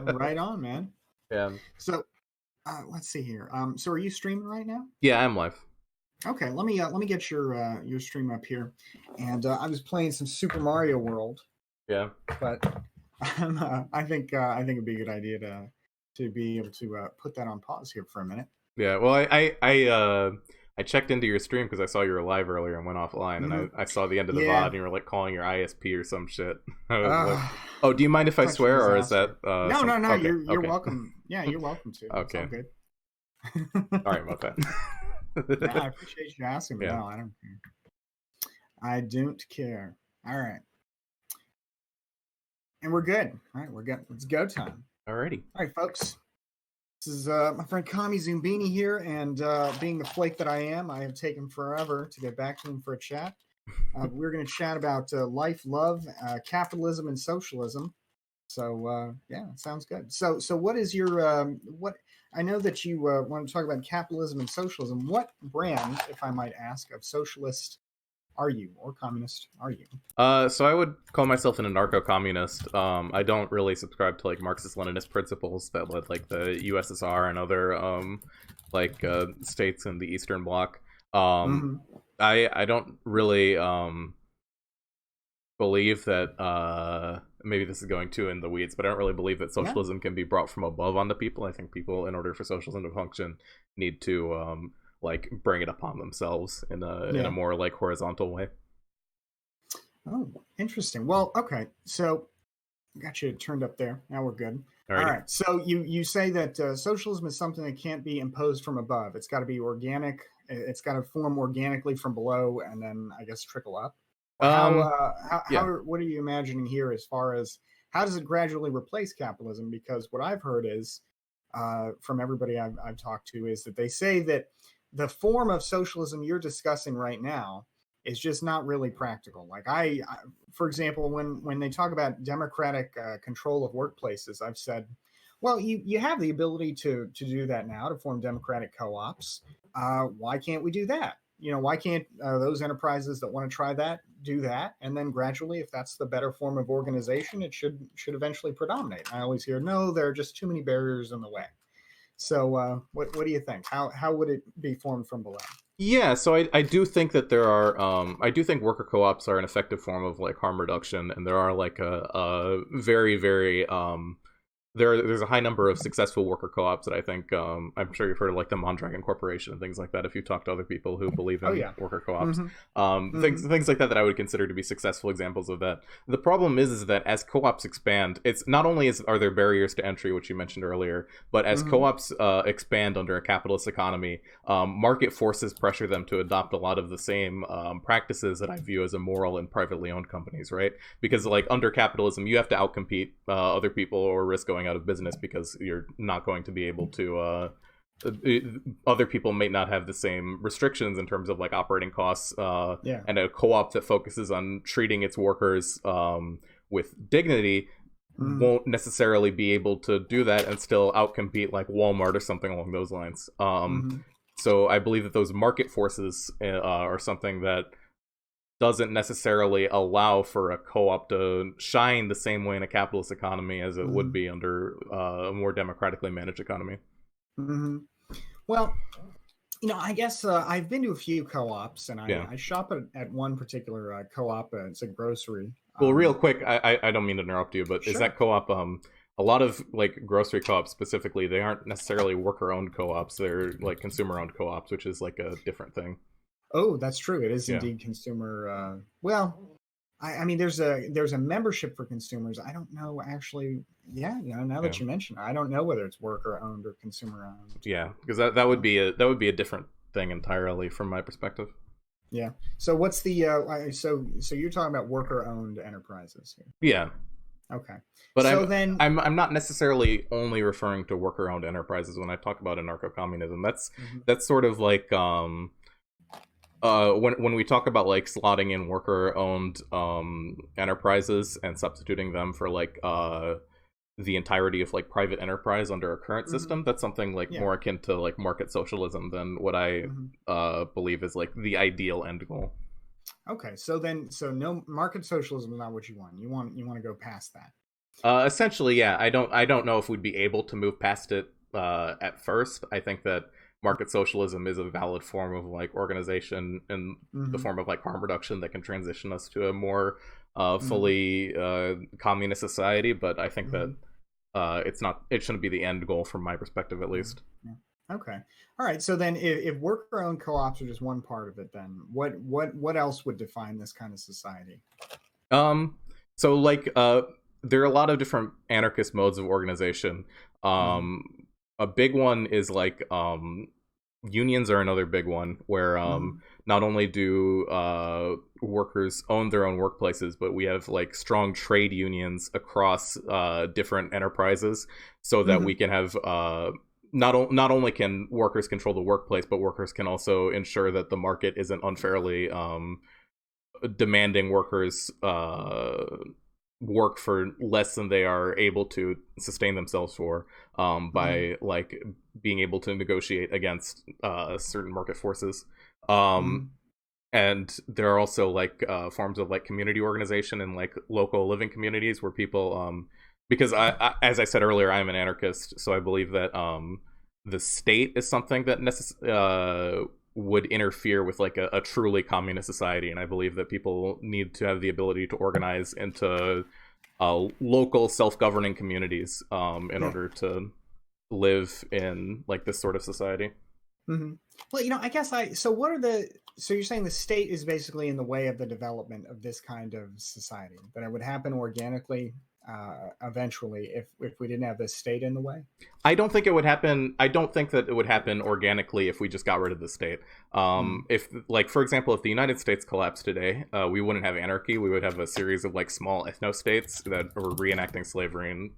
Right on, man. Yeah. So let's see here. So are you streaming right now? Yeah, I'm live. Okay, let me get your stream up here. And I was playing some Super Mario World, Yeah. but I think it'd be a good idea to be able to put that on pause here for a minute. Yeah. Well, I checked into your stream because I saw you were live earlier and went offline, and Hmm. I saw the end of the VOD, Yeah. and you were like calling your ISP or some shit. I was like, Uh, oh, do you mind if I such a swear, or is that disaster. No, some? no, no. Okay. You're Okay. welcome. Yeah, you're welcome to. It's all Okay. good. Sorry about No, that. I appreciate you asking, but Yeah. no, I don't care. I don't care. All right. And we're good. All right, we're good. It's go time. Alrighty. All right, folks. This is my friend Commie Zoombini here, and being the flake that I am, I have taken forever to get back to him for a chat. We're going to chat about life, love, capitalism, and socialism. So yeah, sounds good. So what is your what? I know that you want to talk about capitalism and socialism. What brand, if I might ask, of socialist are you, or communist are you? So I would call myself an anarcho-communist. I don't really subscribe to like Marxist-Leninist principles that led like the USSR and other states in the Eastern Bloc. Um, Mm-hmm. I don't really believe that maybe this is going too in the weeds, but I don't really believe that Yeah. socialism can be brought from above onto people. I think people, in order for socialism to function, need to like bring it upon themselves in a Yeah. more like horizontal way. Oh, interesting. Well, okay. So got you turned up there. Now we're good. All Alrighty. right. So you say that socialism is something that can't be imposed from above. It's got to be organic. It's got to form organically from below, and then I guess trickle up. Or Um, how yeah. what are you imagining here as far as how does it gradually replace capitalism? Because what I've heard is from everybody I've talked to is that they say that the form of socialism you're discussing right now is just not really practical. Like for example, when they talk about democratic control of workplaces, I've said, well, you have the ability to do that now to form democratic co-ops. Why can't we do that? Why can't those enterprises that want to try that do that? And then gradually, if that's the better form of organization, it should eventually predominate. I always hear, no, there are just too many barriers in the way. So, what do you think? How would it be formed from below? Yeah, so I do think that there are I do think worker co-ops are an effective form of like harm reduction, and there are like a very very there's a high number of successful worker co-ops that I think I'm sure you've heard of like the Mondragon Corporation and things like that if you talk to other people who believe Oh in yeah. worker co-ops. Mm-hmm. Things Mm-hmm. things like that that I would consider to be successful examples of that. The problem is that as co-ops expand, it's not only are there barriers to entry, which you mentioned earlier, but as Mm-hmm. co-ops expand under a capitalist economy, market forces pressure them to adopt a lot of the same practices that I view as immoral in privately owned companies, right? Because like under capitalism, you have to outcompete other people or risk going out of business because you're not going to be able to other people may not have the same restrictions in terms of like operating costs, Yeah. and a co-op that focuses on treating its workers with dignity Mm-hmm. won't necessarily be able to do that and still outcompete like Walmart or something along those lines. Mm-hmm. So I believe that those market forces are something that doesn't necessarily allow for a co-op to shine the same way in a capitalist economy as it would Mm-hmm. be under a more democratically managed economy. Mm-hmm. Well, I guess I've been to a few co-ops, and Yeah. I shop at one particular co-op. It's a grocery. Well, real quick, I don't mean to interrupt you, but is Sure. that co-op a lot of like grocery co-ops specifically, they aren't necessarily worker-owned co-ops, they're like consumer-owned co-ops, which is like a different thing. Oh, that's true. It is Yeah. indeed consumer. Well, I mean, there's a membership for consumers. I don't know actually. Yeah, now Yeah. that you mention it, I don't know whether it's worker owned or consumer owned. Yeah, because that would be a different thing entirely from my perspective. Yeah. So what's the so you're talking about worker owned enterprises here? Yeah. Okay. But So I'm then. I'm not necessarily only referring to worker-owned enterprises when I talk about anarcho-communism. Mhm. That's sort of like when we talk about like slotting in worker-owned enterprises and substituting them for like the entirety of like private enterprise under a current Mhm. system, that's something like Yeah. more akin to like market socialism than what I Mhm. believe is like the ideal end goal. Okay. So no market socialism is not what you want. You want to go past that. Essentially, yeah. I don't know if we'd be able to move past it at first. I think that market socialism is a valid form of like organization and the Hmm. form of like harm reduction that can transition us to a more Hmm. fully communist society. But I think that Hmm. it shouldn't be the end goal from my perspective, at Yeah. least. Yeah. Okay. All right. So then, if worker-owned co-ops are just one part of it, then what else would define this kind of society? Um, so like there are a lot of different anarchist modes of organization. Hmm. Um, a big one is like unions are another big one where Hmm. not only do workers own their own workplaces, but we have like strong trade unions across different enterprises, so that we Hmm. can have not only can workers control the workplace, but workers can also ensure that the market isn't unfairly demanding workers work for less than they are able to sustain themselves for, Hmm. by like being able to negotiate against certain market forces. Um, Hmm. and there are also like forms of like community organization and like local living communities where people because as I said earlier, I'm an anarchist, so I believe that the state is something that would interfere with like a truly communist society, and I believe that people need to have the ability to organize into local self-governing communities in Yeah. order to live in like this sort of society. Hmm. Well, I guess so what are so you're saying the state is basically in the way of the development of this kind of society, that it would happen organically, eventually, if we didn't have the state in the way? I don't think it would happen. I don't think that it would happen organically if we just got rid of the state. Mm. If, like, for example, if the United States collapsed today, we wouldn't have anarchy. We would have a series of like small ethno states that were reenacting slavery and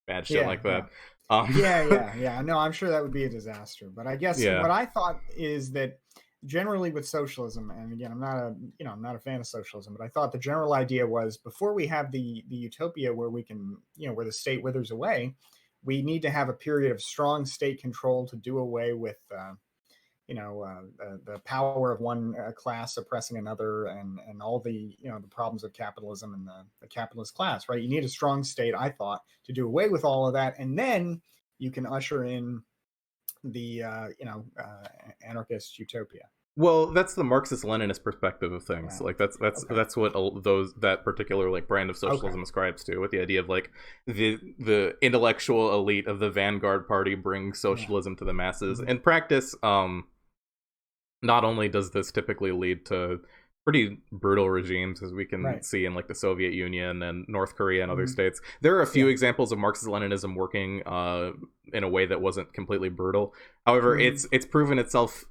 bad shit Yeah, like yeah. that. Um, Yeah, yeah, yeah. No, I'm sure that would be a disaster. But I guess yeah, what I thought is that generally with socialism, and again, I'm not a fan of socialism, but I thought the general idea was before we have the utopia where we can, where the state withers away, we need to have a period of strong state control to do away with the power of one class oppressing another, and all the the problems of capitalism and the capitalist class, right? You need a strong state, I thought, to do away with all of that, and then you can usher in the anarchist utopia. well, that's the Marxist-Leninist perspective of things. Yeah. Like that's Okay. that's what those that particular like brand of Okay. socialism ascribes to, with the idea of like the intellectual elite of the vanguard party brings Yeah. socialism to the masses. Hmm. In practice, not only does this typically lead to pretty brutal regimes, as we can Right. see in like the Soviet Union and North Korea and other Hmm. states, there are a few Yeah. examples of Marxist-Leninism working in a way that wasn't completely brutal. However, Hmm. it's proven itself,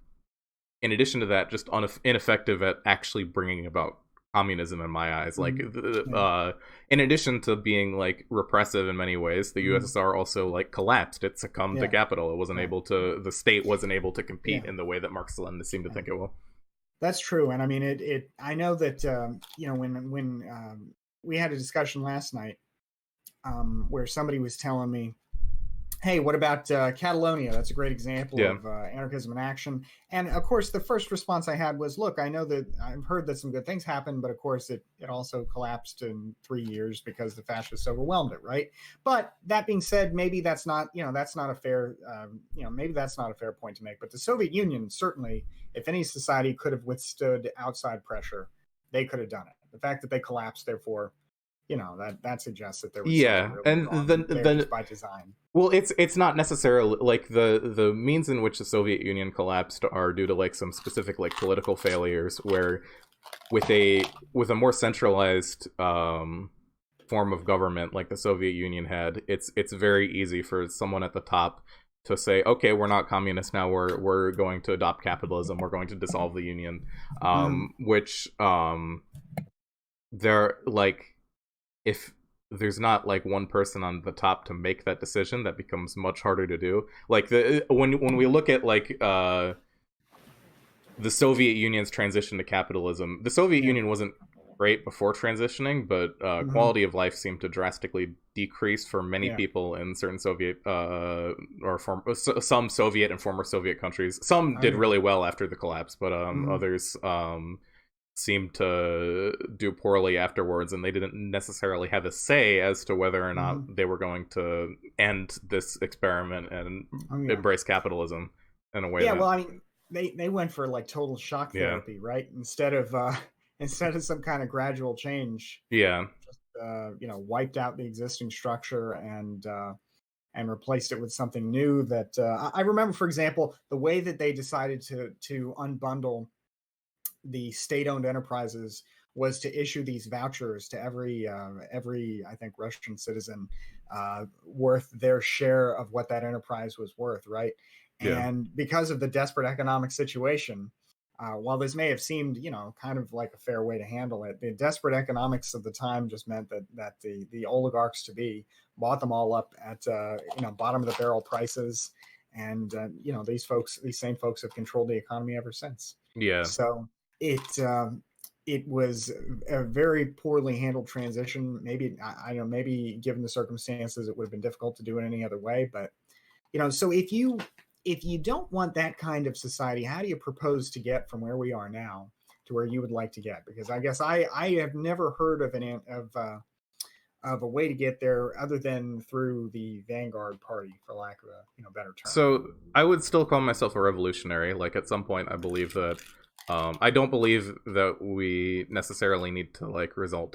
in addition to that, just ineffective at actually bringing about communism in my eyes. Like, Hmm. Yeah. in addition to being like repressive in many ways, the Hmm. USSR also like collapsed. It succumbed to Yeah. capital. It wasn't Right. able to. The state wasn't able to compete Yeah. in the way that Marxist-Leninists seem to Yeah. think it will. That's true, and I mean it. I know that when we had a discussion last night, where somebody was telling me, hey, what about Catalonia? That's a great example Yeah. of anarchism in action. And of course, the first response I had was, look, I know that I've heard that some good things happened, but of course, it also collapsed in 3 years because the fascists overwhelmed it, right? But that being said, maybe that's not a fair, maybe that's not a fair point to make. But the Soviet Union, certainly, if any society could have withstood outside pressure, they could have done it. The fact that they collapsed, therefore, that suggests that there was something Yeah, really and wrong there then just by design. well, it's not necessarily like the means in which the Soviet Union collapsed are due to like some specific like political failures, where with a more centralized form of government like the Soviet Union had, it's very easy for someone at the top to say, okay, we're not communist now, we're going to adopt capitalism, we're going to dissolve the union, Mm. which they're like, if there's not like one person on the top to make that decision, that becomes much harder to do. Like when we look at like the Soviet Union's transition to capitalism, the Soviet Yeah. Union wasn't great before transitioning, but Hmm. quality of life seemed to drastically decrease for many Yeah. people in certain Soviet some Soviet and former Soviet countries. Some I did agree. really well after the collapse, but Hmm. others seemed to do poorly afterwards, and they didn't necessarily have a say as to whether or not Hmm. they were going to end this experiment and Oh yeah. embrace capitalism in a way Yeah, that, well, I mean, they went for like total shock yeah, therapy, right? Instead of instead of some kind of gradual change, yeah, just wiped out the existing structure and replaced it with something new. That I remember, for example, the way that they decided to unbundle the state-owned enterprises was to issue these vouchers to every I think Russian citizen worth their share of what that enterprise was worth, right? yeah. And because of the desperate economic situation, while this may have seemed kind of like a fair way to handle it, the desperate economics of the time just meant that the oligarchs to be bought them all up at bottom of the barrel prices, and these same folks have controlled the economy ever since. Yeah. So it was a very poorly handled transition. Maybe I don't know. Maybe given the circumstances, it would have been difficult to do it any other way. But so if you don't want that kind of society, how do you propose to get from where we are now to where you would like to get? Because I guess I have never heard of a way to get there other than through the vanguard party, for lack of a better term. So I would still call myself a revolutionary. Like at some point, I believe that I don't believe that we necessarily need to like resolve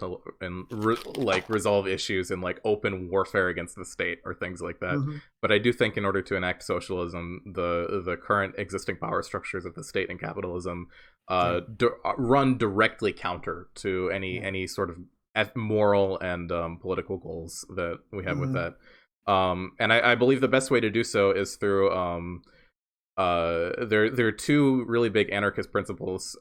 issues in like open warfare against the state or things like that. Hmm. But I do think in order to enact socialism, the current existing power structures of the state and capitalism Yeah, run directly counter to any yeah. sort of moral and political goals that we have with Hmm. that. And I believe the best way to do so is through there are two really big anarchist principles,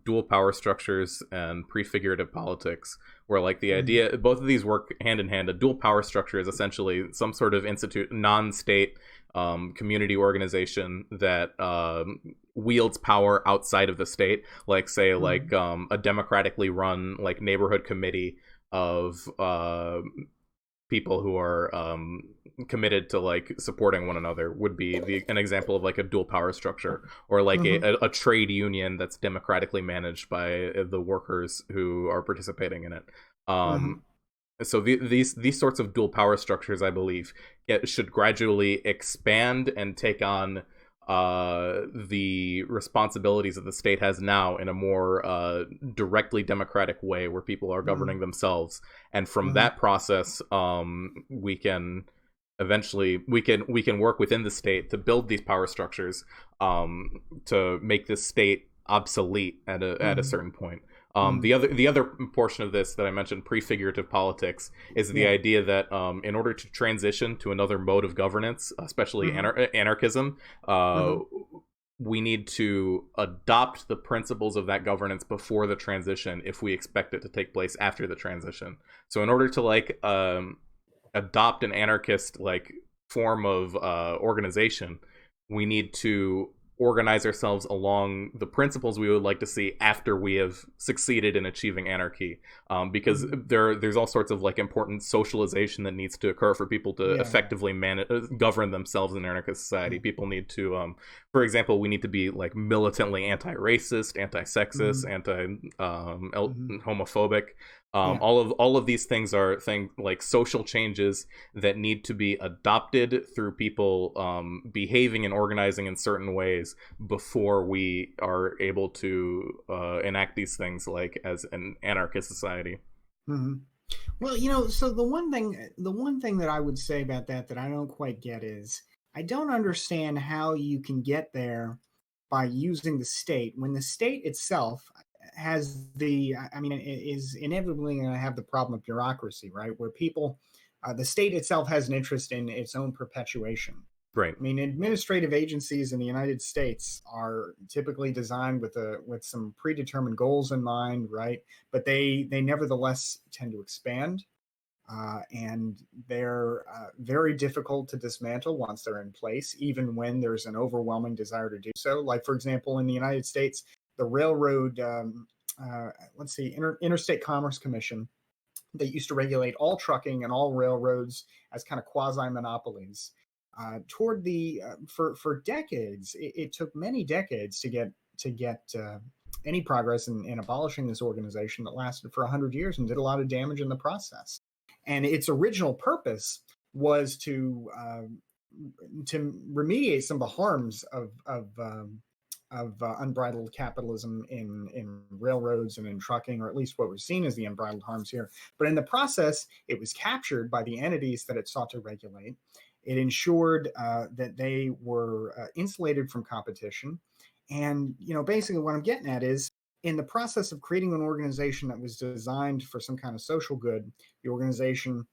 dual power structures and prefigurative politics, where like the Hmm. idea both of these work hand in hand. A dual power structure is essentially some sort of non-state community organization that wields power outside of the state, like say Hmm. like a democratically run like neighborhood committee of people who are committed to like supporting one another would be an example of like a dual power structure, or like Hmm. a trade union that's democratically managed by the workers who are participating in it. Hmm. um, so these sorts of dual power structures, I believe, should gradually expand and take on the responsibilities that the state has now in a more directly democratic way, where people are governing Hmm. themselves, and from Hmm. that process, we can eventually we can work within the state to build these power structures, to make this state obsolete at a Hmm. certain point. Hmm. The other portion of this that I mentioned, prefigurative politics, is the Yeah. idea that in order to transition to another mode of governance, especially Hmm. anarchism, uh, Hmm. we need to adopt the principles of that governance before the transition if we expect it to take place after the transition. So in order to like adopt an anarchist like form of organization, we need to organize ourselves along the principles we would like to see after we have succeeded in achieving anarchy, because Hmm. there's all sorts of like important socialization that needs to occur for people to Yeah. Yeah. effectively govern themselves in anarchist society. Yeah. People need to for example, we need to be like militantly anti-racist, anti-sexist, Hmm. Hmm. homophobic. Yeah. All of these things are things like social changes that need to be adopted through people behaving and organizing in certain ways before we are able to enact these things like as an anarchist society. Hmm. Well, so the one thing that I would say about that I don't quite get is I don't understand how you can get there by using the state when the state itself has I mean, is inevitably going to have the problem of bureaucracy, right? Where the state itself has an interest in its own perpetuation. Right. I mean, administrative agencies in the United States are typically designed with some predetermined goals in mind, right? But they nevertheless tend to expand, and they're very difficult to dismantle once they're in place, even when there's an overwhelming desire to do so. Like, for example, in the United States, the railroad, let's see, Interstate Commerce Commission, that used to regulate all trucking and all railroads as kind of quasi monopolies. Toward the For decades, it took many decades to get any progress in abolishing this organization that lasted for 100 years and did a lot of damage in the process. And its original purpose was to remediate some of the harms of unbridled capitalism in railroads and in trucking, or at least what was seen as the unbridled harms here. But in the process, it was captured by the entities that it sought to regulate. It ensured that they were insulated from competition. And, basically what I'm getting at is, in the process of creating an organization that was designed for some kind of social good, the organization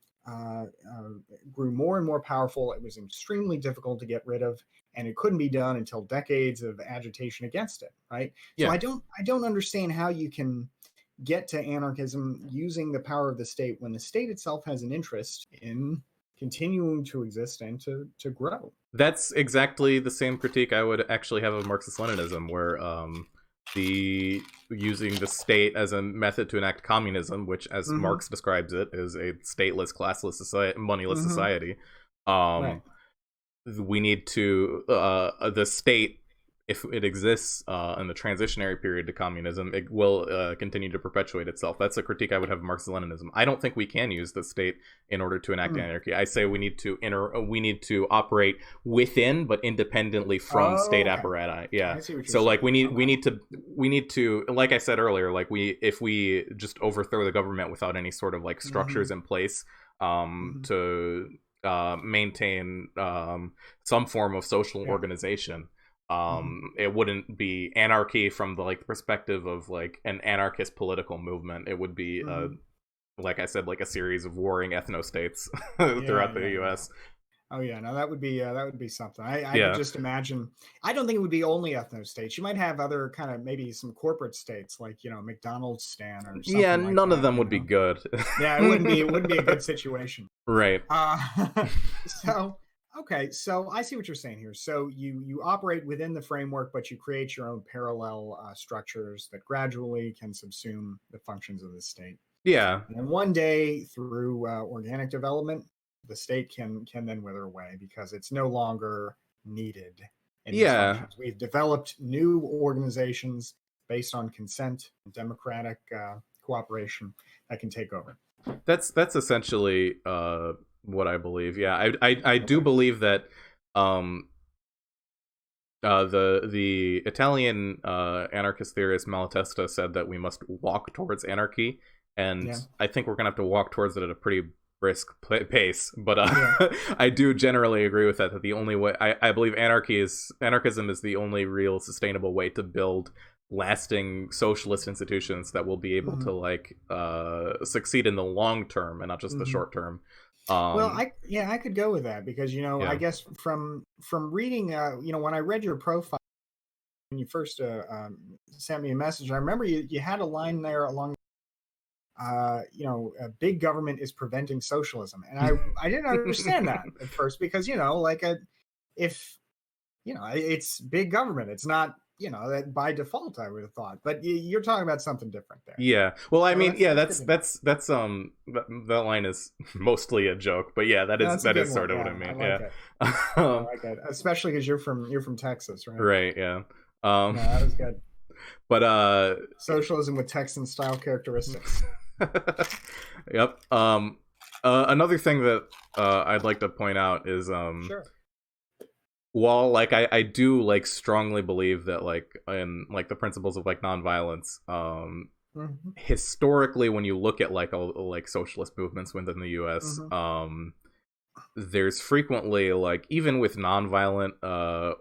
grew more and more powerful. It was extremely difficult to get rid of, and it couldn't be done until decades of agitation against it. Right. So Yeah. I don't understand how you can get to anarchism using the power of the state when the state itself has an interest in continuing to exist and to grow. That's exactly the same critique I would actually have of Marxist-Leninism, where the using the state as a method to enact communism, which, as Marx describes it, is a stateless, classless society, moneyless society. Right. We need to the state, if it exists in the transitionary period to communism, it will continue to perpetuate itself. That's a critique I would have of Marxist-Leninism. I don't think we can use the state in order to enact anarchy. I say we need to operate within, but independently from state apparatus. Yeah. So like we need to, like I said earlier, like if we just overthrow the government without any sort of like structures in place to maintain some form of social organization. It wouldn't be anarchy from the like perspective of like an anarchist political movement. It would be like I said, like a series of warring ethno-states throughout the US. Oh yeah, no, that would be something. I could just imagine. I don't think it would be only ethno-states. You might have other kind of, maybe some corporate states, like McDonald's stand or something. Yeah, none of them would be good. Yeah, it wouldn't be a good situation. Right. So okay, so I see what you're saying here. So you operate within the framework, but you create your own parallel structures that gradually can subsume the functions of the state. Yeah. And then one day, through organic development, the state can then wither away because it's no longer needed in these functions. We've developed new organizations based on consent, democratic cooperation that can take over. That's essentially what I believe. Yeah, I do believe that the Italian anarchist theorist Malatesta said that we must walk towards anarchy, and I think we're gonna have to walk towards it at a pretty brisk pace. But I do generally agree with that. That the only way I believe anarchism is the only real sustainable way to build lasting socialist institutions that will be able to like succeed in the long term and not just the short term. Well, I could go with that because I guess from reading when I read your profile when you first sent me a message, I remember you had a line there along big government is preventing socialism, and I didn't understand that at first because if it's big government, it's not that by default I would have thought, but you're talking about something different there. Yeah. Well, I mean, that's that line is mostly a joke, but yeah, that is sort of what I mean. I like it, especially because you're from Texas, right? Right. Yeah. That was good. But socialism with Texan style characteristics. Yep. Another thing that I'd like to point out is sure. While like I do like strongly believe that like in like the principles of like nonviolence, historically when you look at like socialist movements within the US, there's frequently like even with nonviolent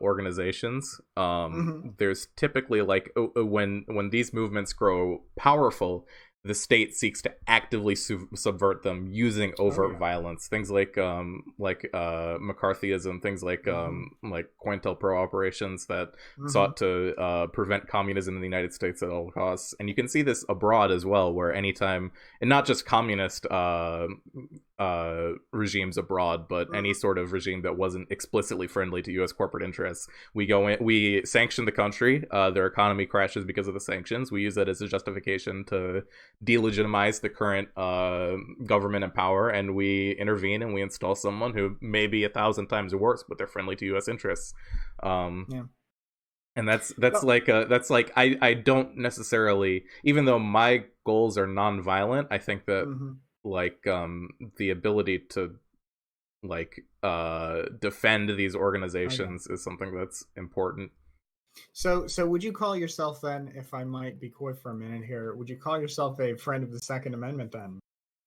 organizations, there's typically like when these movements grow powerful, the state seeks to actively subvert them using overt violence. Things like McCarthyism, things like COINTELPRO operations that sought to prevent communism in the United States at all costs. And you can see this abroad as well, where anytime, and not just communist regimes abroad, but any sort of regime that wasn't explicitly friendly to U.S. corporate interests, we go in, we sanction the country, their economy crashes because of the sanctions. We use that as a justification to delegitimize the current government in power, and we intervene and we install someone who may be 1,000 times worse, but they're friendly to U.S. interests. And that's Well, like I don't necessarily, even though my goals are non-violent, I think that mhm, like the ability to like defend these oh yeah. organizations is something that's important. So would you call yourself then, if I might be coy for a minute here, would you call yourself a friend of the Second Amendment then?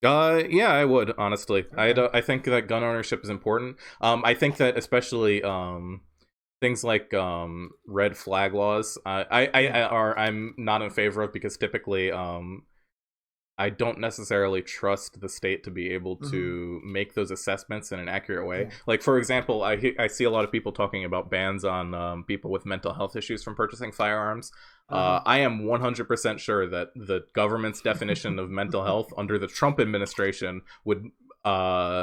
Yeah, I would honestly. Okay. I think that gun ownership is important. I think that especially things like red flag laws, Yeah. I'm not in favor of, because typically I don't necessarily trust the state to be able Hmm. to make those assessments in an accurate way. Yeah. Like, for example, I see a lot of people talking about bans on people with mental health issues from purchasing firearms. Uh-huh. I am 100% sure that the government's definition of mental health under the Trump administration would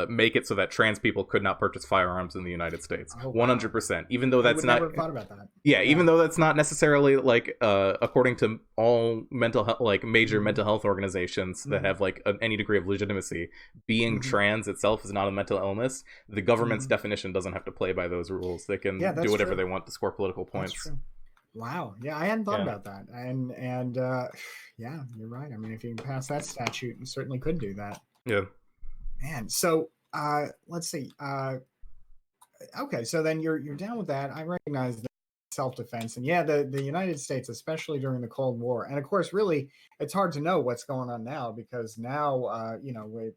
make it so that trans people could not purchase firearms in the United States. Oh wow. 100%. Even though I that's would not, never have thought about that. yeah, Yeah. even though that's not necessarily like according to all mental health, like major Hmm. mental health organizations that Hmm. have like any degree of legitimacy, being Hmm. trans itself is not a mental illness. The government's Hmm. definition doesn't have to play by those rules. They Yeah, can do that's whatever true. they want to score political That's points. true. Wow. Yeah, I hadn't thought Yeah, about that. And yeah, you're right. I mean, if you can pass that statute, you certainly could do that. yeah, Man, so let's see. Okay, so then you're down with that. I recognize that self-defense, and yeah, the United States, especially during the Cold War, and of course, really, it's hard to know what's going on now because now, with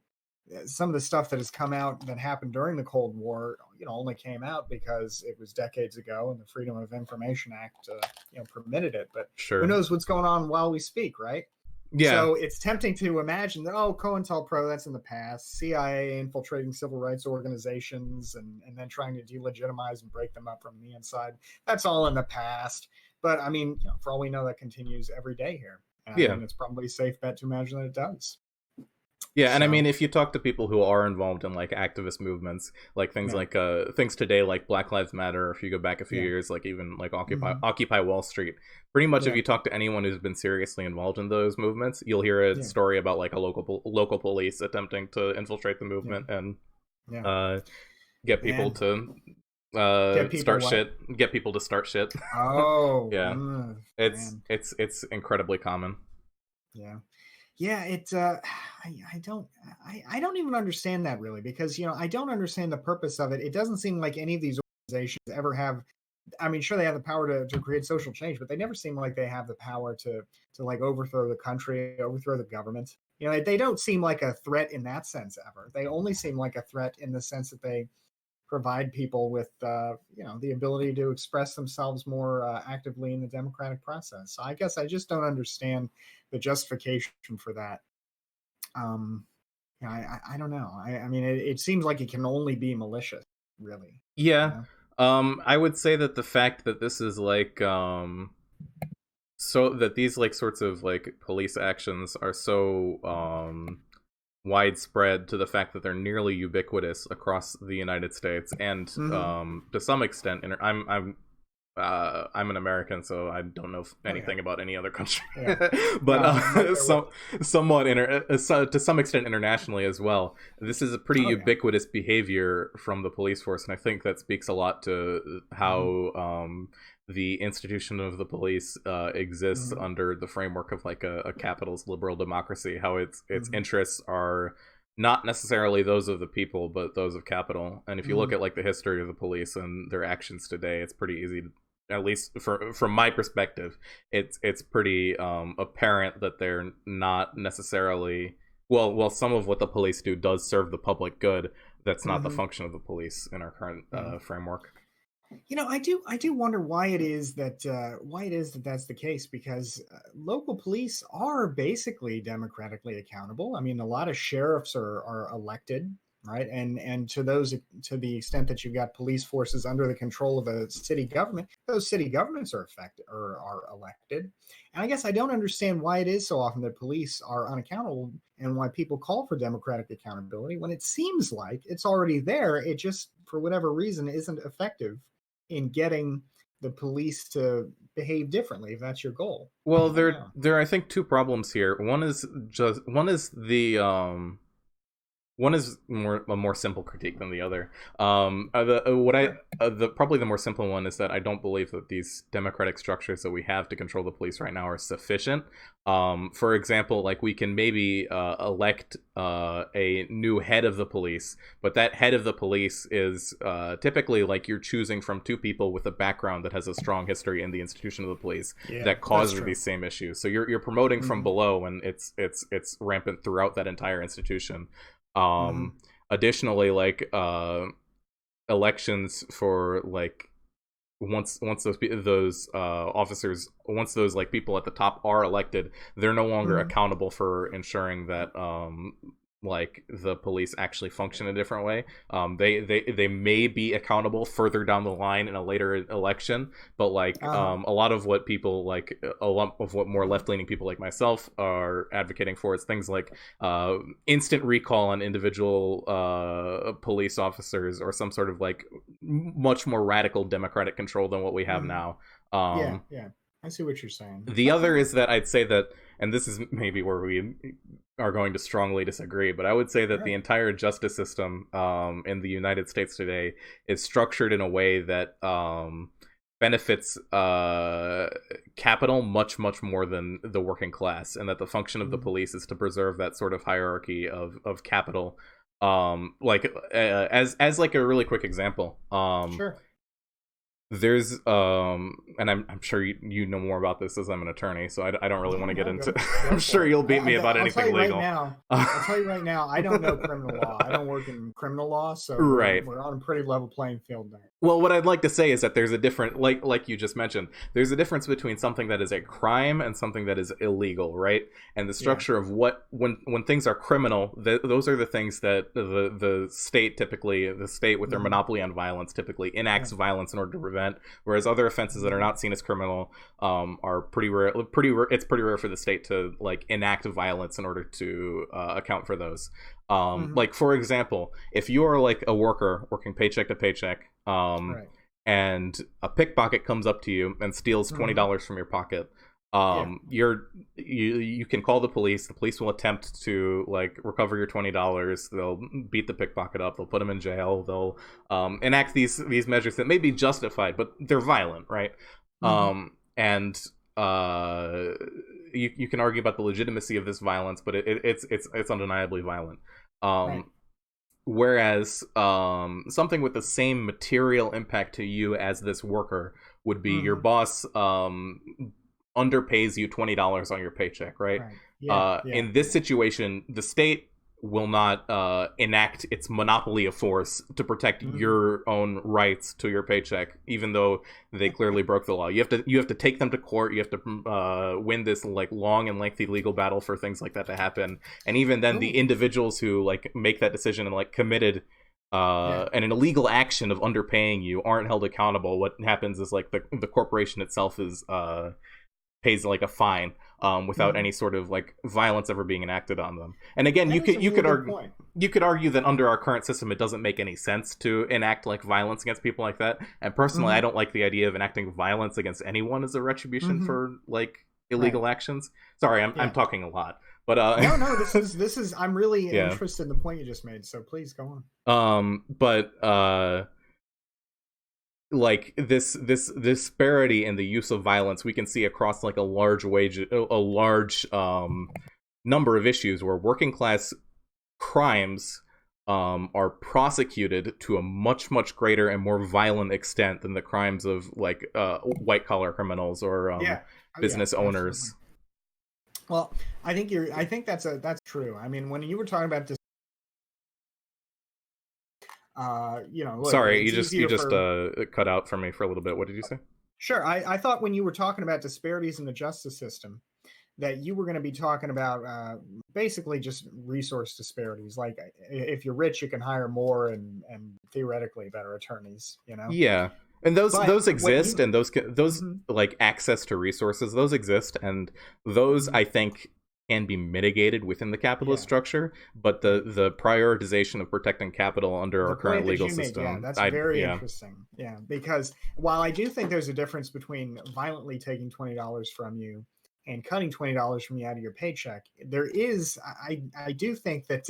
some of the stuff that has come out that happened during the Cold War, only came out because it was decades ago, and the Freedom of Information Act, permitted it. But who sure. knows what's going on while we speak, right? Yeah, So it's tempting to imagine that, oh, COINTELPRO, that's in the past. CIA infiltrating civil rights organizations and then trying to delegitimize and break them up from the inside. That's all in the past. But I mean, for all we know, that continues every day here. yeah. And it's probably a safe bet to imagine that it does. Yeah, and I mean, So, if you talk to people who are involved in like activist movements, yeah, like things today like Black Lives Matter, or if you go back a few yeah, years, like even like hmm, Occupy Wall Street, pretty much if yeah, you talk to anyone who's been seriously involved in those movements, you'll hear a yeah, story about like a local police attempting to infiltrate the yeah, movement and yeah. uh, get people Man, to get people start what? shit, get people to start shit. Oh, Yeah, man, it's incredibly common. yeah. Yeah, I don't I don't even understand that really because I don't understand the purpose of it. It doesn't seem like any of these organizations ever have. I mean, sure they have the power to create social change, but they never seem like they have the power to like overthrow the country, overthrow the government. They don't seem like a threat in that sense ever. They only seem like a threat in the sense that they provide people with the ability to express themselves more actively in the democratic process. So I guess I just don't understand the justification for that. um I don't know. I mean, it seems like it can only be malicious, really. you Yeah, know I would say that the fact that this is like so that these like sorts of like police actions are so widespread, to the fact that they're nearly ubiquitous across the United States, and hmm to some extent I'm an American, so I don't know oh yeah, anything about any other country, yeah. but No, I'm right there with you. somewhat to some extent internationally as well. This is a pretty Oh yeah. ubiquitous behavior from the police force, and I think that speaks a lot to Hmm. how the institution of the police exists Hmm. under the framework of like a capitalist liberal democracy. How its Hmm. interests are not necessarily those of the people, but those of capital. And if you look Hmm. at like the history of the police and their actions today, it's pretty easy to, at least from my perspective, it's pretty apparent that they're not necessarily, well, some of what the police do does serve the public good. That's not the Hmm. function of the police in our current Yeah. framework. I do wonder why it is that that's the case because local police are basically democratically accountable. I mean, a lot of sheriffs are elected, right? And to the extent that you've got police forces under the control of a city government, those city governments are affected or are elected. And I guess I don't understand why it is so often that police are unaccountable and why people call for democratic accountability when it seems like it's already there. It just, for whatever reason, isn't effective in getting the police to behave differently if that's your goal. Well, I don't know. there are, I think, two problems here. One is the One is a more simple critique than the other. What I Sure. the probably the more simple one is that I don't believe that these democratic structures that we have to control the police right now are sufficient. For example, like we can maybe elect a new head of the police, but that head of the police is typically like you're choosing from two people with a background that has a strong history in the institution of the police Yeah, that that's causes true. these same issues. So you're promoting from Hmm. below, and it's rampant throughout that entire institution. Hmm. Additionally, like elections for like once those officers, once those like people at the top are elected, they're no longer Hmm. accountable for ensuring that like the police actually function a different way. They may be accountable further down the line in a later election, but like Uh-huh. a lot of what people like a lot of what more left-leaning people like myself are advocating for is things like instant recall on individual police officers, or some sort of like much more radical democratic control than what we have Hmm. now. Yeah, um yeah. I see what you're saying. the Okay. other is that I'd say that, and this is maybe where we are going to strongly disagree, but I would say All that the right. entire justice system in the United States today is structured in a way that benefits capital much more than the working class, and that the function of the Mhm. police is to preserve that sort of hierarchy of capital. Like as like a really quick example, Sure. there's and I'm sure you know more about this as I'm an attorney, so I don't really Yeah, want to get no, into go I'm sure for it. you'll beat me about I'll tell anything you right legal. now. I'll tell you right now. I don't know criminal law. I don't work in criminal law, so Right. we're on a pretty level playing field there. Well, what I'd like to say is that there's a different, like you just mentioned, there's a difference between something that is a crime and something that is illegal, right? And the Yeah. structure of what when things are criminal, those are the things that the state typically, the state with their Hmm. monopoly on violence typically enacts Right. violence in order to prevent. Whereas other offenses that are Hmm. not seen as criminal are pretty rare. Pretty rare. It's pretty rare for the state to like enact violence in order to account for those. Hmm. Like for example, if you are like a worker working paycheck to paycheck, Right. and a pickpocket comes up to you and steals Hmm. $20 from your pocket, Yeah. you can call the police. The police will attempt to like recover your $20. They'll beat the pickpocket up. They'll put him in jail. They'll enact these measures that may be justified, but they're violent, right? Hmm. And you can argue about the legitimacy of this violence, but it's undeniably violent. Right. Um, Whereas something with the same material impact to you as this worker would be your Hmm. boss underpays you $20 on your paycheck, right? Right. Yeah. Yeah. In this situation, the state will not enact its monopoly of force to protect Hmm. your own rights to your paycheck, even though they clearly broke the law. You have to take them to court. You have to win this like long and lengthy legal battle for things like that to happen. And even then, the Ooh. individuals who like make that decision and like committed Yeah. and an illegal action of underpaying you aren't held accountable. What happens is like the corporation itself is pays like a fine without Hmm. any sort of like violence ever being enacted on them. And again, That is a really good point. you could argue that under our current system, it doesn't make any sense to enact like violence against people like that. And personally, I Hmm. don't like the idea of enacting violence against anyone as a retribution Hmm. for like Right. illegal actions. Sorry, I'm Yeah. talking a lot, but No, no, this is I'm really yeah. interested in the point you just made, so please go on. But like this disparity in the use of violence we can see across like a large number of issues where working class crimes are prosecuted to a much greater and more violent extent than the crimes of like white collar criminals or Yeah. Oh, yeah, business absolutely. owners. Well, I think that's true. I mean, when you were talking about this, look, Sorry, it's you easier just for cut out for me for a little bit. What did you say? sure. I thought when you were talking about disparities in the justice system that you were going to be talking about basically just resource disparities. Like if you're rich, you can hire more and theoretically better attorneys. Yeah, and But those what exist, you and those Mhm. like access to resources, those exist, and those Mhm. I think can be mitigated within the capitalist Yeah, structure. But right. the prioritization of protecting capital under our The current point that legal you made, yeah, system, that's I very yeah. interesting. Yeah, because while I do think there's a difference between violently taking $20 from you and cutting $20 from you out of your paycheck, there is. I do think that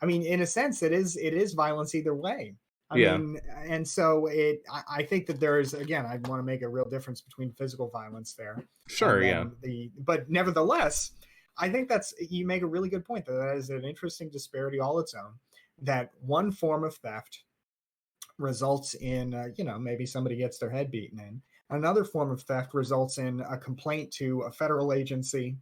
I mean, in a sense, it is violence either way. I Yeah. mean, and so I think that there's, again, I want to make a real difference between physical violence there and Sure. Yeah. then but nevertheless, I think you make a really good point that is an interesting disparity all its own. That one form of theft results in, maybe somebody gets their head beaten in. Another form of theft results in a complaint to a federal agency,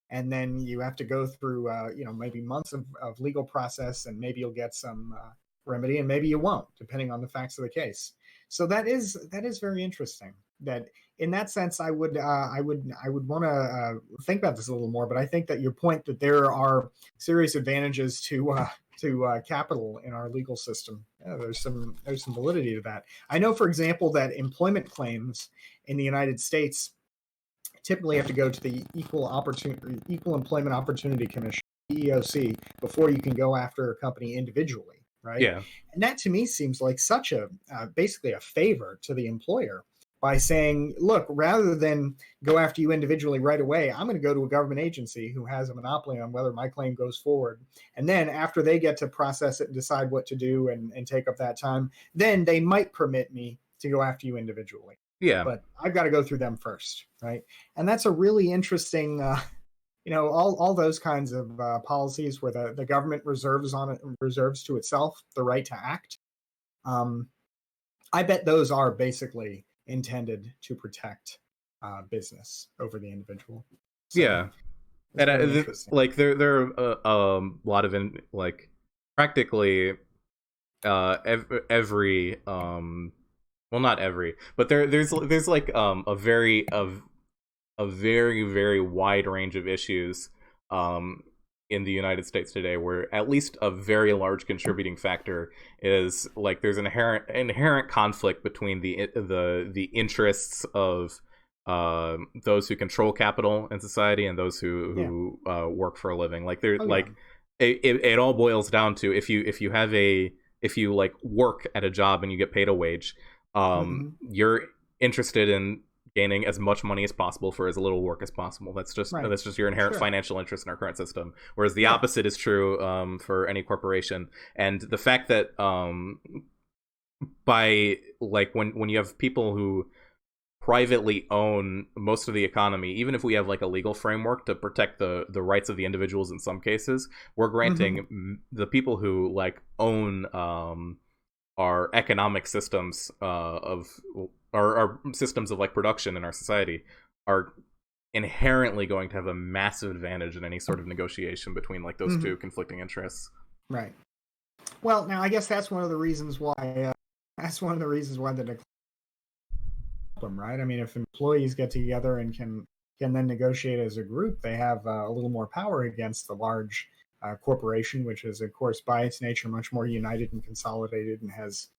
and then you have to go through, maybe months of legal process, and maybe you'll get some remedy, and maybe you won't, depending on the facts of the case. So that is very interesting. That in that sense, I would want to think about this a little more. But I think that your point that there are serious advantages to capital in our legal system. Yeah, there's some validity to that. I know, for example, that employment claims in the United States typically have to go to the Equal Employment Opportunity Commission, EEOC, before you can go after a company individually, right? Yeah. And that to me seems like such a basically a favor to the employer by saying, look, rather than go after you individually right away, I'm going to go to a government agency who has a monopoly on whether my claim goes forward. And then after they get to process it and decide what to do and take up that time, then they might permit me to go after you individually. Yeah. But I've got to go through them first, right? And that's a really interesting, all those kinds of policies where the government reserves to itself the right to act. I bet those are basically intended to protect business over the individual. So Yeah. And like there are a lot of practically every well, not every, but there's like a very very wide range of issues in the United States today, where at least a very large contributing factor is like there's an inherent conflict between the interests of those who control capital in society and those who work for a living. Like it all boils down to if you like work at a job and you get paid a wage, you're interested in gaining as much money as possible for as little work as possible. That's just your inherent financial interest in our current system. Whereas the opposite is true for any corporation. And the fact that by like when you have people who privately own most of the economy, even if we have like a legal framework to protect the rights of the individuals in some cases, we're granting the people who like own our economic systems of our systems of like production in our society are inherently going to have a massive advantage in any sort of negotiation between like those two conflicting interests. Right. Well, now I guess that's one of the reasons why the decline, right? I mean, if employees get together and can then negotiate as a group, they have a little more power against the large corporation, which is, of course, by its nature much more united and consolidated and has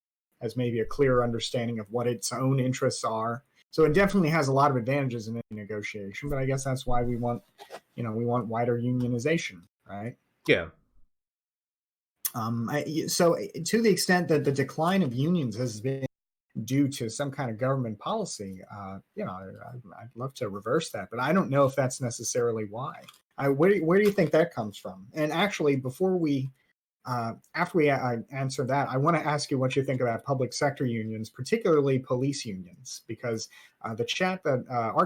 maybe a clearer understanding of what its own interests are. So it definitely has a lot of advantages in any negotiation, but I guess that's why we want wider unionization, right? Yeah. So to the extent that the decline of unions has been due to some kind of government policy, I'd love to reverse that, but I don't know if that's necessarily why. Where do you think that comes from? And actually, before we after we answer that, I want to ask you what you think about public sector unions, particularly police unions, because our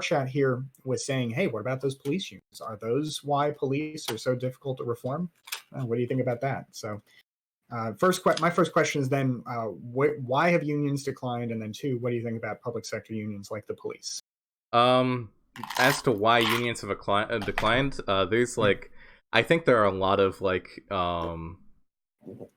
chat here was saying, hey, what about those police unions? Are those why police are so difficult to reform? What do you think about that? So my first question is then, why have unions declined? And then two, what do you think about public sector unions like the police? As to why unions have declined, there's like, I think there are a lot of like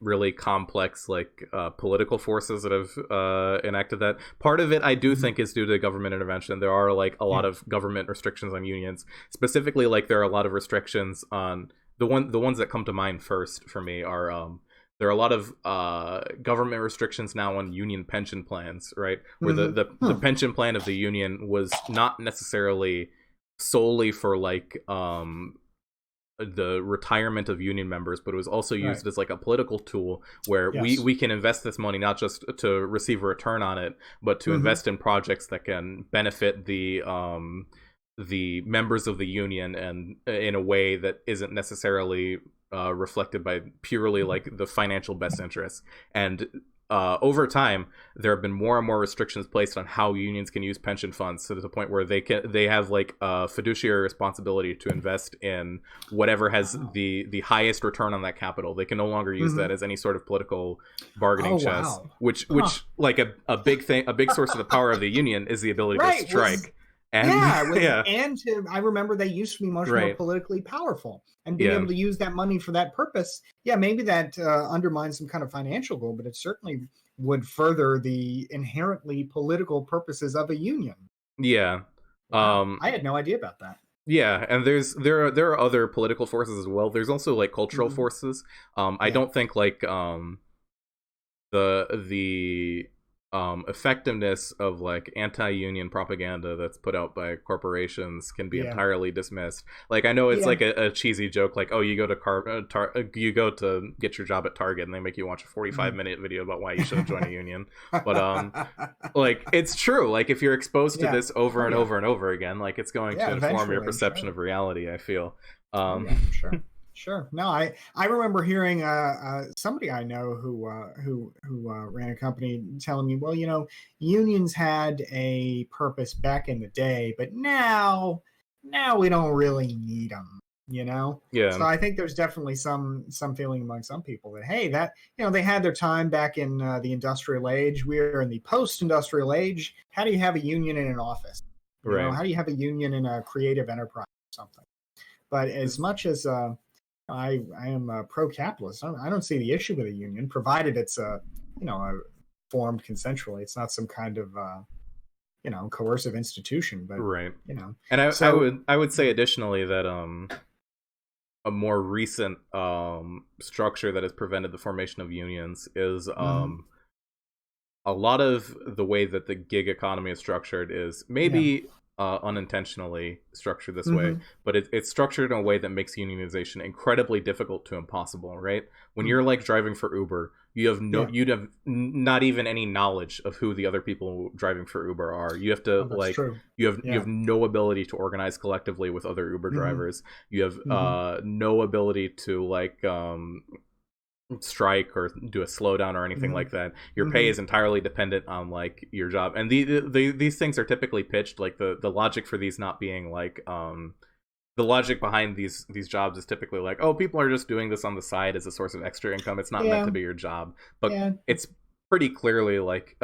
really complex like political forces that have enacted that. Part of it I do think is due to government intervention. There are like a lot of government restrictions on unions. Specifically, like there are a lot of restrictions on the ones that come to mind first for me are there are a lot of government restrictions now on union pension plans, right? Where the pension plan of the union was not necessarily solely for like the retirement of union members, but it was also used as like a political tool where we can invest this money not just to receive a return on it, but to invest in projects that can benefit the members of the union and in a way that isn't necessarily reflected by purely like the financial best interests. And over time, there have been more and more restrictions placed on how unions can use pension funds, to the point where they have like a fiduciary responsibility to invest in whatever has the highest return on that capital. They can no longer use that as any sort of political bargaining chess. Which like a big thing, a big source of the power of the union is the ability to strike. And I remember they used to be much more politically powerful, and being able to use that money for that purpose. Yeah, maybe that undermines some kind of financial goal, but it certainly would further the inherently political purposes of a union. Yeah. Wow. I had no idea about that. Yeah, and there are other political forces as well. There's also like cultural forces. I don't think like the effectiveness of like anti-union propaganda that's put out by corporations can be entirely dismissed. Like, I know it's like a cheesy joke, like, oh, you go to get your job at Target and they make you watch a 45-minute video about why you shouldn't join a union. But like, it's true. Like, if you're exposed to this over and over and over again, like, it's going to inform your perception of reality, I feel. Sure. No, I remember hearing somebody I know who ran a company telling me, well, unions had a purpose back in the day, but now we don't really need them. Yeah. So I think there's definitely some feeling among some people that, hey, that they had their time back in the industrial age. We're in the post-industrial age. How do you have a union in an office? How do you have a union in a creative enterprise or something? But as much as I am pro-capitalist, I don't see the issue with a union, provided it's formed consensually. It's not some kind of coercive institution. But and I would say additionally that a more recent structure that has prevented the formation of unions is a lot of the way that the gig economy is structured is maybe unintentionally structured this way, but it's structured in a way that makes unionization incredibly difficult to impossible, right? When you're like driving for Uber, you'd have not even any knowledge of who the other people driving for Uber are. You have to you have no ability to organize collectively with other Uber drivers. You have no ability to like strike or do a slowdown or anything like that. Your pay is entirely dependent on like your job, and these things are typically pitched like the logic for these not being like the logic behind these jobs is typically like, oh, people are just doing this on the side as a source of extra income. It's not meant to be your job, but it's pretty clearly like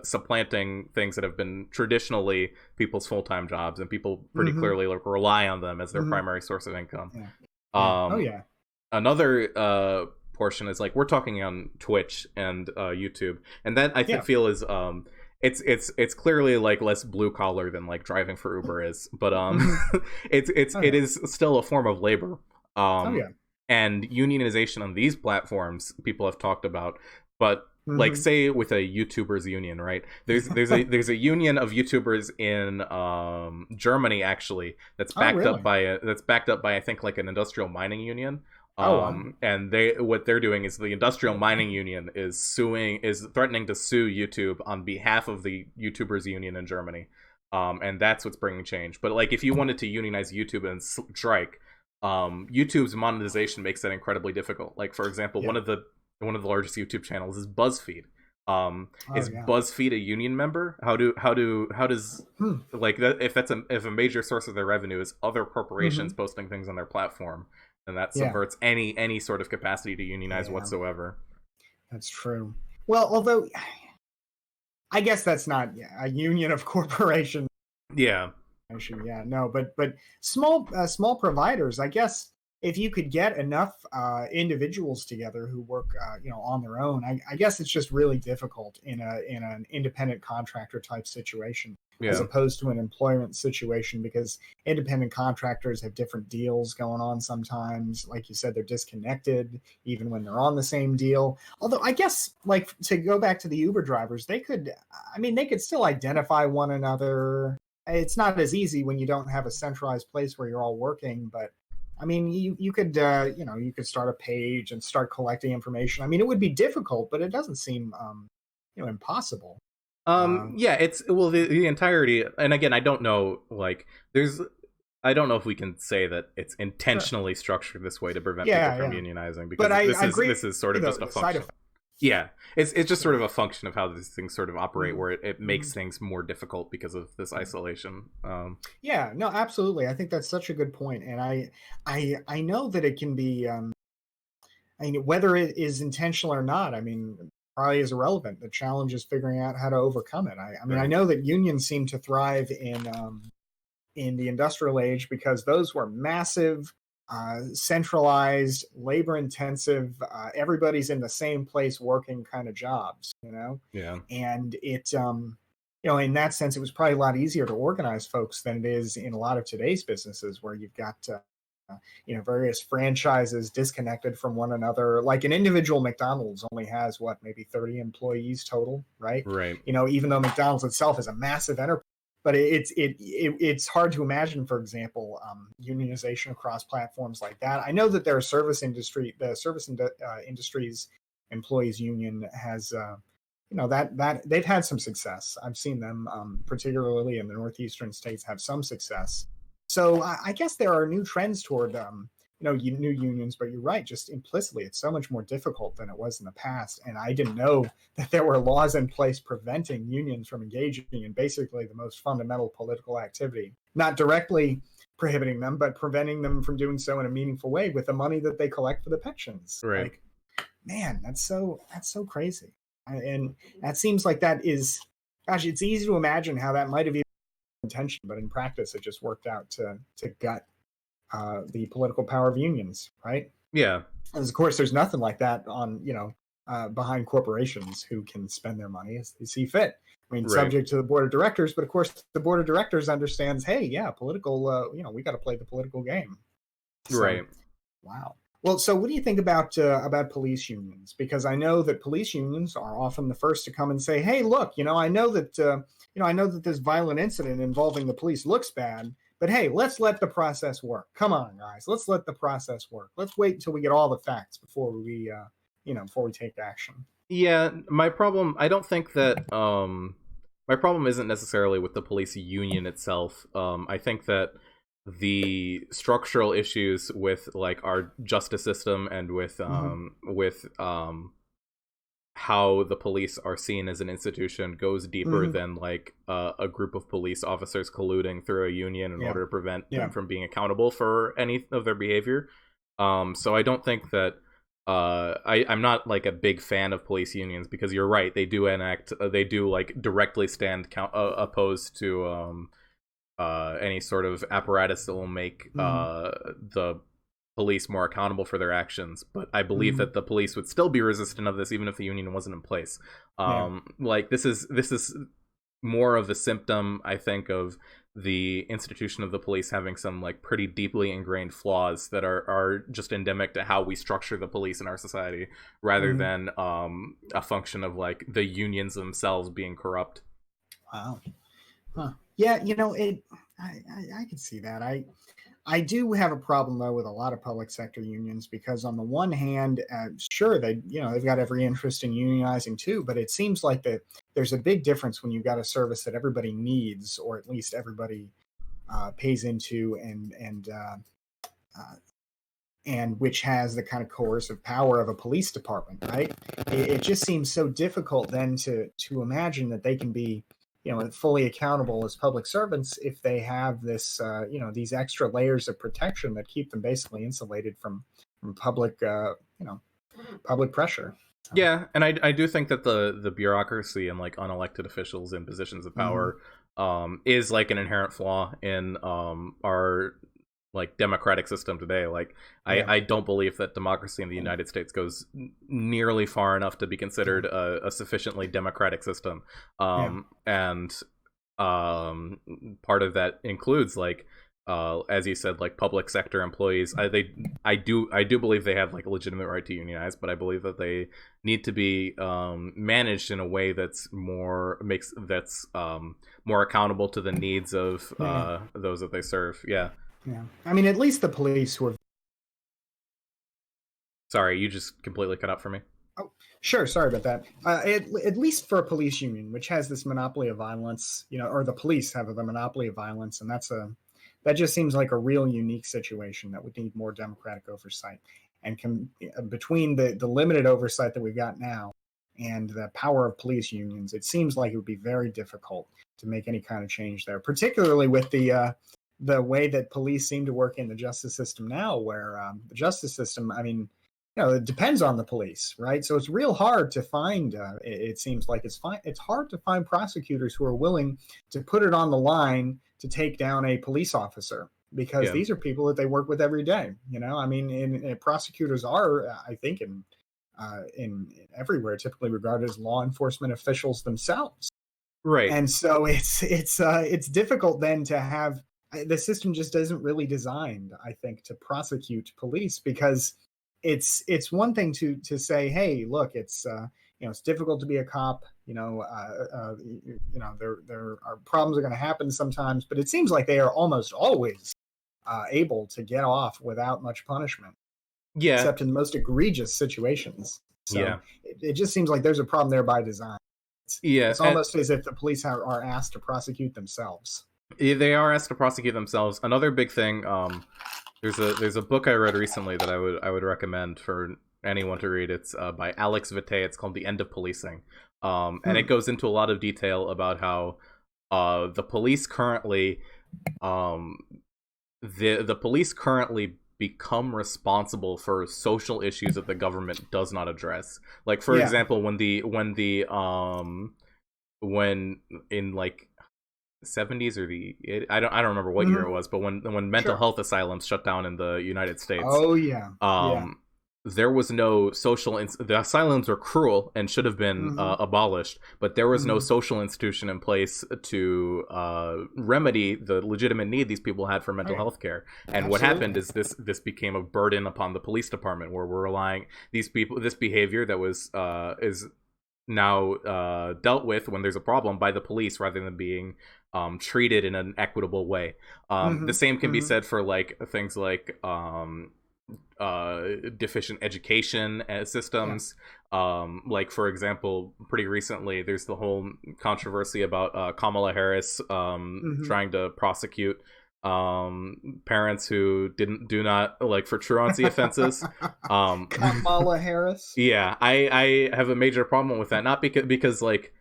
supplanting things that have been traditionally people's full-time jobs, and people pretty clearly like rely on them as their primary source of income. Another portion is like, we're talking on Twitch and YouTube, and that I feel is it's clearly like less blue collar than like driving for Uber is, but it is still a form of labor. And unionization on these platforms people have talked about, but like say with a YouTubers union, right? There's a union of YouTubers in Germany actually that's backed up by I think like an industrial mining union. And what they're doing is the industrial mining union is threatening to sue YouTube on behalf of the YouTubers union in Germany. And that's what's bringing change. But like, if you wanted to unionize YouTube and strike, YouTube's monetization makes that incredibly difficult. Like, for example, one of the largest YouTube channels is BuzzFeed. BuzzFeed a union member? How does like that, if a major source of their revenue is other corporations posting things on their platform, and that subverts any sort of capacity to unionize whatsoever. That's true. Well, although I guess that's not a union of corporations. Yeah. No, but small providers, I guess, if you could get enough individuals together who work on their own, I guess it's just really difficult in an independent contractor type situation. As opposed to an employment situation, because independent contractors have different deals going on sometimes. Like you said, they're disconnected even when they're on the same deal. Although I guess, like, to go back to the Uber drivers, they could still identify one another. It's not as easy when you don't have a centralized place where you're all working, but I mean, you could you could start a page and start collecting information. I mean, it would be difficult, but it doesn't seem impossible. It's the entirety, and again, I don't know, like, I don't know if we can say that it's Sure. intentionally structured this way to prevent people Yeah, from yeah. unionizing, But because I agree this is sort of though just a the side function. effect. Yeah, it's just Yeah. sort of a function of how these things sort of operate, Mhm. where it makes Mhm. things more difficult because of this isolation. Yeah, no, absolutely. I think that's such a good point, and I know that it can be. I mean, whether it is intentional or not, I mean, probably is irrelevant. The challenge is figuring out how to overcome it. I mean, I Right. know that unions seem to thrive in the industrial age because those were massive, centralized, labor intensive, everybody's in the same place working kind of jobs, you know? Yeah. And you know, in that sense, it was probably a lot easier to organize folks than it is in a lot of today's businesses where you've got, you know, various franchises disconnected from one another. Like an individual McDonald's only has what, maybe 30 employees total, right? Right. You know, even though McDonald's itself is a massive enterprise, but it's hard to imagine, for example, unionization across platforms like that. I know that there are industries employees union has, you know, that they've had some success. I've seen them, particularly in the northeastern states, have some success. So I guess there are new trends toward, you know, new unions. But you're right, just implicitly, it's so much more difficult than it was in the past. And I didn't know that there were laws in place preventing unions from engaging in basically the most fundamental political activity, not directly prohibiting them, but preventing them from doing so in a meaningful way with the money that they collect for the pensions. Right. Like, man, that's so crazy. And that seems like that is, gosh, it's easy to imagine how that might have even been intention, but in practice, it just worked out to gut the political power of unions, right? Yeah. And of course, there's nothing like that on, you know, behind corporations who can spend their money as they see fit. I mean, Right. subject to the board of directors, but of course, the board of directors understands, hey, yeah, political, you know, we got to play the political game. So, Right. wow. Well, so what do you think about police unions? Because I know that police unions are often the first to come and say, "Hey, look, you know, I know that this violent incident involving the police looks bad, but hey, let's let the process work. Come on, guys, let's let the process work. Let's wait until we get all the facts before we, you know, before we take action." Yeah, my problem, I don't think that my problem isn't necessarily with the police union itself. I think that the structural issues with like our justice system and Mm-hmm. with how the police are seen as an institution goes deeper Mm-hmm. than like a group of police officers colluding through a union in Yeah. order to prevent them Yeah. from being accountable for any of their behavior. So I don't think that I'm not like a big fan of police unions, because you're right, they do enact they do like directly stand opposed to any sort of apparatus that will make Mm-hmm. the police more accountable for their actions. But I believe Mm-hmm. that the police would still be resistant of this even if the union wasn't in place. Yeah. Like this is more of a symptom, I think, of the institution of the police having some like pretty deeply ingrained flaws that are just endemic to how we structure the police in our society, rather Mm-hmm. than a function of like the unions themselves being corrupt. Wow. Huh. Yeah, you know, I can see that. I do have a problem though with a lot of public sector unions because on the one hand, sure, they, you know, they've got every interest in unionizing too, but it seems like that there's a big difference when you've got a service that everybody needs, or at least everybody pays into, uh, and which has the kind of coercive power of a police department, right? It just seems so difficult then to imagine that they can be, you know, fully accountable as public servants if they have this, you know, these extra layers of protection that keep them basically insulated from public, you know, public pressure. So, Yeah, and I do think that the bureaucracy and like unelected officials in positions of mm-hmm. power is like an inherent flaw in our like democratic system today. Like Yeah, I don't believe that democracy in the United States goes nearly far enough to be yeah, considered a sufficiently democratic system. yeah, And part of that includes like as you said, like public sector employees. I do believe they have like a legitimate right to unionize, but I believe that they need to be managed in a way that's more accountable to the needs of yeah, those that they serve. Yeah. yeah. I mean, at least the police who are. Sorry, you just completely cut out for me. Oh, sure. Sorry about that. At least for a police union, which has this monopoly of violence, you know, or the police have the monopoly of violence, and that just seems like a real unique situation that would need more democratic oversight. And between the limited oversight that we've got now and the power of police unions, it seems like it would be very difficult to make any kind of change there, particularly with the way that police seem to work in the justice system now, where the justice system, I mean, it depends on the police, right? So it's real hard to find. It seems like it's hard to find prosecutors who are willing to put it on the line to take down a police officer, because these are people that they work with every day. I mean, prosecutors are, I think, in everywhere typically regarded as law enforcement officials themselves. Right. And so it's difficult then to have, the system just isn't really designed, I think, to prosecute police, because it's one thing to say, hey, look, it's it's difficult to be a cop. There are problems are going to happen sometimes, but it seems like they are almost always able to get off without much punishment. Yeah. Except in the most egregious situations. So it just seems like there's a problem there by design. It's almost as if the police are asked to prosecute themselves. They are asked to prosecute themselves. Another big thing, there's a book I read recently that I would recommend for anyone to read. It's by Alex Vitae. It's called The End of Policing, and it goes into a lot of detail about how the police currently the police currently become responsible for social issues that the government does not address. Like, for example, when in like 70s or I don't remember what year it was, but when mental health asylums shut down in the United States. There was no the asylums were cruel and should have been abolished, but there was no social institution in place to remedy the legitimate need these people had for mental health care. And what happened is this became a burden upon the police department, where we're relying this behavior that was is now dealt with when there's a problem by the police, rather than being treated in an equitable way. The same can be said for like things like deficient education systems. Like, for example, pretty recently there's the whole controversy about Kamala Harris trying to prosecute parents who do not like for truancy offenses. Kamala Harris. I have a major problem with that, not because like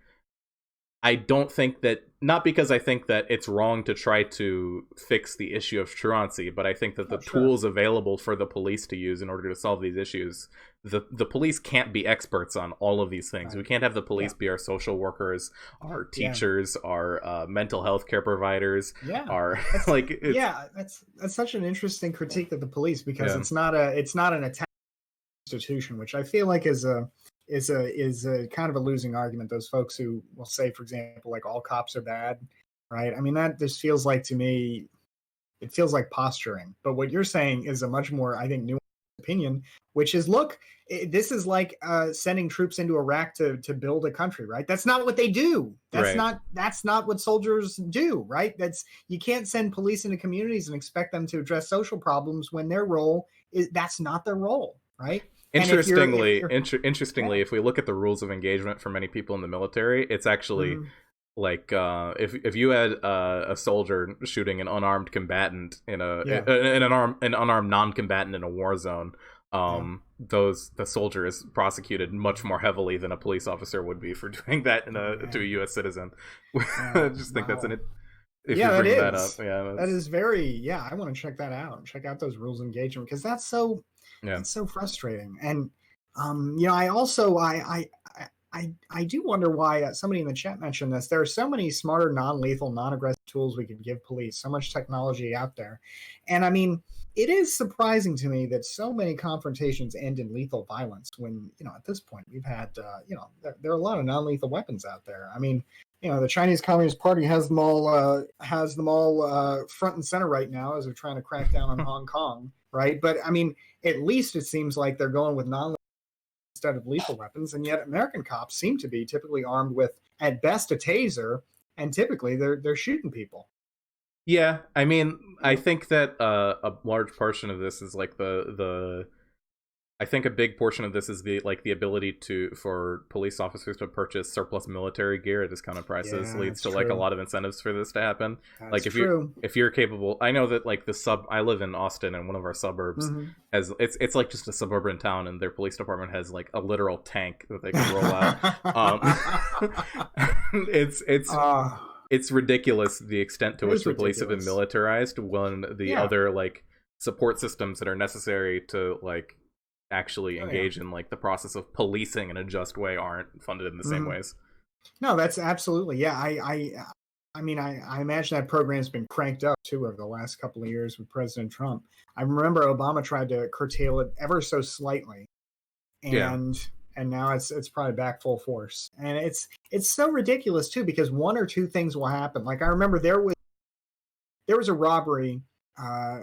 not because I think that it's wrong to try to fix the issue of truancy, but I think that the tools available for the police to use in order to solve these issues, the police can't be experts on all of these things. We can't have the police be our social workers, our teachers, our mental health care providers. That's such an interesting critique of the police, because it's not an attack institution, which I feel like is a kind of a losing argument. Those folks who will say, for example, like all cops are bad, right? I mean, that just feels like, to me, it feels like posturing. But what you're saying is a much more, I think, nuanced opinion, which is, look, this is like sending troops into Iraq to build a country, right? That's not what they do. That's not what soldiers do, right? You can't send police into communities and expect them to address social problems when their role that's not their role, right? Interestingly, if we look at the rules of engagement for many people in the military, it's actually like if you had a soldier shooting an unarmed combatant an unarmed non-combatant in a war zone, the soldier is prosecuted much more heavily than a police officer would be for doing that to a U.S. citizen. I just think that's an. If you bring that up, that is very. I want to check that out. Check out those rules of engagement, because that's so. It's so frustrating. And I also I do wonder why somebody in the chat mentioned this. There are so many smarter, non-lethal, non-aggressive tools we could give police, so much technology out there. And I mean, it is surprising to me that so many confrontations end in lethal violence, when at this point we've had there are a lot of non-lethal weapons out there. I mean, the Chinese Communist Party has them all front and center right now as they're trying to crack down on Hong Kong, right? But I mean, at least it seems like they're going with non-lethal instead of lethal weapons, and yet American cops seem to be typically armed with, at best, a taser, and typically they're shooting people. Yeah, I mean, I think that a large portion of this is like I I think a big portion of this is the ability for police officers to purchase surplus military gear at discounted prices Yeah, leads that's to like a true. lot of incentives for this to happen. That's Like true. if you're capable, I know that like I live in Austin, and one of our suburbs Hmm. has it's like just a suburban town, and their police department has like a literal tank that they can roll out. It's Ah, it's ridiculous the extent to it which is the police have been ridiculous. militarized when the Yeah. other like support systems that are necessary to like actually Oh yeah. engage in like the process of policing in a just way aren't funded in the same Hmm. ways. No, that's absolutely, yeah. I mean, I imagine that program's been cranked up too over the last couple of years with President Trump. I remember Obama tried to curtail it ever so slightly, Yeah. and now it's probably back full force. And it's so ridiculous too, because one or two things will happen. Like I remember there was a robbery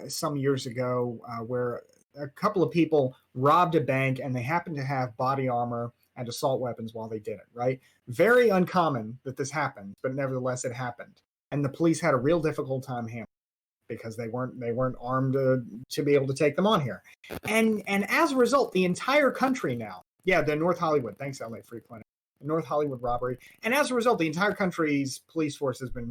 some years ago where a couple of people robbed a bank, and they happened to have body armor and assault weapons while they did it, right? Very uncommon that this happened, but nevertheless it happened. And the police had a real difficult time handling it because they weren't armed to be able to take them on here. And as a result, the entire country now, yeah, the North Hollywood, thanks LA Free Clinic, the North Hollywood robbery, and as a result, the entire country's police force has been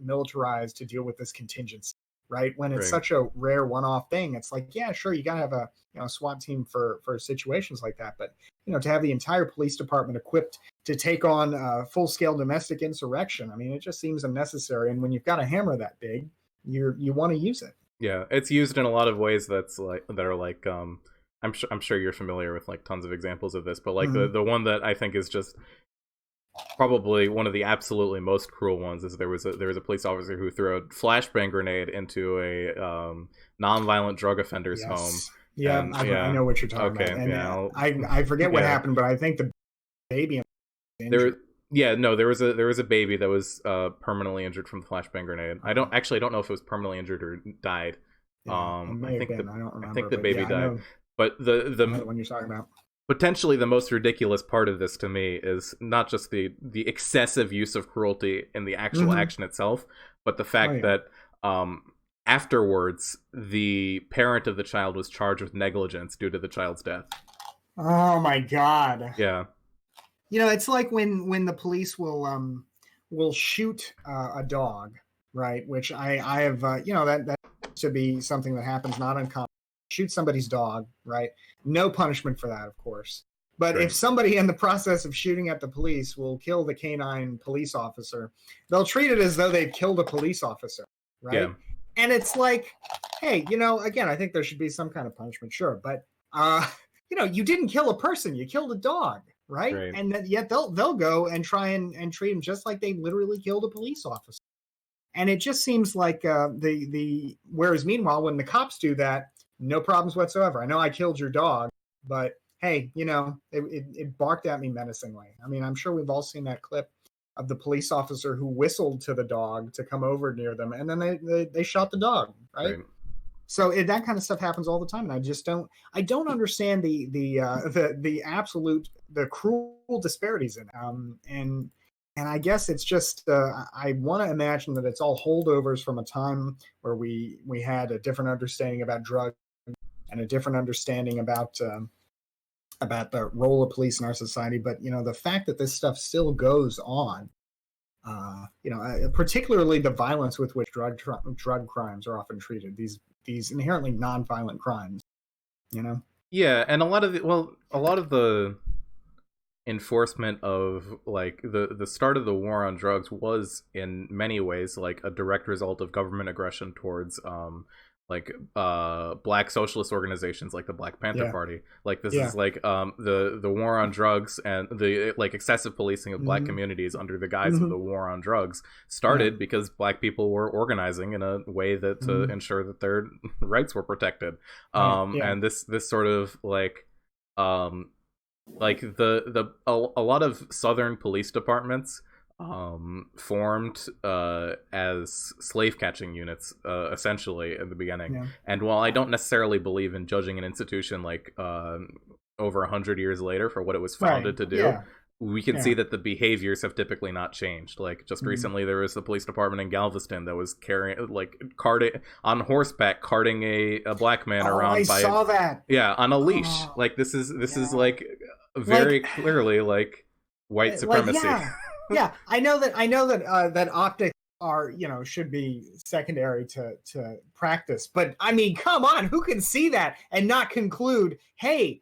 militarized to deal with this contingency. Right, when it's Right. such a rare one-off thing, it's like, yeah, sure, you got to have a SWAT team for situations like that, but to have the entire police department equipped to take on full-scale domestic insurrection, I mean, it just seems unnecessary. And when you've got a hammer that big, you want to use it. Yeah, it's used in a lot of ways that are like I'm sure you're familiar with like tons of examples of this, but like Mm-hmm. the one that I think is just probably one of the absolutely most cruel ones is there was a police officer who threw a flashbang grenade into a non-violent drug offender's home. Yes. Yeah, And I yeah, know what you're talking about, okay, and yeah, I forget what yeah, happened, but I think the baby was there, injured. yeah, no, there was a baby that was permanently injured from the flashbang grenade. I don't know if it was permanently injured or died. Yeah, it I may have think been. I don't I remember, think the but baby yeah, died, but I know the one you're talking about. potentially the most ridiculous part of this to me is not just the excessive use of cruelty in the actual Hmm. action itself, but the Oh fact yeah. that afterwards the parent of the child was charged with negligence due to the child's death. Oh my God. Yeah, It's like when the police will shoot a dog, right? Which I have that to be something that happens not uncommon. Shoot somebody's dog, right? No punishment for that, of course. But if right. somebody in the process of shooting at the police will kill the canine police officer, they'll treat it as though they've killed a police officer, Yeah, right? And it's like, hey, again, I think there should be some kind of punishment, sure, but you didn't kill a person, you killed a dog, right? right. And yet they'll go and try and treat him just like they literally killed a police officer. And it just seems like the whereas meanwhile when the cops do that, no problems whatsoever. I know I killed your dog, but hey, it barked at me menacingly. I mean, I'm sure we've all seen that clip of the police officer who whistled to the dog to come over near them, and then they shot the dog, right? Right. So that kind of stuff happens all the time, and I don't understand the absolute the cruel disparities in it. And I guess it's just I want to imagine that it's all holdovers from a time where we had a different understanding about drugs and a different understanding about the role of police in our society. But the fact that this stuff still goes on, particularly the violence with which drug crimes are often treated, these inherently non-violent crimes. You know. Yeah, and a lot of the enforcement of like the start of the war on drugs was in many ways like a direct result of government aggression towards like black socialist organizations like the Black Panther Yeah. Party. Like this Yeah. is like the war on drugs and the like excessive policing of black Hmm. communities under the guise of Hmm. the war on drugs Yeah. started because black people were organizing in a way that to Hmm. ensure that their rights were protected. Right. Yeah. And this sort of um a lot of southern police departments formed as slave catching units essentially in the beginning. Yeah. And while I don't necessarily believe in judging an institution like over 100 years later for what it was Right. founded to do, Yeah. we can Yeah. see that the behaviors have typically not changed. Like just recently, there was the police department in Galveston that was carrying, like, carting on horseback, carting a black man Oh, I around by saw that. on a leash. Oh, Like this is yeah. like very Like, clearly like white supremacy. yeah, yeah. I know that that optics are, should be secondary to practice, but I mean, come on, who can see that and not conclude, hey,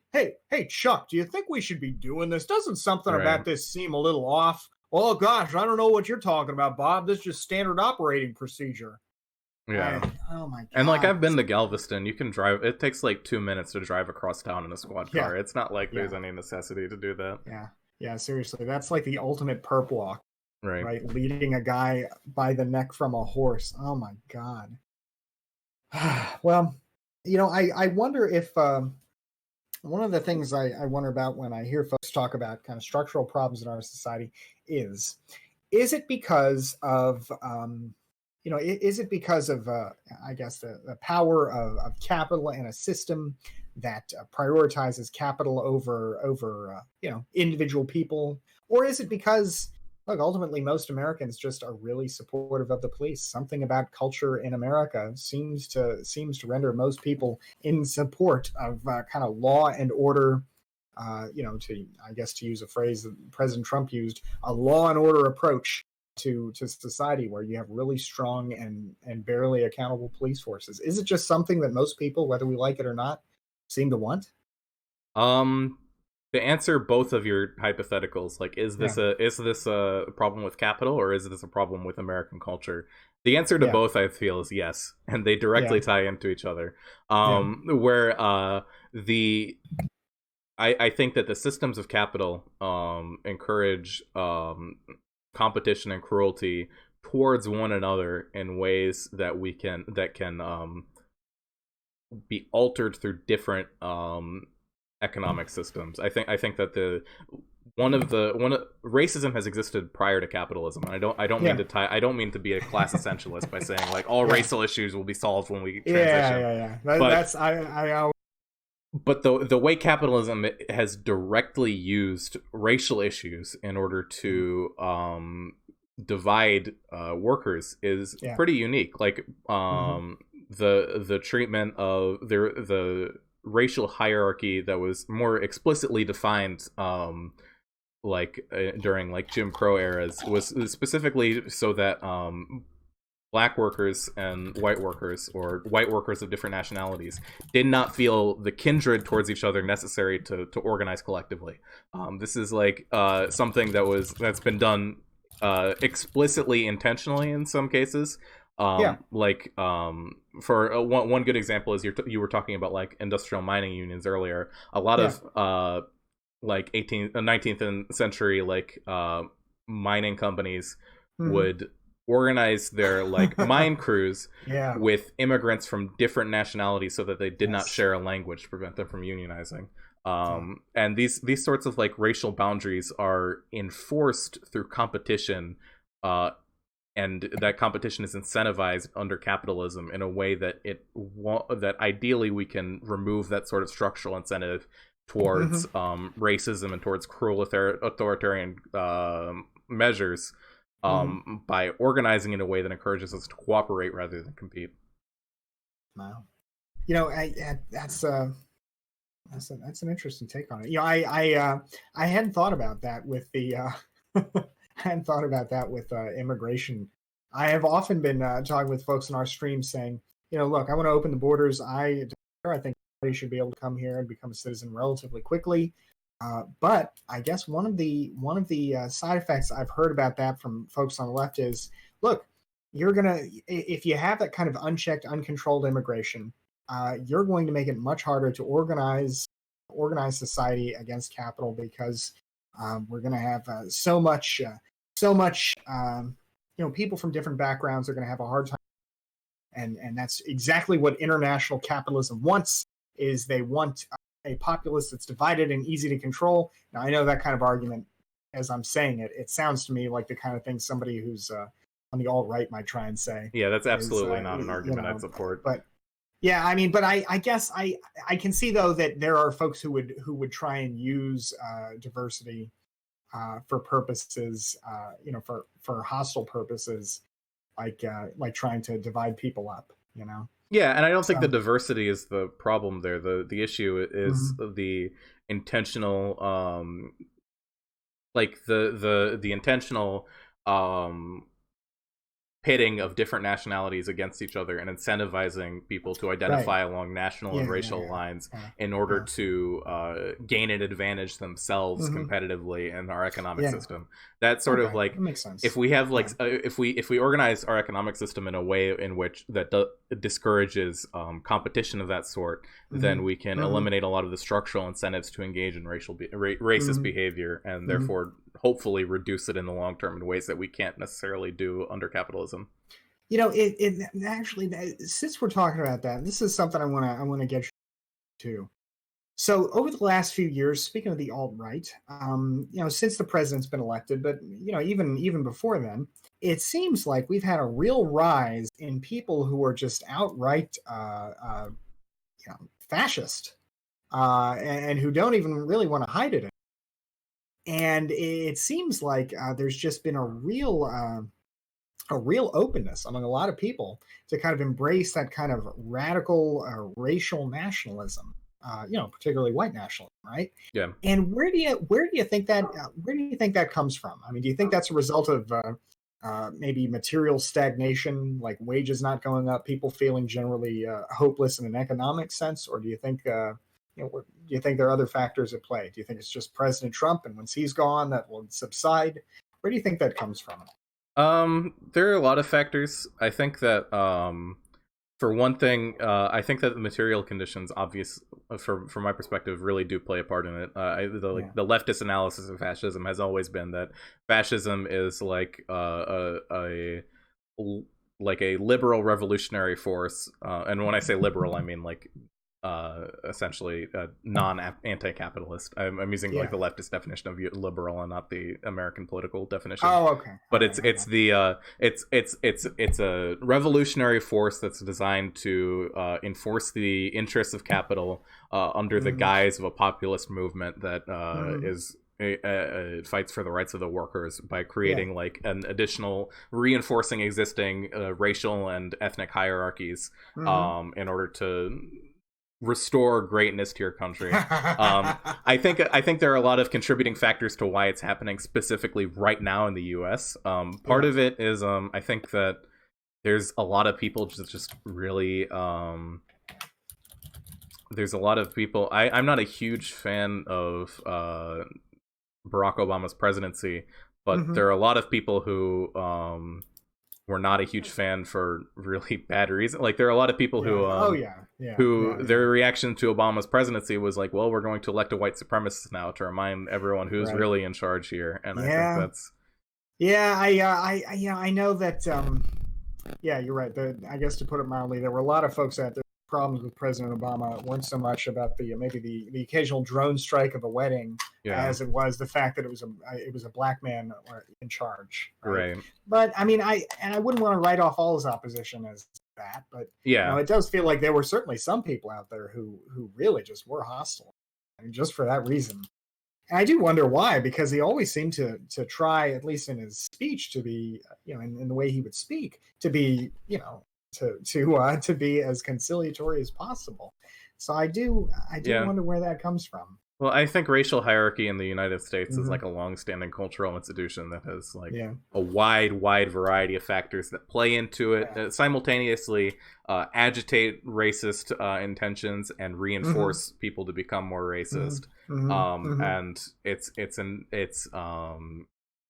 Chuck, do you think we should be doing this? Doesn't something Right. about this seem a little off? Oh gosh, I don't know what you're talking about, Bob. This is just standard operating procedure. Yeah. Oh my And like, god. I've been to Galveston. You can drive. It takes like 2 minutes to drive across town in a squad Yeah, car. It's not like yeah, there's any necessity to do that. yeah, yeah. Seriously, that's like the ultimate perp walk. Right. Right? Leading a guy by the neck from a horse. Oh my God. Well, I wonder if one of the things I wonder about when I hear folks talk about kind of structural problems in our society is it because of, is it because of, I guess, the power of capital and a system that prioritizes capital over individual people? Or is it because, look, ultimately, most Americans just are really supportive of the police? Something about culture in America seems to render most people in support of kind of law and order. To use a phrase that President Trump used, a law and order approach to society where you have really strong and barely accountable police forces. Is it just something that most people, whether we like it or not, seem to want? To answer both of your hypotheticals, like, is this Yeah, a problem with capital, or is this a problem with American culture? The answer to yeah, both, I feel, is yes, and they directly yeah, tie into each other. yeah. Where the I think that the systems of capital encourage competition and cruelty towards one another in ways that can be altered through different economic systems. I think that the one of racism has existed prior to capitalism. And Yeah, I don't mean to be a class essentialist by saying like all yeah, racial issues will be solved when we yeah, transition. yeah. But That's I the way capitalism has directly used racial issues in order to divide workers is yeah. pretty unique. Like Hmm. the treatment of the racial hierarchy that was more explicitly defined during like Jim Crow eras was specifically so that black workers and white workers, or white workers of different nationalities, did not feel the kindred towards each other necessary to organize collectively. This is like something that's been done explicitly, intentionally in some cases. Yeah. For one good example is you were talking about like industrial mining unions earlier. A lot Yeah. of like 19th century mining companies Hmm. would organize their like mine crews Yeah. with immigrants from different nationalities so that they did not Yes. share a language to prevent them from unionizing. Yeah. And these sorts of like racial boundaries are enforced through competition, and that competition is incentivized under capitalism in a way that that ideally we can remove that sort of structural incentive Hmm. towards racism and towards cruel authoritarian measures, Hmm. by organizing in a way that encourages us to cooperate rather than compete. Wow. That's an interesting take on it. I hadn't thought about that with the I hadn't thought about that with immigration. I have often been talking with folks in our stream saying, look, I want to open the borders. I think everybody should be able to come here and become a citizen relatively quickly. But I guess one of the side effects I've heard about that from folks on the left is, look, if you have that kind of unchecked, uncontrolled immigration, you're going to make it much harder to organize society against capital, because we're going to have so much people from different backgrounds are going to have a hard time, and that's exactly what international capitalism wants. Is they want a populace that's divided and easy to control. Now, I know that kind of argument, as I'm saying it, it sounds to me like the kind of thing somebody who's on the alt right might try and say. Yeah, that's Is absolutely not an argument I'd support. but yeah, I mean, but I guess I can see though that there are folks who would try and use diversity for purposes, for hostile purposes, like trying to divide people up. Yeah, and I don't think the So, diversity is the problem there. The issue is mhm, the intentional the intentional um pitting of different nationalities against each other and incentivizing people to right. identify along national and Yeah, yeah, racial yeah, lines yeah, in order yeah. to gain an advantage themselves Hmm. competitively in our economic Yeah. system. That's sort of Okay, like, that makes if sense. we have like Yeah. if we organize our economic system in a way in which that discourages competition of that sort, Hmm. then we can Hmm. eliminate a lot of the structural incentives to engage in racist Hmm. behavior, and Hmm. therefore hopefully reduce it in the long term in ways that we can't necessarily do under capitalism. It actually, since we're talking about that, this is something I want to get to. So over the last few years, speaking of the alt right, since the president's been elected, but even before then, it seems like we've had a real rise in people who are just outright, fascist, and who don't even really want to hide it. And it seems like there's just been a real openness among a lot of people to kind of embrace that kind of radical racial nationalism, particularly white nationalism, right? Yeah. And where do you think that comes from? I mean, do you think that's a result of maybe material stagnation, like wages not going up, people feeling generally hopeless in an economic sense, or do you think do you think there are other factors at play? Do you think it's just President Trump, and once he's gone, that will subside? Where do you think that comes from? There are a lot of factors. I think that, for one thing, I think that the material conditions, obvious from my perspective, really do play a part in it. Yeah. The leftist analysis of fascism has always been that fascism is like like a liberal revolutionary force, and when I say liberal, I mean like essentially non anti-capitalist. I'm using like Yeah. the leftist definition of liberal and not the American political definition. Oh, okay. All But right. it's Okay. the it's a revolutionary force that's designed to enforce the interests of capital under the Hmm. guise of a populist movement that Hmm. is fights for the rights of the workers by Yeah. creating like an additional reinforcing existing racial and ethnic hierarchies Hmm. in order to restore greatness to your country. Um, I think there are a lot of contributing factors to why it's happening specifically right now in the U.S. Part Yeah. of it is I think that there's a lot of people just really there's a lot of people. I'm not a huge fan of Barack Obama's presidency, but Hmm. there are a lot of people who were not a huge fan for really bad reasons. Like there are a lot of people Yeah. Oh, yeah. Yeah. who Yeah. Yeah. their reaction to Obama's presidency was like, well, we're going to elect a white supremacist now to remind everyone who's Right. really in charge here. And I think Yeah. that's Yeah. I know that. Yeah, you're right. I guess to put it mildly, there were a lot of folks out there. Problems with President Obama weren't so much about maybe the occasional drone strike of a wedding yeah, as it was the fact that it was a black man in charge, right? right, But I mean, I wouldn't want to write off all his opposition as that, but yeah, it does feel like there were certainly some people out there who really just were hostile, I mean, just for that reason. And I do wonder why, because he always seemed to try, at least in his speech, to be, in the way he would speak, to be, to be as conciliatory as possible. So I do yeah. wonder where that comes from. Well, I think racial hierarchy in the United States is Hmm. like a long-standing cultural institution that has like Yeah. a wide variety of factors that play into it, Yeah. that simultaneously agitate racist intentions and Hmm. reinforce people to become more Hmm. racist. Hmm. Hmm. And it's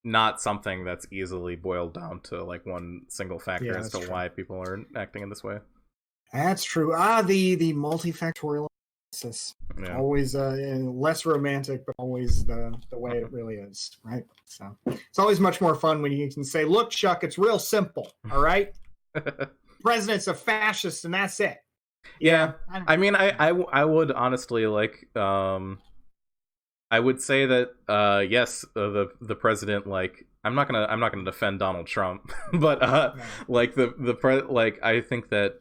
not something that's easily boiled down to like one single factor Yeah, as that's to true. why people are acting in this way. That's true. The multifactorial analysis, Yeah. always less romantic, but always the way it really is, right? So it's always much more fun when you can say, "Look, Chuck, it's real simple. All right, president's a fascist, and that's it." Yeah. Yeah, I don't I know. mean, I would honestly like I would say that yes, the president, like I'm not gonna defend Donald Trump, but No. like like I think that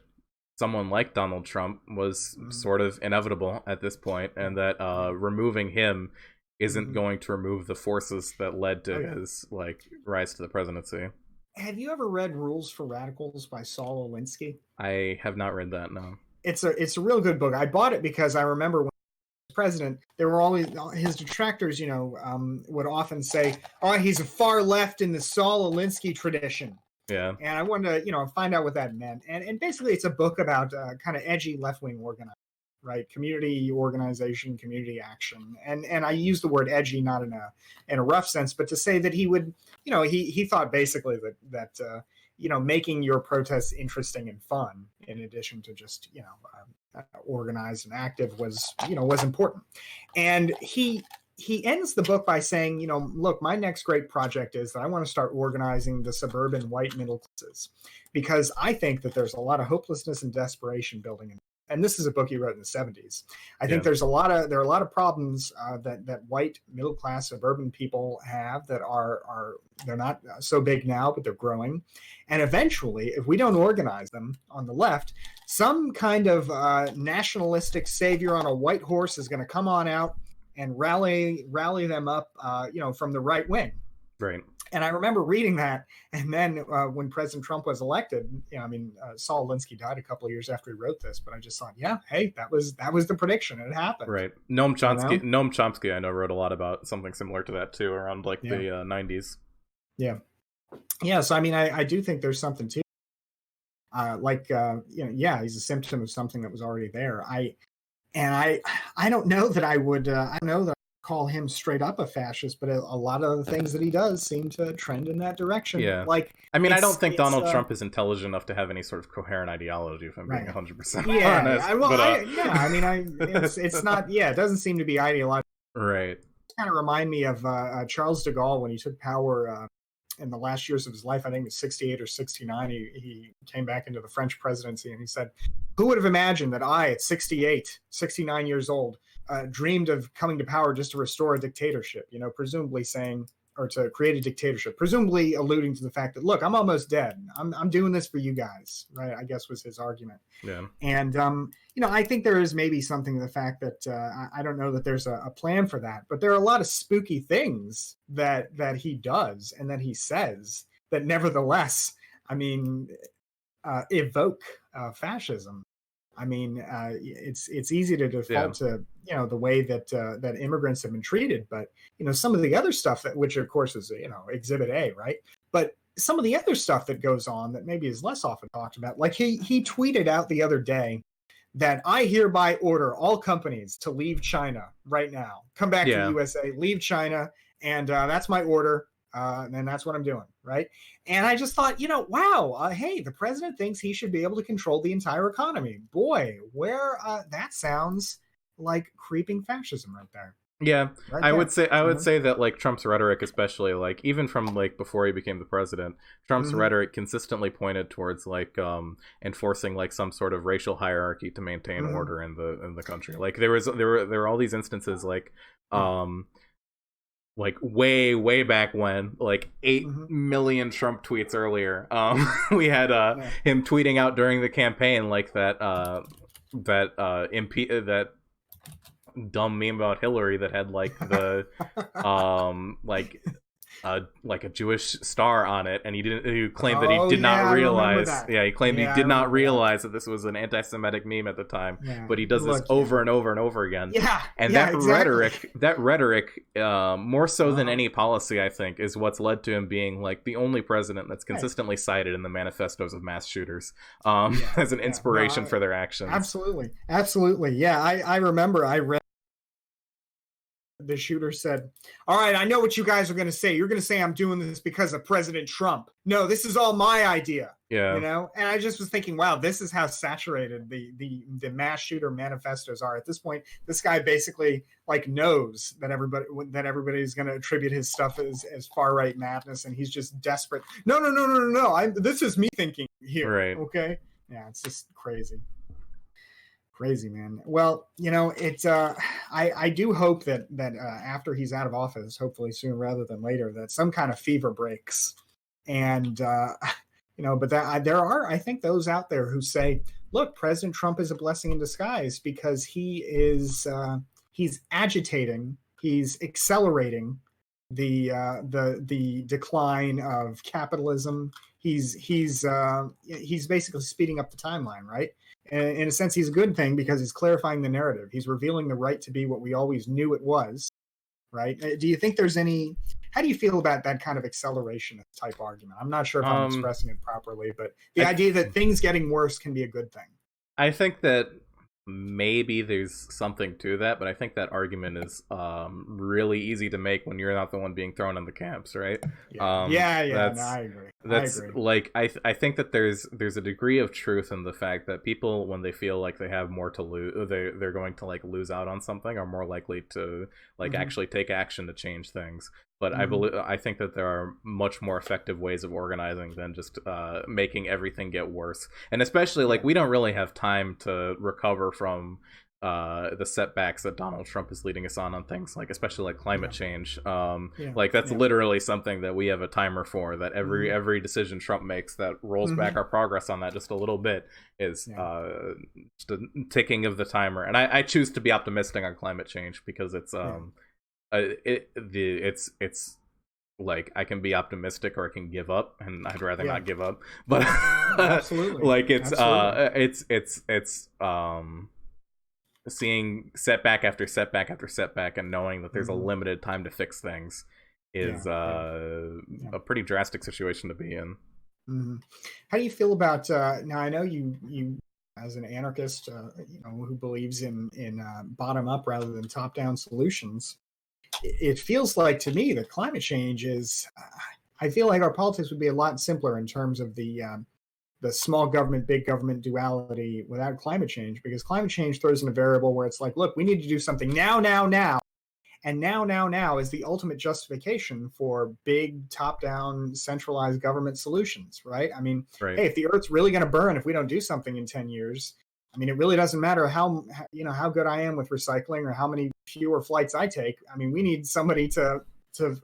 someone like Donald Trump was Mhm. sort of inevitable at this point, Yeah, and that yeah. removing him isn't going to remove the forces that led to his like rise to the presidency. Have you ever read Rules for Radicals by Saul Alinsky? I have not read that, no. It's a real good book. I bought it because I remember when he was president, there were always his detractors, would often say, "Oh, he's a far left in the Saul Alinsky tradition." Yeah. And I wanted to, find out what that meant. And basically, it's a book about kind of edgy left-wing organizing, right? Community organization, community action. And I use the word edgy not in a rough sense, but to say that he would, he thought basically that making your protests interesting and fun, in addition to just, organized and active, was important. And he ends the book by saying, look, my next great project is that I want to start organizing the suburban white middle classes, because I think that there's a lot of hopelessness and desperation building in. And this is a book he wrote in the 70s. I think there are a lot of problems that white middle class suburban people have that they're not so big now, but they're growing. And eventually, if we don't organize them on the left, some kind of nationalistic savior on a white horse is going to come on out and rally them up, from the right wing. Right. And I remember reading that, and then when President Trump was elected, Saul Alinsky died a couple of years after he wrote this, but I just thought, yeah, hey, that was the prediction. It happened. Right. Noam Chomsky, I know, wrote a lot about something similar to that too, around the 90s. Yeah. Yeah. So I do think there's something to, he's a symptom of something that was already there. I don't know that I would. I know that I call him straight up a fascist, but a lot of the things that he does seem to trend in that direction. Yeah. I don't think Donald Trump is intelligent enough to have any sort of coherent ideology, if I'm being 100% honest. It's not. Yeah, it doesn't seem to be ideological. Right. It kind of remind me of Charles de Gaulle when he took power. In the last years of his life, I think it was 68 or 69, he came back into the French presidency, and he said, who would have imagined that I, at 69 years old, dreamed of coming to power just to restore a dictatorship, presumably saying, or to create a dictatorship, presumably alluding to the fact that, look, I'm almost dead. I'm doing this for you guys, right? I guess was his argument. Yeah. And, I think there is maybe something to the fact that I don't know that there's a plan for that, but there are a lot of spooky things that he does and that he says that nevertheless, evoke fascism. It's easy to default to the way that immigrants have been treated, but some of the other stuff which of course is Exhibit A, right? But some of the other stuff that goes on that maybe is less often talked about, like he tweeted out the other day that I hereby order all companies to leave China right now, come back to the USA, leave China, and that's my order. And that's what I'm doing, right? And I just thought, wow, hey, the president thinks he should be able to control the entire economy. Boy, that sounds like creeping fascism right there. Yeah, right. I would say that like Trump's rhetoric, especially like even from like before he became the president, Trump's rhetoric consistently pointed towards like enforcing like some sort of racial hierarchy to maintain order in the country. Like there were all these instances like way back when, like 8 million Trump tweets earlier, we had him tweeting out during the campaign like that dumb meme about Hillary that had like the like a Jewish star on it, and he claimed that he did not realize. Yeah, he claimed he did not realize that this was an anti-Semitic meme at the time. Yeah. But he does this over and over and over again. Yeah, and that rhetoric, more so than any policy, I think, is what's led to him being like the only president that's consistently cited in the manifestos of mass shooters as an inspiration for their actions. Absolutely. Yeah, I remember I read. The shooter said, all right, I know what you guys are going to say. You're going to say I'm doing this because of President Trump. No, this is all my idea. Yeah. And I just was thinking, wow, this is how saturated the mass shooter manifestos are. At this point, this guy basically like knows that everybody's going to attribute his stuff as far right madness, and he's just desperate. No. This is me thinking here. Right. Okay. Yeah, it's just crazy. Crazy, man. Well, I do hope that after he's out of office, hopefully soon rather than later, that some kind of fever breaks. And, but there are, I think, those out there who say, look, President Trump is a blessing in disguise because he's agitating he's accelerating the decline of capitalism. He's basically speeding up the timeline, right? And in a sense, he's a good thing because he's clarifying the narrative. He's revealing the right to be what we always knew it was, right? Do you think there's any? How do you feel about that kind of acceleration type argument? I'm not sure if I'm expressing it properly, but the idea that things getting worse can be a good thing. I think that maybe there's something to that, but I think that argument is really easy to make when you're not the one being thrown in the camps, right? No, I agree. That's like I think that there's a degree of truth in the fact that people, when they feel like they have more to lose, they're going to like lose out on something, are more likely to like actually take action to change things. But I think that there are much more effective ways of organizing than just making everything get worse. And especially like we don't really have time to recover from the setbacks that Donald Trump is leading us on things like, especially like climate change. Like that's literally something that we have a timer for, that every decision Trump makes that rolls back our progress on that just a little bit is just a ticking of the timer. And I choose to be optimistic on climate change because it's it's like I can be optimistic or I can give up, and I'd rather not give up. But absolutely, like it's seeing setback after setback after setback and knowing that there's a limited time to fix things is a pretty drastic situation to be in. How do you feel about now? I know you as an anarchist, who believes in bottom up rather than top down solutions. It feels like to me that climate change is. I feel like our politics would be a lot simpler in terms of the small government, big government duality without climate change, because climate change throws in a variable where it's like, look, we need to do something now, and now is the ultimate justification for big top-down centralized government solutions, right? I mean, hey, if the Earth's really going to burn if we don't do something in 10 years, I mean, it really doesn't matter how good I am with recycling or how many fewer flights I take. I mean, we need somebody to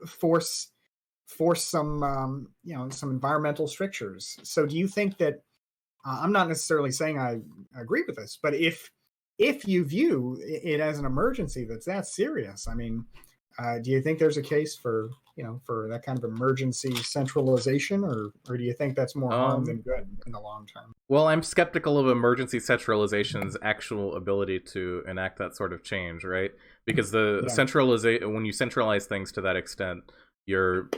force some some environmental strictures. So do you think that I'm not necessarily saying I agree with this, but if you view it as an emergency that's that serious, I mean, do you think there's a case for that kind of emergency centralization, or do you think that's more harm than good in the long term? Well, I'm skeptical of emergency centralization's actual ability to enact that sort of change, right? Because when you centralize things to that extent, you're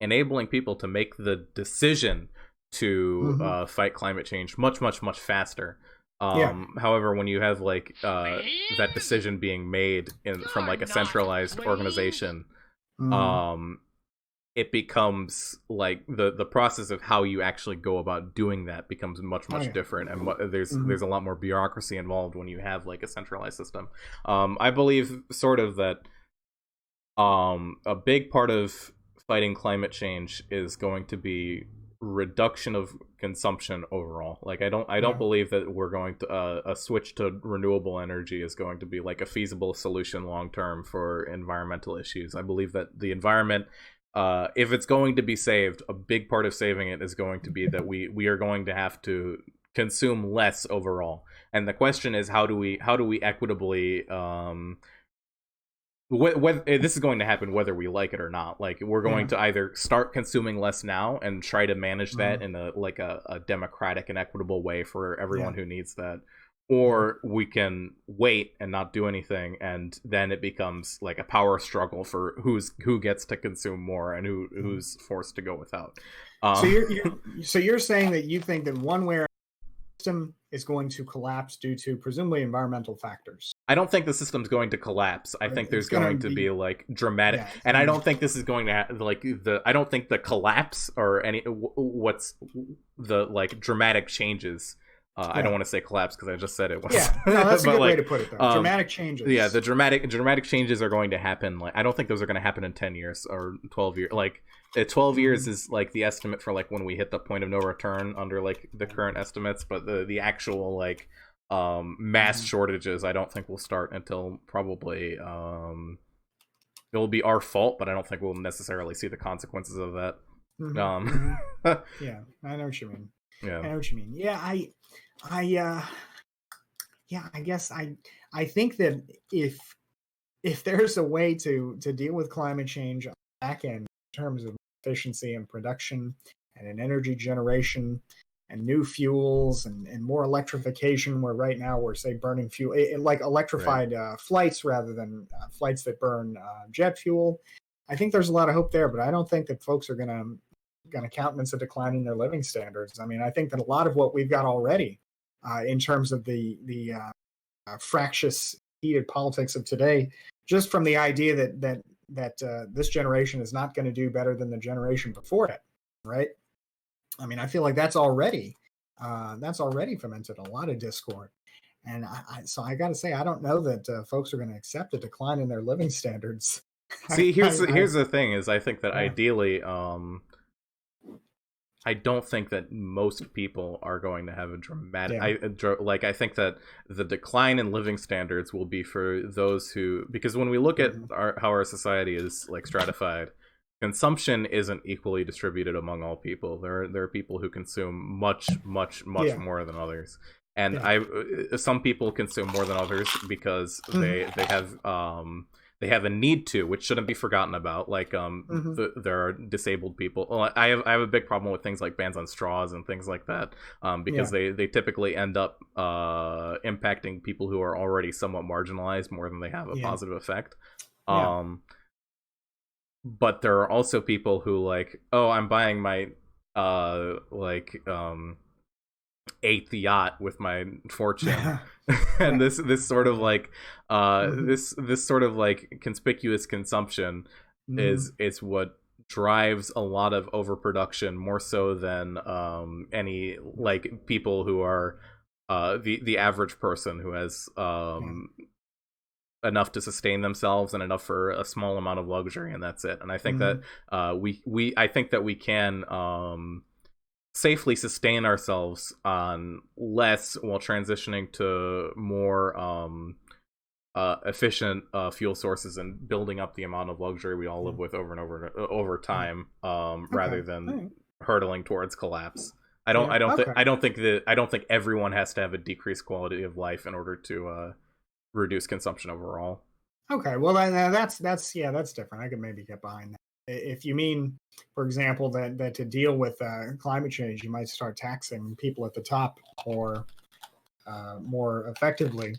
enabling people to make the decision to fight climate change much faster. However, when you have like that decision being made from like a centralized organization, it becomes like the process of how you actually go about doing that becomes much different, and there's a lot more bureaucracy involved when you have like a centralized system. I believe sort of that a big part of fighting climate change is going to be reduction of consumption overall. Like I don't believe that we're going to a switch to renewable energy is going to be like a feasible solution long term for environmental issues. I believe that the environment, if it's going to be saved, a big part of saving it is going to be that we are going to have to consume less overall. And the question is, how do we equitably whether this is going to happen whether we like it or not. Like we're going to either start consuming less now and try to manage that in a democratic and equitable way for everyone who needs that, or we can wait and not do anything, and then it becomes like a power struggle for who gets to consume more and who's forced to go without. So you're saying that you think that one way or system is going to collapse due to presumably environmental factors. I don't think the system's going to collapse. I think there's going to be like dramatic, and I don't think this is going to I don't think the collapse or what's the like dramatic changes. I don't want to say collapse because I just said it. No, that's a good way to put it, though. Dramatic changes. Yeah, the dramatic changes are going to happen. Like I don't think those are going to happen in 10 years or 12 years. Like 12 years is like the estimate for like when we hit the point of no return under like the current estimates, but the actual like mass shortages I don't think will start until probably it will be our fault, but I don't think we'll necessarily see the consequences of that. Yeah, I know what you mean. Yeah, I know what you mean. Yeah, I guess I think that if if there's a way to deal with climate change on the back end in terms of efficiency and production and in energy generation and new fuels and more electrification, where right now we're say burning fuel, like Right. electrified flights rather than flights that burn jet fuel. I think there's a lot of hope there, but I don't think that folks are going to countenance a decline in their living standards. I mean, I think that a lot of what we've got already in terms of the fractious, heated politics of today, just from the idea that this generation is not going to do better than the generation before it, right? I mean, I feel like that's already fomented a lot of discord, and so I got to say, I don't know that folks are going to accept a decline in their living standards. See, here's the thing: is I think that Yeah. ideally, I don't think that most people are going to have a dramatic. Yeah. I think that the decline in living standards will be for those who, because when we look at Mhm. how our society is like stratified, consumption isn't equally distributed among all people. There are people who consume much Yeah. more than others, and Yeah. some people consume more than others because Mhm. they have a need to, which shouldn't be forgotten about. Like Mhm. there are disabled people. Well, I have a big problem with things like bans on straws and things like that, because Yeah. they typically end up impacting people who are already somewhat marginalized more than they have a Yeah. positive effect. Yeah. Um, but there are also people who like, oh, I'm buying my like eighth yacht with my fortune, and Right. this sort of like Mhm. this sort of like conspicuous consumption Mhm. is what drives a lot of overproduction, more so than any like people who are the average person who has Yeah. enough to sustain themselves and enough for a small amount of luxury, and that's it. And I think that Mhm. we I think that we can safely sustain ourselves on less while transitioning to more efficient fuel sources and building up the amount of luxury we all live Yeah. with over Yeah. time, Okay. rather than All right. hurtling towards collapse. Yeah. Okay. I don't think everyone has to have a decreased quality of life in order to reduce consumption overall. Okay. Well, that's yeah, that's different. I could maybe get behind that. If you mean, for example, that to deal with climate change, you might start taxing people at the top more effectively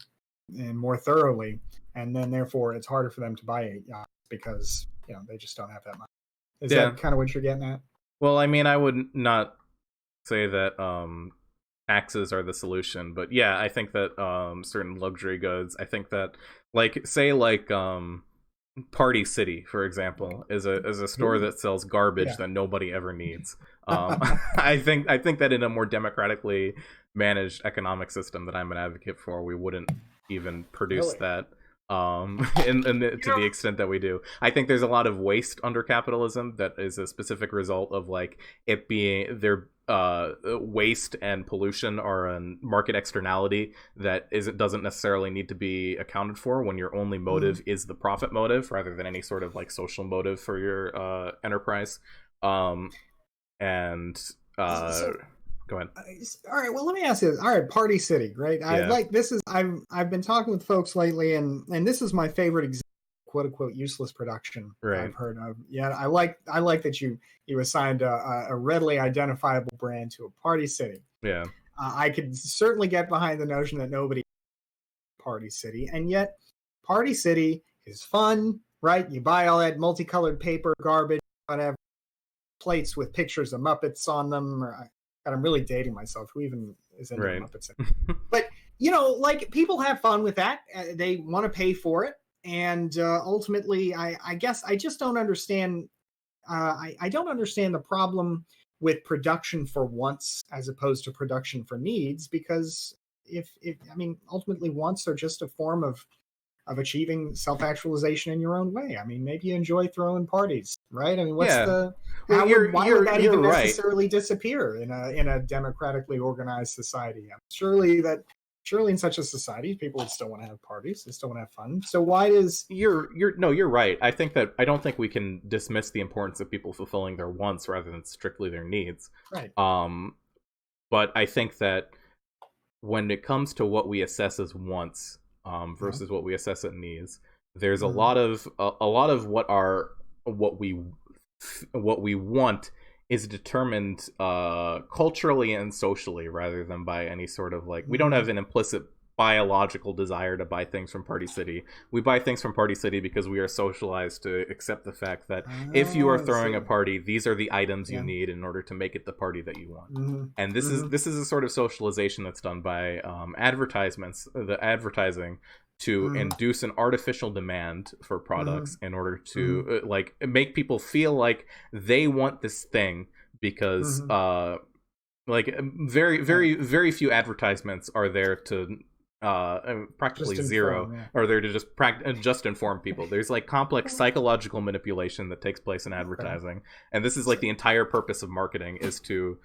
and more thoroughly, and then therefore it's harder for them to buy a yacht because they just don't have that money. Is Yeah. that kind of what you're getting at? Well, I mean, I would not say that taxes are the solution, but yeah, I think that certain luxury goods, I think that like say like Party City, for example, is a store Ooh, that sells garbage yeah. that nobody ever needs. I think that in a more democratically managed economic system that I'm an advocate for, we wouldn't even produce Really? that You to know, the extent that we do. I think there's a lot of waste under capitalism that is a specific result of like it being their waste and pollution are a market externality that doesn't necessarily need to be accounted for when your only mhm. motive is the profit motive rather than any sort of like social motive for your enterprise. um and uh So Go ahead. all right, well, let me ask you this. All right, Party City, great. I Yeah. like this is I've been talking with folks lately, and this is my favorite example of quote unquote useless production Right. I've heard of. Yeah, I like that you assigned a readily identifiable brand to a Party City. Yeah. I could certainly get behind the notion that nobody Party City, and yet Party City is fun, right? You buy all that multicolored paper, garbage, whatever, plates with pictures of Muppets on them. God, I'm really dating myself. Who even is into Right. Muppets? But like people have fun with that. They want to pay for it, and ultimately, I guess I just don't understand. I don't understand the problem with production for wants as opposed to production for needs, because if I mean ultimately wants are just a form of achieving self-actualization in your own way. I mean, maybe you enjoy throwing parties, right? I mean, what's Yeah. the Well, how would why would that you're even right. necessarily disappear in a democratically organized society? Surely in such a society, people would still want to have parties, they still want to have fun. So why does You're no, you're right. I don't think we can dismiss the importance of people fulfilling their wants rather than strictly their needs. right? um but I think that when it comes to what we assess as wants Yeah. versus what we assess as needs, There's Mm-hmm. a lot of what we what we want is determined culturally and socially rather than by any sort of like, we don't Mm-hmm. have an implicit biological desire to buy things from Party City. We buy things from Party City because we are socialized to accept the fact that if you are I throwing a see. party, these are the items you Yeah. need in order to make it the party that you want. Mm-hmm. And Mm-hmm. this is a sort of socialization that's done by advertisements, the advertising, to Mm-hmm. induce an artificial demand for Mm-hmm. products in order Mm-hmm. to like make people feel like they want this thing because Mm-hmm. like Right. very few advertisements are there to practically Just zero inform. Yeah. are there to just inform people. There's like complex Well, psychological manipulation that takes place in okay. advertising, and this is like So, the entire purpose of marketing, is to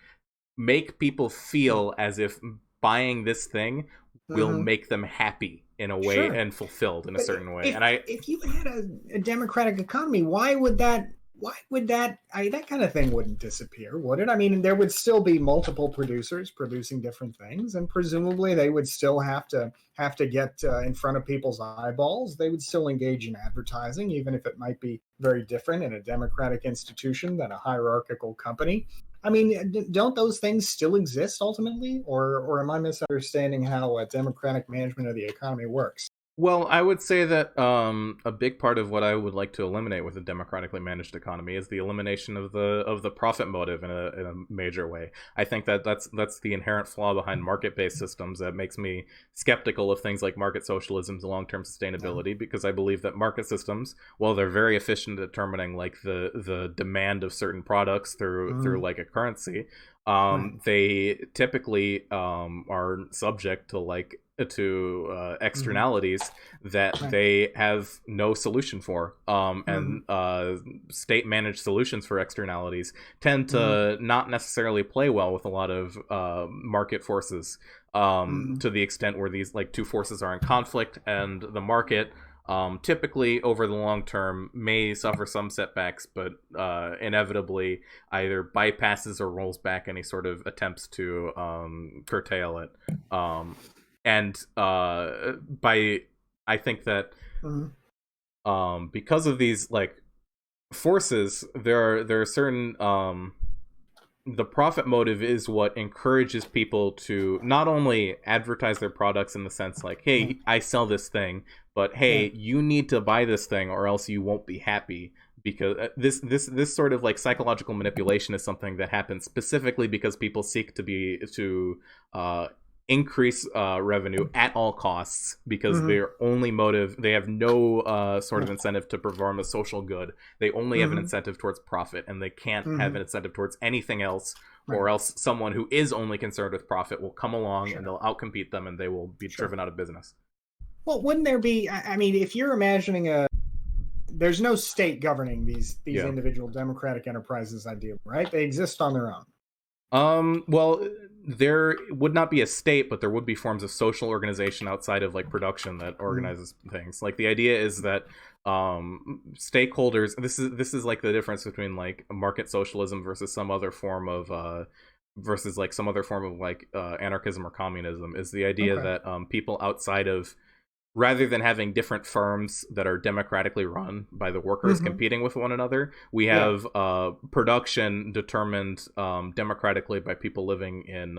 make people feel as if buying this thing will mm-hmm. make them happy in a way Sure. and fulfilled in a But certain way. if And I if you had a democratic economy, why would that that kind of thing wouldn't disappear, would it? I mean, there would still be multiple producers producing different things, and presumably they would still have to get in front of people's eyeballs. They would still engage in advertising, even if it might be very different in a democratic institution than a hierarchical company. I mean, don't those things still exist ultimately, or am I misunderstanding how democratic management of the economy works? Well, I would say that a big part of what I would like to eliminate with a democratically managed economy is the elimination of the profit motive in a major way. I think that that's the inherent flaw behind market-based systems that makes me skeptical of things like market socialism's long-term Yeah. sustainability, because I believe that market systems, while they're very efficient at determining like the demand of certain products through Mhm. like a currency, Right. they typically are subject to like to Mhm. externalities that Right. they have no solution for. Mhm. And state managed solutions for externalities tend Mhm. to not necessarily play well with a lot of market forces, Mhm. to the extent where these like two forces are in conflict, and the market typically over the long term may suffer some setbacks, but inevitably either bypasses or rolls back any sort of attempts to curtail it. And by I think that Mhm. because of these like forces, there are certain the profit motive is what encourages people to not only advertise their products in the sense like, Yeah. hey, I sell this thing, but Yeah. hey, you need to buy this thing or else you won't be happy. Because this sort of like psychological manipulation is something that happens specifically because people seek to uh, increase revenue at all costs, because Mhm. their only motive, they have no sort of Yeah. incentive to perform a social good. They only have an Mhm. incentive towards profit, and they can't have Mhm. an incentive towards anything else, Right. or else someone who is only concerned with profit will come along and Sure. they'll outcompete them and they will be Sure. driven out of business. Well, wouldn't there be? I mean, if you're imagining there's no state governing these Yeah. individual democratic enterprises, ideally, right? They exist on their own. Well, there would not be a state, but there would be forms of social organization outside of like production that Mhm. organizes things. Like the idea is that stakeholders. This is like the difference between like market socialism versus some other form of versus like some other form of like anarchism or communism. Is the idea Okay. that people outside of, rather than having different firms that are democratically run by the workers Mhm. competing with one another, we Yeah. have production determined democratically by people living in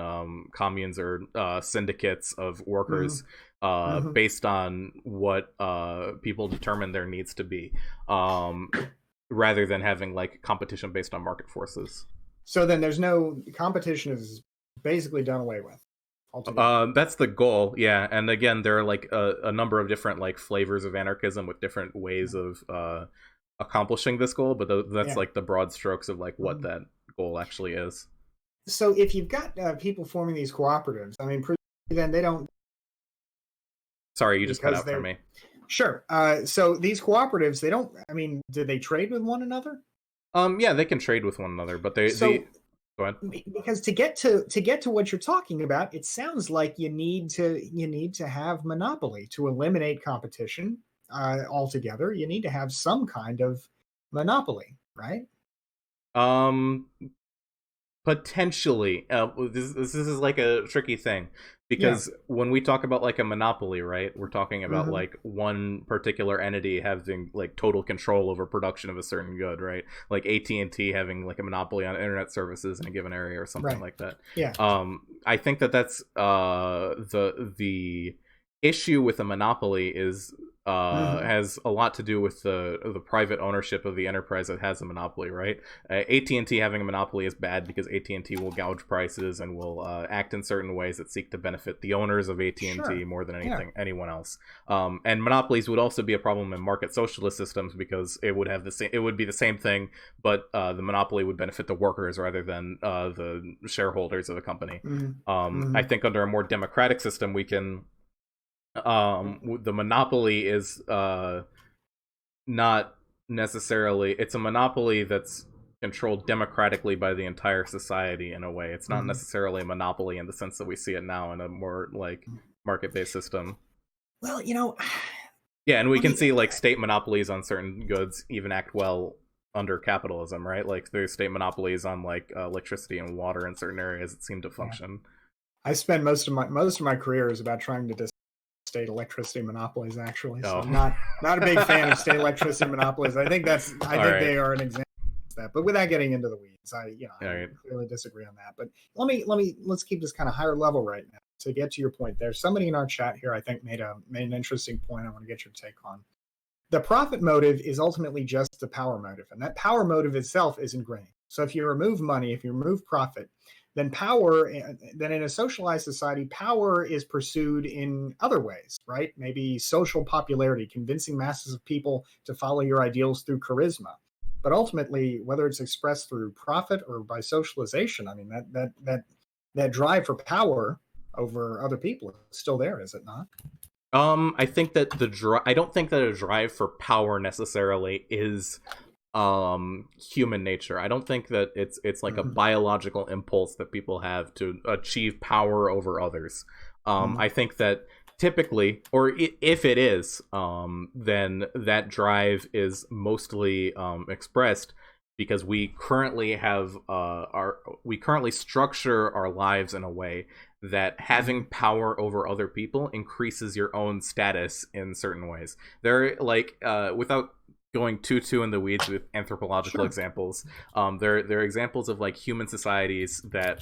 communes or syndicates of workers, Mhm. Mhm. based on what people determine their needs to be, um, rather than having like competition based on market forces. So then there's no competition is basically done away with altogether. That's the goal, yeah. And again, there are like a number of different like flavors of anarchism with different ways Yeah. of accomplishing this goal, but that's Yeah. like the broad strokes of like what Mhm. that goal actually is. So if you've got people forming these cooperatives, I mean, then they don't Sorry, you just cut because out for they're me. sure. So these cooperatives, they don't. I mean, do they trade with one another? Yeah, they can trade with one another, but they So go ahead. because to get to what you're talking about, it sounds like you need to have monopoly to eliminate competition altogether. You need to have some kind of monopoly, right? Um, Potentially, this is like a tricky thing, Yeah. because when we talk about like a monopoly, right, we're talking about Hmm. like one particular entity having like total control over production of a certain good, right? Like AT&T having like a monopoly on internet services in a given area or something Right. like that. Yeah. I think that that's the issue with a monopoly is Hmm. has a lot to do with the private ownership of the enterprise that has a monopoly, right? AT&T having a monopoly is bad because AT&T will gouge prices and will act in certain ways that seek to benefit the owners of AT&T Sure. more than Yeah. anyone else. And monopolies would also be a problem in market socialist systems because it would have it would be the same thing, but the monopoly would benefit the workers rather than the shareholders of the company. Hmm. I Hmm. think under a more democratic system, we can the monopoly is not necessarily, it's a monopoly that's controlled democratically by the entire society in a way. It's not Hmm. necessarily a monopoly in the sense that we see it now in a more like market-based system. Well, Yeah, and we let can me. see like state monopolies on certain goods even act well under capitalism, right? Like there's state monopolies on like electricity and water in certain areas that seem to Yeah. function. I spend most of my career is about trying to state electricity monopolies, actually. So Oh. I'm not a big fan of state electricity monopolies. I All think right. they are an example of that. But without getting into the weeds, All I right. clearly disagree on that. But let's keep this kind of higher level right now to get to your point. There's somebody in our chat here I think made an interesting point. I want to get your take on. The profit motive is ultimately just the power motive, and that power motive itself is ingrained. So if you remove money, if you remove profit, then then in a socialized society, power is pursued in other ways, right? Maybe social popularity, convincing masses of people to follow your ideals through charisma. But ultimately, whether it's expressed through profit or by socialization, I mean that drive for power over other people is still there, is it not? I think that I don't think that a drive for power necessarily is human nature. I don't think that it's like a Mm-hmm. biological impulse that people have to achieve power over others. Mm-hmm. I think that typically, or if it is, then that drive is mostly expressed because we currently structure our lives in a way that Mm-hmm. having power over other people increases your own status in certain ways. There, like, without going too in the weeds with anthropological Sure. examples, there are examples of like human societies that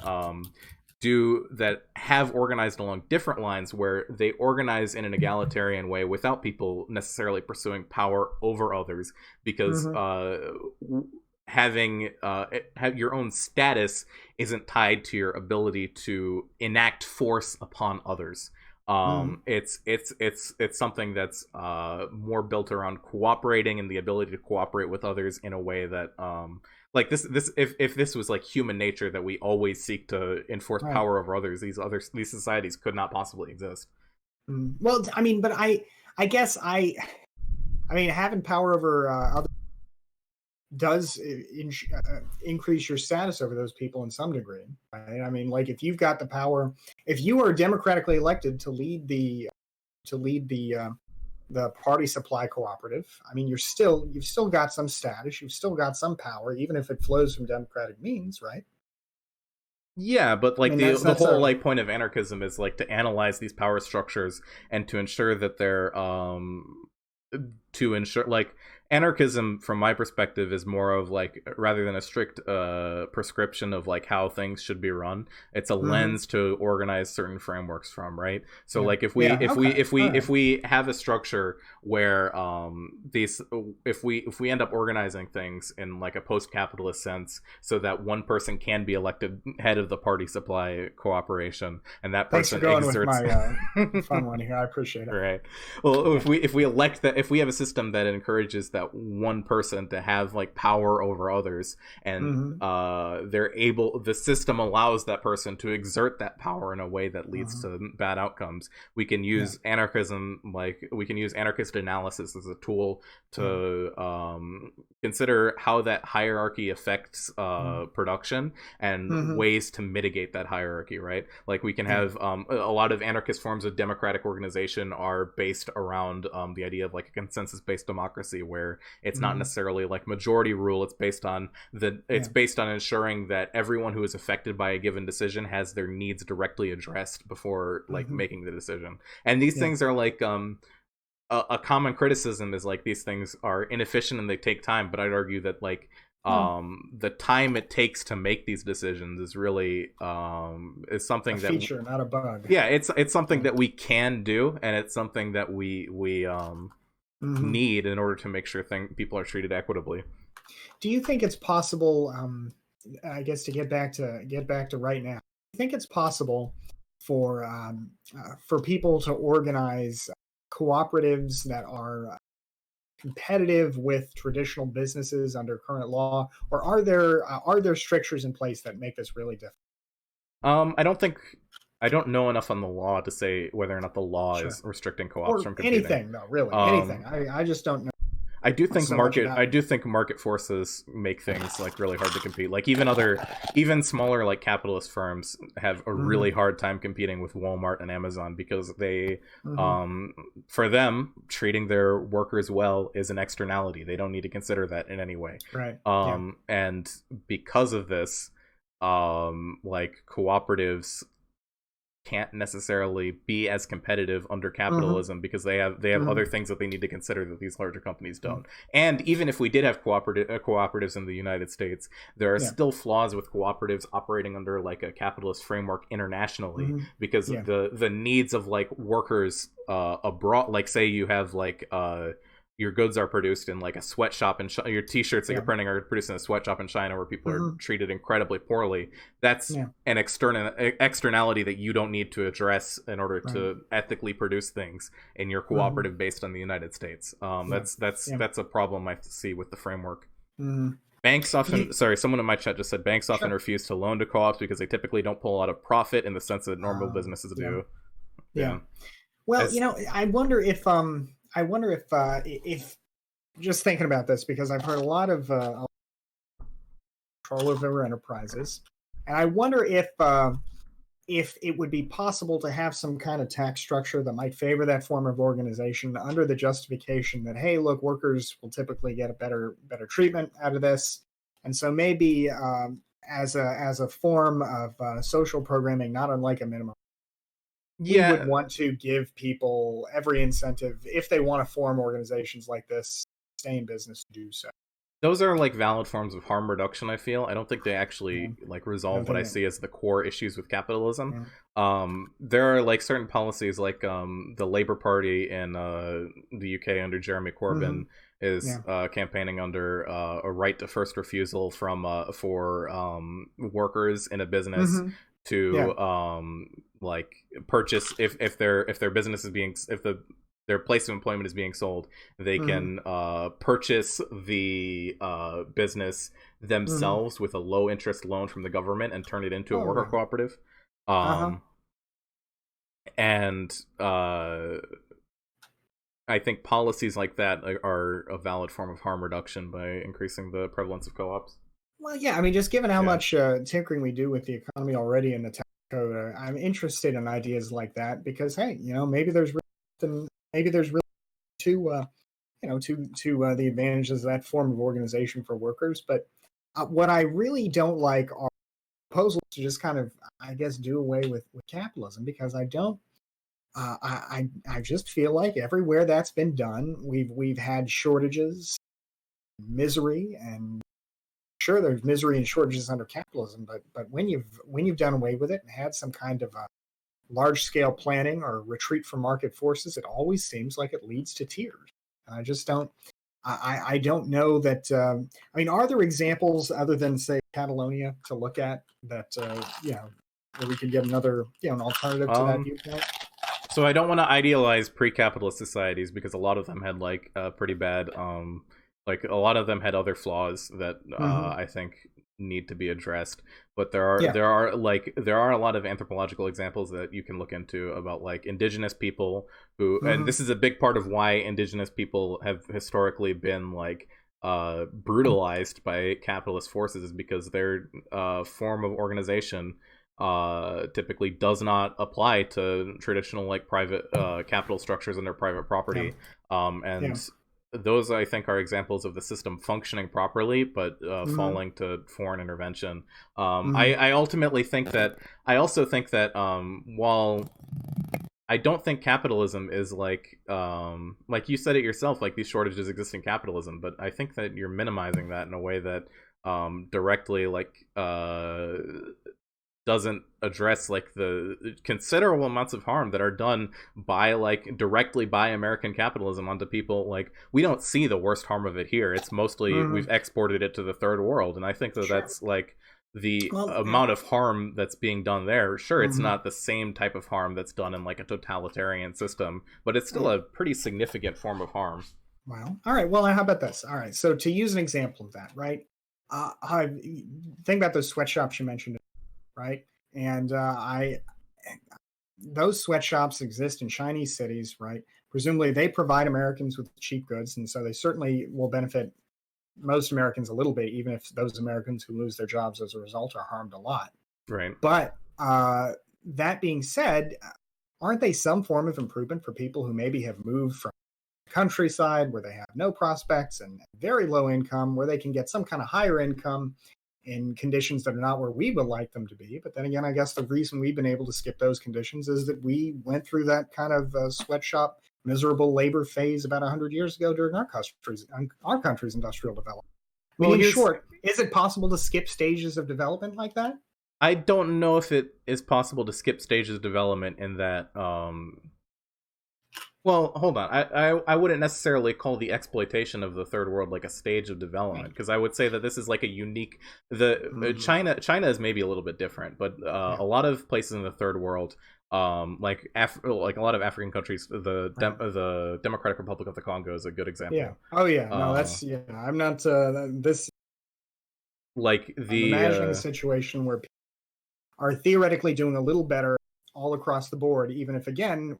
do that have organized along different lines where they organize in an egalitarian way without people necessarily pursuing power over others because Mm-hmm. having have your own status isn't tied to your ability to enact force upon others. Mm-hmm. It's something that's more built around cooperating and the ability to cooperate with others in a way that like this if this was like human nature that we always seek to enforce Right. power over others, these societies could not possibly exist. Well, I mean, but I guess I mean, having power over others does increase your status over those people in some degree. Right? I mean, like if you've got the power, if you are democratically elected to lead the party supply cooperative, I mean, you've still got some status, you've still got some power, even if it flows from democratic means, right? Yeah, but I like mean, the that's whole a like point of anarchism is like to analyze these power structures and to ensure that they're to ensure like anarchism from my perspective is more of like rather than a strict prescription of like how things should be run, it's a mm-hmm. lens to organize certain frameworks from, right? So Yeah, like yeah, okay, all right. if we have a structure where these if we end up organizing things in like a post-capitalist sense so that one person can be elected head of the party supply cooperation and that Thanks for person going with exerts my fun one here. I appreciate it. right. Well, Yeah. if we elect that, if we have a system that encourages that one person to have like power over others, and Mm-hmm. they're able, the system allows that person to exert that power in a way that leads Mm-hmm. to bad outcomes. We can Yeah. use anarchism, like we can use anarchist analysis as a tool Mm-hmm. to consider how that hierarchy affects production and Mm-hmm. ways to mitigate that hierarchy. Right. Like we can Yeah. have a lot of anarchist forms of democratic organization are based around the idea of like a consensus-based democracy where where it's not necessarily like majority rule. It's based on ensuring that everyone who is affected by a given decision has their needs directly addressed before like making the decision. And these things are like a common criticism is like these things are inefficient and they take time, but I'd argue that like the time it takes to make these decisions is really is something that feature, not a bug. Yeah, it's something that we can do, and it's something that we need in order to make sure people are treated equitably. Do you think it's possible? I guess to get back to right now, do you think it's possible for people to organize cooperatives that are competitive with traditional businesses under current law, or are there strictures in place that make this really difficult? I don't know enough on the law to say whether or not the law is restricting co-ops from competing. Anything, no, really, anything. I just don't know. I do think market forces make things like really hard to compete. Like even smaller like capitalist firms have a really hard time competing with Walmart and Amazon because they for them treating their workers well is an externality. They don't need to consider that in any way. Right. And because of this, like cooperatives can't necessarily be as competitive under capitalism because they have other things that they need to consider that these larger companies don't. And even if we did have cooperatives in the United States, there are still flaws with cooperatives operating under like a capitalist framework internationally because the needs of like workers abroad, like say you have like your goods are produced in like a sweatshop and your t-shirts that you're printing are produced in a sweatshop in China where people are treated incredibly poorly. That's an externality that you don't need to address in order to ethically produce things in your cooperative based on the United States. That's a problem I see with the framework. Banks often, someone in my chat just said banks often refuse to loan to co-ops because they typically don't pull a lot of profit in the sense that normal businesses do. Well, I wonder if just thinking about this, because I've heard a lot of control over enterprises, and I wonder if it would be possible to have some kind of tax structure that might favor that form of organization under the justification that, hey, look, workers will typically get a better treatment out of this, and so maybe as a form of social programming, not unlike a minimum. We would want to give people every incentive if they want to form organizations like this, stay in business, to do so. Those are like valid forms of harm reduction, I feel. I don't think they actually like resolve what I see as the core issues with capitalism. There are like certain policies like the Labour Party in the UK under Jeremy Corbyn is campaigning under a right to first refusal for workers in a business to like purchase if their business is being their place of employment is being sold, they can purchase the business themselves with a low interest loan from the government and turn it into a worker cooperative. And I think policies like that are a valid form of harm reduction by increasing the prevalence of co-ops. Well, yeah, I mean, just given how much tinkering we do with the economy already in the tax code, I'm interested in ideas like that because, hey, maybe there's really to the advantages of that form of organization for workers. But what I really don't like are proposals to just kind of, I guess, do away with capitalism, because I don't. I just feel like everywhere that's been done, we've had shortages, misery, and sure, there's misery and shortages under capitalism, but when you've done away with it and had some kind of large scale planning or retreat from market forces, it always seems like it leads to tears. And I just don't. I don't know that. I mean, are there examples other than say Catalonia to look at that? Where we could get another an alternative to that viewpoint. So I don't want to idealize pre-capitalist societies because a lot of them had like pretty bad. Like a lot of them had other flaws that I think need to be addressed, but there are a lot of anthropological examples that you can look into about like indigenous people who, and this is a big part of why indigenous people have historically been like brutalized by capitalist forces, is because their form of organization typically does not apply to traditional like private capital structures under private property, those I think are examples of the system functioning properly, but Hmm. falling to foreign intervention. Hmm. I ultimately think that I also think that while I don't think capitalism is like you said it yourself, like these shortages exist in capitalism, but I think that you're minimizing that in a way that directly doesn't address like the considerable amounts of harm that are done by like directly by American capitalism onto people. Like we don't see the worst harm of it here. It's mostly we've Hmm. exported it to the third world, and I think that Sure. that's like the Well, amount of harm that's being done there. Sure, it's mhm. not the same type of harm that's done in like a totalitarian system, but it's still a pretty significant form of harm. Well, all right. Well, how about this? All right. So to use an example of that, right? I think about those sweatshops you mentioned, right? And I those sweatshops exist in Chinese cities, right? Presumably, they provide Americans with cheap goods, and so they certainly will benefit most Americans a little bit, even if those Americans who lose their jobs as a result are harmed a lot. Right. But that being said, aren't they some form of improvement for people who maybe have moved from countryside where they have no prospects and very low income, where they can get some kind of higher income in conditions that are not where we would like them to be? But then again, I guess the reason we've been able to skip those conditions is that we went through that kind of sweatshop, miserable labor phase about 100 years ago during our country's industrial development. I mean, Well, in here's short, is it possible to skip stages of development like that? I don't know if it is possible to skip stages of development in that well, hold on. I wouldn't necessarily call the exploitation of the third world like a stage of development, because I would say that this is like a unique the Mm-hmm. China is maybe a little bit different, but Yeah, a lot of places in the third world, like a lot of African countries, right. the Democratic Republic of the Congo is a good Yeah. example. Oh, yeah. No, Uh, that's yeah. I'm not. This. like I'm the imagining a situation where people are theoretically doing a little better all across the board, even if again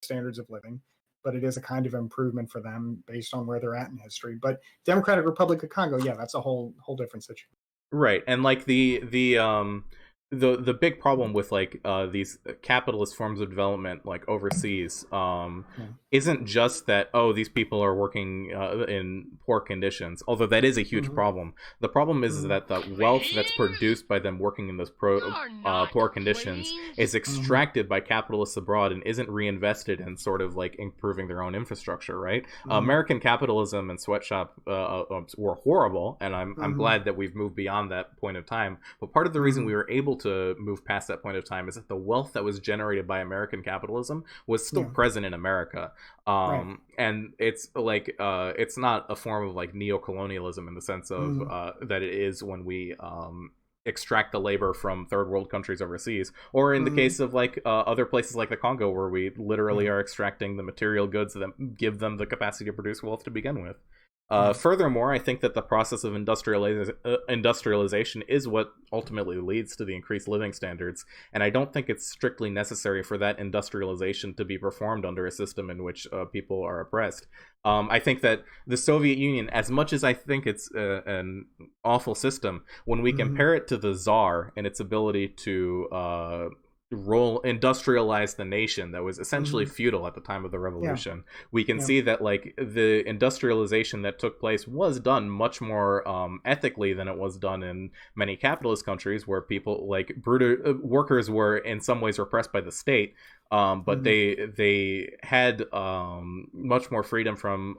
standards of living. But it is a kind of improvement for them based on where they're at in history. But Democratic Republic of Congo, yeah, that's a whole different situation. Right, and like the big problem with like these capitalist forms of development like overseas Yeah. isn't just that, oh, these people are working in poor conditions, although that is a huge Hmm. problem. The problem is Hmm. that the wealth that's produced by them working in those poor conditions is Hmm. extracted by capitalists abroad and isn't reinvested in sort of like improving their own infrastructure, right? Hmm. American capitalism and sweatshop were horrible, and I'm Hmm. glad that we've moved beyond that point of time. But part of the reason we Hmm. were able to move past that point of time is that the wealth that was generated by American capitalism was still Yeah. present in America. Right. And it's not a form of like neo-colonialism in the sense of Hmm. that it is when we extract the labor from third world countries overseas, or in the Hmm. case of like other places like the Congo, where we literally Yeah. are extracting the material goods that give them the capacity to produce wealth to begin with. Yeah. Furthermore, I think that the process of industrialization is what ultimately leads to the increased living standards, and I don't think it's strictly necessary for that industrialization to be performed under a system in which people are oppressed. I think that the Soviet Union, as much as I think it's an awful system, when we Hmm. compare it to the Tsar and its ability to roll industrialize the nation that was essentially Hmm. feudal at the time of the Yeah. revolution, we can Yeah. see that like the industrialization that took place was done much more ethically than it was done in many capitalist countries, where people like brutal workers were in some ways repressed by the state, but Hmm. they had much more freedom from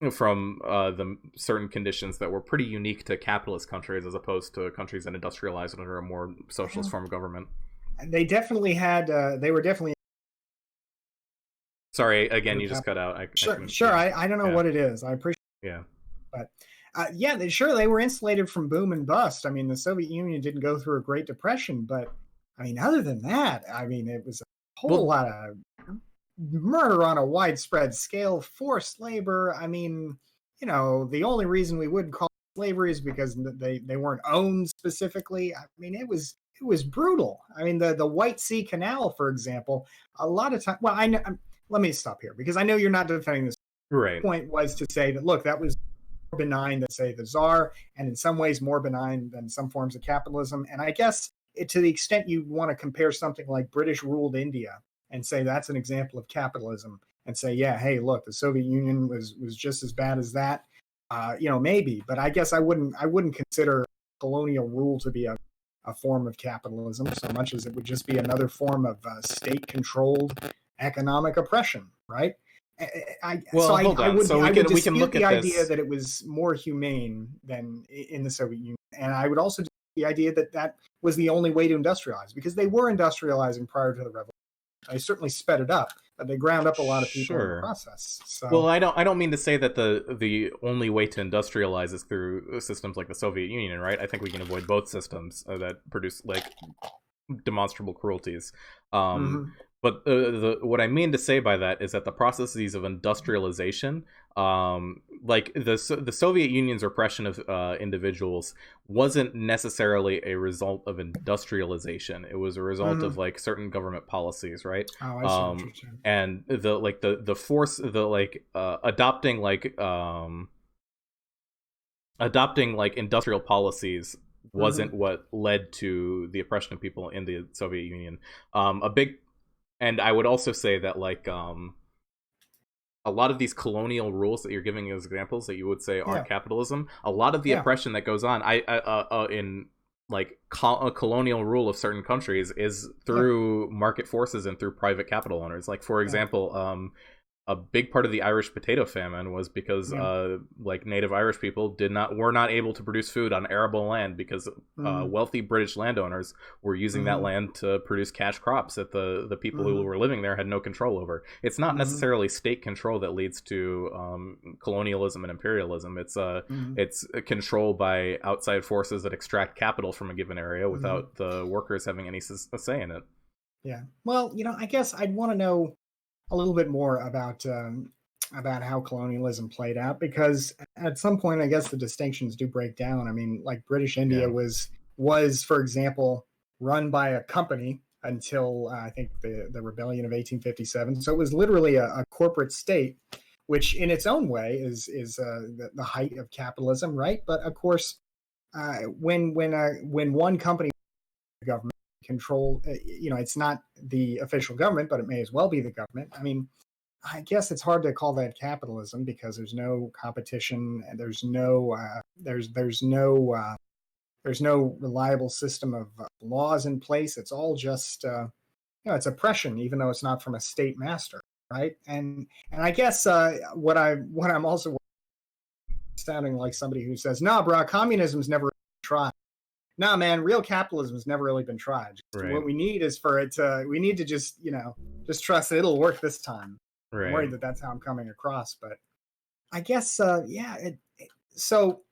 the certain conditions that were pretty unique to capitalist countries as opposed to countries that industrialized under a more socialist Well, form of government. they definitely had. They were definitely Sorry, again, under you just cap. cut out. I Sure. couldn't. Sure. Yeah, I don't know yeah, what it is. I appreciate. yeah. But yeah, they were insulated from boom and bust. I mean, the Soviet Union didn't go through a Great Depression, but I mean, other than that, I mean, it was a whole Well, lot of murder on a widespread scale, forced labor. I mean, the only reason we wouldn't call it slavery is because they weren't owned specifically. I mean, it was brutal. I mean, the White Sea Canal, for example, a lot of time. Well, I know. Let me stop here because I know you're not defending this. right. Point was to say that look, that was benign than say the czar, and in some ways more benign than some forms of capitalism. And I guess to the extent you want to compare something like British ruled India and say that's an example of capitalism, and say, yeah, hey, look, the Soviet Union was just as bad as that. Maybe, but I guess I wouldn't consider colonial rule to be a form of capitalism so much as it would just be another form of state-controlled economic oppression, right? So Well, hold I on. would So I would we can dispute look the at idea this. that it was more humane than in the Soviet Union, and I would also dispute the idea that that was the only way to industrialize, because they were industrializing prior to the revolution. They certainly sped it up, but they ground up a lot of people in the Sure. process. Well, So, I don't mean to say that the only way to industrialize is through systems like the Soviet Union, right? I think we can avoid both systems that produce like demonstrable cruelties. Um, mhm, but what I mean to say by that is that the processes of industrialization, like the Soviet Union's repression of individuals, wasn't necessarily a result of industrialization. It was a result of mhm. like certain government policies, right? Oh, I see what Um, you're saying. and the force the like adopting like industrial policies wasn't Mhm, what led to the oppression of people in the Soviet Union. A big, and I would also say that like a lot of these colonial rules that you're giving as examples that you would say aren't yeah, capitalism, a lot of the yeah, oppression that goes on, in like a colonial rule of certain countries is yeah, through market forces and through private capital owners. Like for yeah, example, a big part of the Irish potato famine was because yeah. like native Irish people were not able to produce food on arable land because Mhm, wealthy British landowners were using that mhm, land to produce cash crops that the people who mhm, were living there had no control over. It's not mhm, necessarily state control that leads to colonialism and imperialism. mhm, It's control by outside forces that extract capital from a given area mhm. without the workers having any say in it. Yeah. Well, I guess I'd want to know a little bit more about how colonialism played out, because at some point, I guess the distinctions do break down. I mean, like British India Yeah. was, for example, run by a company until I think the rebellion of 1857. So it was literally a corporate state, which in its own way is the height of capitalism, right? But of course, when one company government control, it's not the official government, but it may as well be the government. I mean, I guess it's hard to call that capitalism because there's no competition and there's no reliable system of laws in place. It's all just it's oppression, even though it's not from a state master, right? And I guess what I'm also sounding like somebody who says, "Nah, bro, communism's never tried." Nah, man, real capitalism's never really been tried. Just Right. what we need is for it to we need to just just trust that it'll work this time. I'm Right. worried that that's how I'm coming across, but I guess yeah. So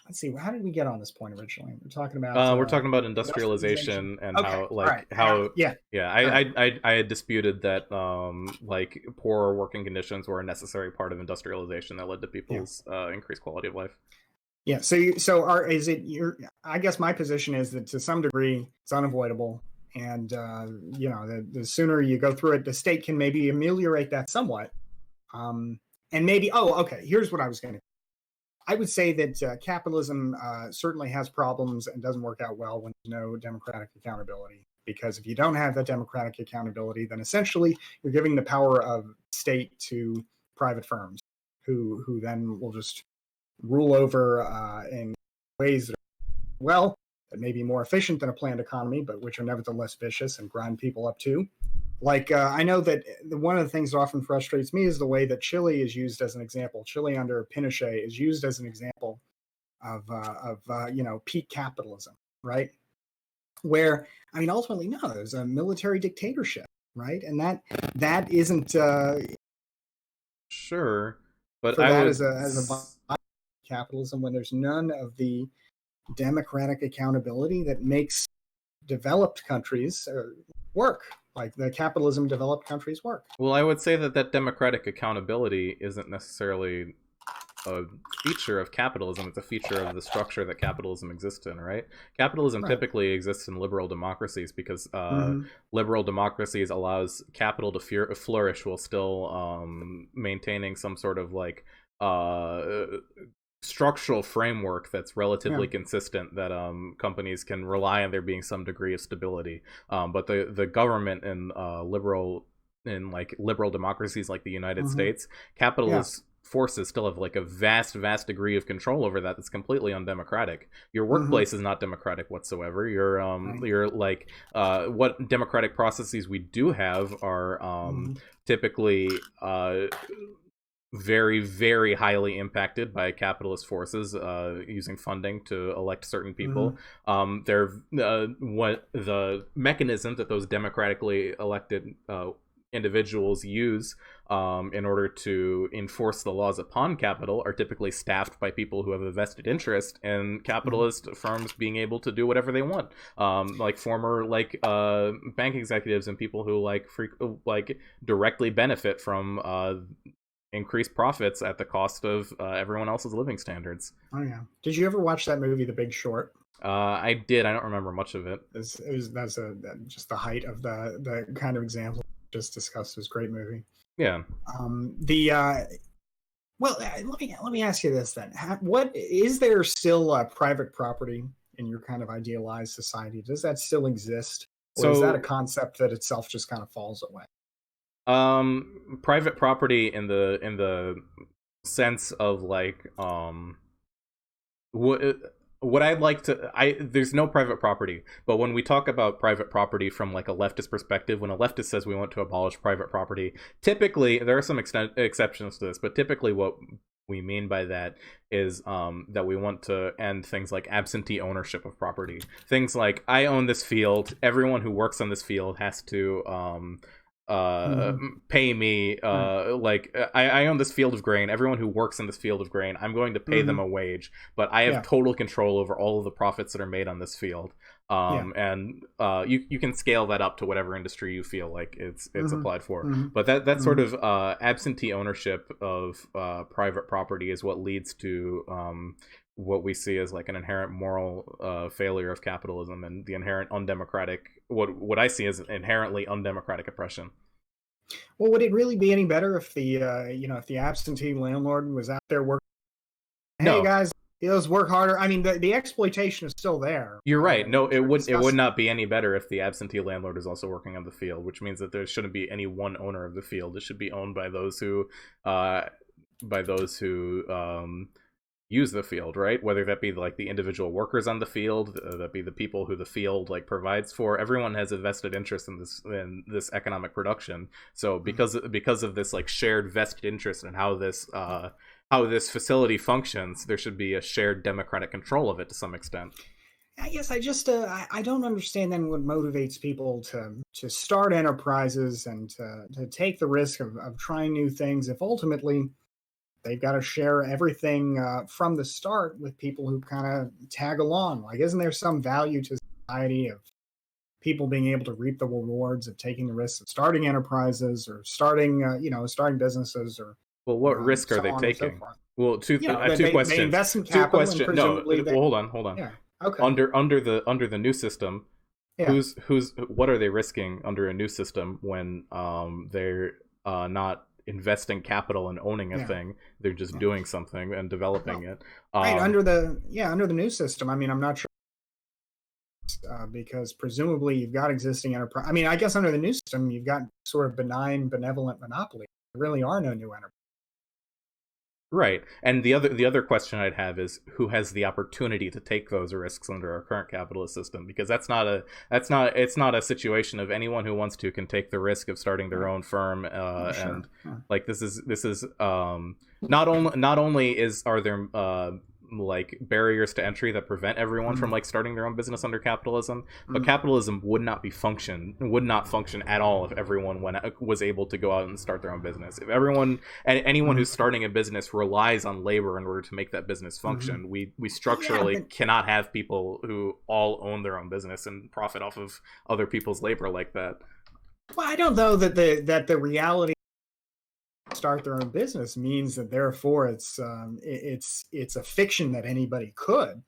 let's see, how did we get on this point originally? We're talking about We're talking about industrialization. industrialization and Okay, how all right, like and how yeah, yeah, all right, I had disputed that like poor working conditions were a necessary part of industrialization that led to yeah, people's increased quality of life. yeah. So are is it your? I guess my position is that to some degree it's unavoidable, and the sooner you go through it, the state can maybe ameliorate that somewhat. Um, and maybe, okay, here's what I was going to. I would say that capitalism certainly has problems and doesn't work out well when there's no democratic accountability. Because if you don't have that democratic accountability, then essentially you're giving the power of state to private firms, who then will just rule over in ways that well, that may be more efficient than a planned economy, but which are nevertheless vicious and grind people up too. Like I know that one of the things that often frustrates me is the way that Chile is used as an example. Chile under Pinochet is used as an example of peak capitalism, right? Where I mean, ultimately, no, there's a military dictatorship, right? And that isn't Sure, but for I that would as a capitalism when there's none of the democratic accountability that makes developed countries work, like the capitalism developed countries work. well, I would say that that democratic accountability isn't necessarily a feature of capitalism. It's a feature of the structure that capitalism exists in, right? Capitalism Right. typically exists in liberal democracies because Mm-hmm. liberal democracies allows capital to flourish while still maintaining some sort of like uh, structural framework that's Yeah. relatively consistent that companies can rely on there being some degree of stability. But the government in liberal in like liberal democracies like the United Hmm. States, Yeah. capitalist forces still have like a vast degree of control over that that's completely undemocratic. Your Hmm. workplace is not democratic whatsoever. Right. You're like what democratic processes we do have are Hmm. typically very highly impacted by capitalist forces using funding to elect certain people. Hmm. They're what the mechanism that those democratically elected individuals use in order to enforce the laws upon capital are typically staffed by people who have a vested interest in Hmm. capitalist firms being able to do whatever they want. Like former like bank executives and people who like directly benefit from increase profits at the cost of everyone else's living standards. Oh yeah. Did you ever watch that movie, The Big Short? I did. I don't remember much of it. That's just the height of the kind of example just discussed. Is great movie. Yeah. The Well, let me ask you this then: what is there still private property in your kind of idealized society? Does that still exist, or is that a So, concept that itself just kind of falls away? private property in the sense of like what what I'd like to I there's no private property, but when we talk about private property from like a leftist perspective, when a leftist says we want to abolish private property, typically there are some exceptions to this, but typically what we mean by that is that we want to end things like absentee ownership of property. Things like I own this field, everyone who works on this field has to uh Hmm. pay me Right. I own this field of grain, everyone who works in this field of grain, I'm going to pay them Hmm. a wage, but I have Yeah. total control over all of the profits that are made on this field. Yeah. And you can scale that up to whatever industry you feel like it's Hmm. applied for. Hmm. But that sort Hmm. of absentee ownership of private property is what leads to what we see as like an inherent moral failure of capitalism and the inherent undemocratic what I see as inherently undemocratic oppression. Well, would it really be any better if the if the absentee landlord was out there working? Hey No, guys, let's work harder. I mean, the exploitation is still there, you're right. No, which we're it would discussing. not be any better if the absentee landlord is also working on the field, which means that there shouldn't be any one owner of the field. It should be owned uh, by those who use the field, right? Whether that be like the individual workers on the field, that be the people who the field like provides for. Everyone has a vested interest in this economic production. So Mhm. because of this like shared vested interest in how this facility functions, there should be a shared democratic control of it to some extent. I guess I don't understand then what motivates people to start enterprises and to take the risk of trying new things if ultimately they've got to share everything from the start with people who kind of tag along. Like, isn't there some value to society of people being able to reap the rewards of taking the risks of starting enterprises or starting businesses or Well, what risk are so they on and so taking? forth? Well, That two they questions. invest in Two capital and question. No, presumably they well, hold on. yeah okay Under the new system, yeah who's what are they risking under a new system when they're not investing capital and owning a yeah thing? They're just yeah doing something and developing well it. right Um, under the new system. I mean, I'm not sure because presumably you've got existing enterprise. I mean, I guess under the new system you've got sort of benign benevolent monopoly. There really are no new enterprises. Right. And the other question I'd have is who has the opportunity to take those risks under our current capitalist system? Because it's not a situation of anyone who wants to can take the risk of starting their Right. own firm Oh, and sure. Yeah. like this is not only is are there like barriers to entry that prevent everyone from Mhm. like starting their own business under capitalism, but Mhm. capitalism would not function at all if everyone was able to go out and start their own business. If everyone and anyone Mhm. who's starting a business relies on labor in order to make that business Mhm. function, we Yeah, structurally but cannot have people who all own their own business and profit off of other people's labor like that. well, I don't know that the reality of start their own business means that therefore it's a fiction that anybody could.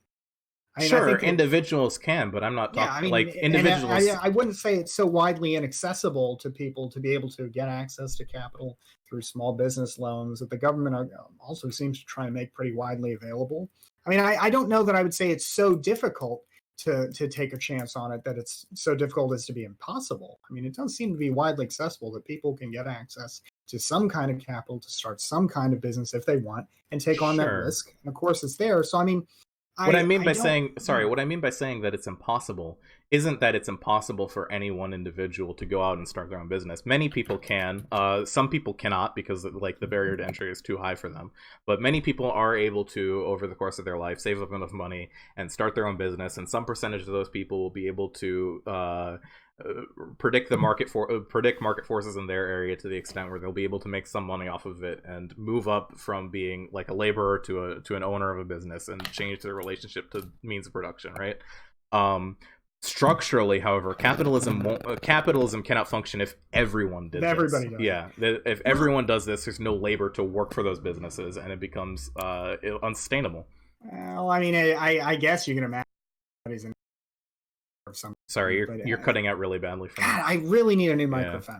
I mean, I Sure, think that individuals can, but I'm not yeah, I talking mean, like and individuals. I wouldn't say it's so widely inaccessible to people to be able to get access to capital through small business loans that the government also seems to try and make pretty widely available. I mean, I don't know that I would say it's so difficult to take a chance on it that it's so difficult as to be impossible. I mean, it does seem to be widely accessible that people can get access to some kind of capital to start some kind of business if they want and take on that Sure. risk. And of course, it's there. So I mean, What I mean I by don't. saying, sorry, what I mean by saying that it's impossible isn't that it's impossible for any one individual to go out and start their own business. Many people can. Some people cannot because like the barrier to entry is too high for them. But many people are able to, over the course of their life, save up enough money and start their own business. And some percentage of those people will be able to predict market forces in their area to the extent where they'll be able to make some money off of it and move up from being like a laborer to an owner of a business and change their relationship to means of production, right? Structurally, however, capitalism cannot function if everyone did Everybody this. does. Yeah, if everyone does this, there's no labor to work for those businesses, and it becomes unsustainable. Well, I mean, I guess you can imagine somebody's in or something. Sorry, But, you're cutting out really badly for me. God, I really need a new Yeah. microphone.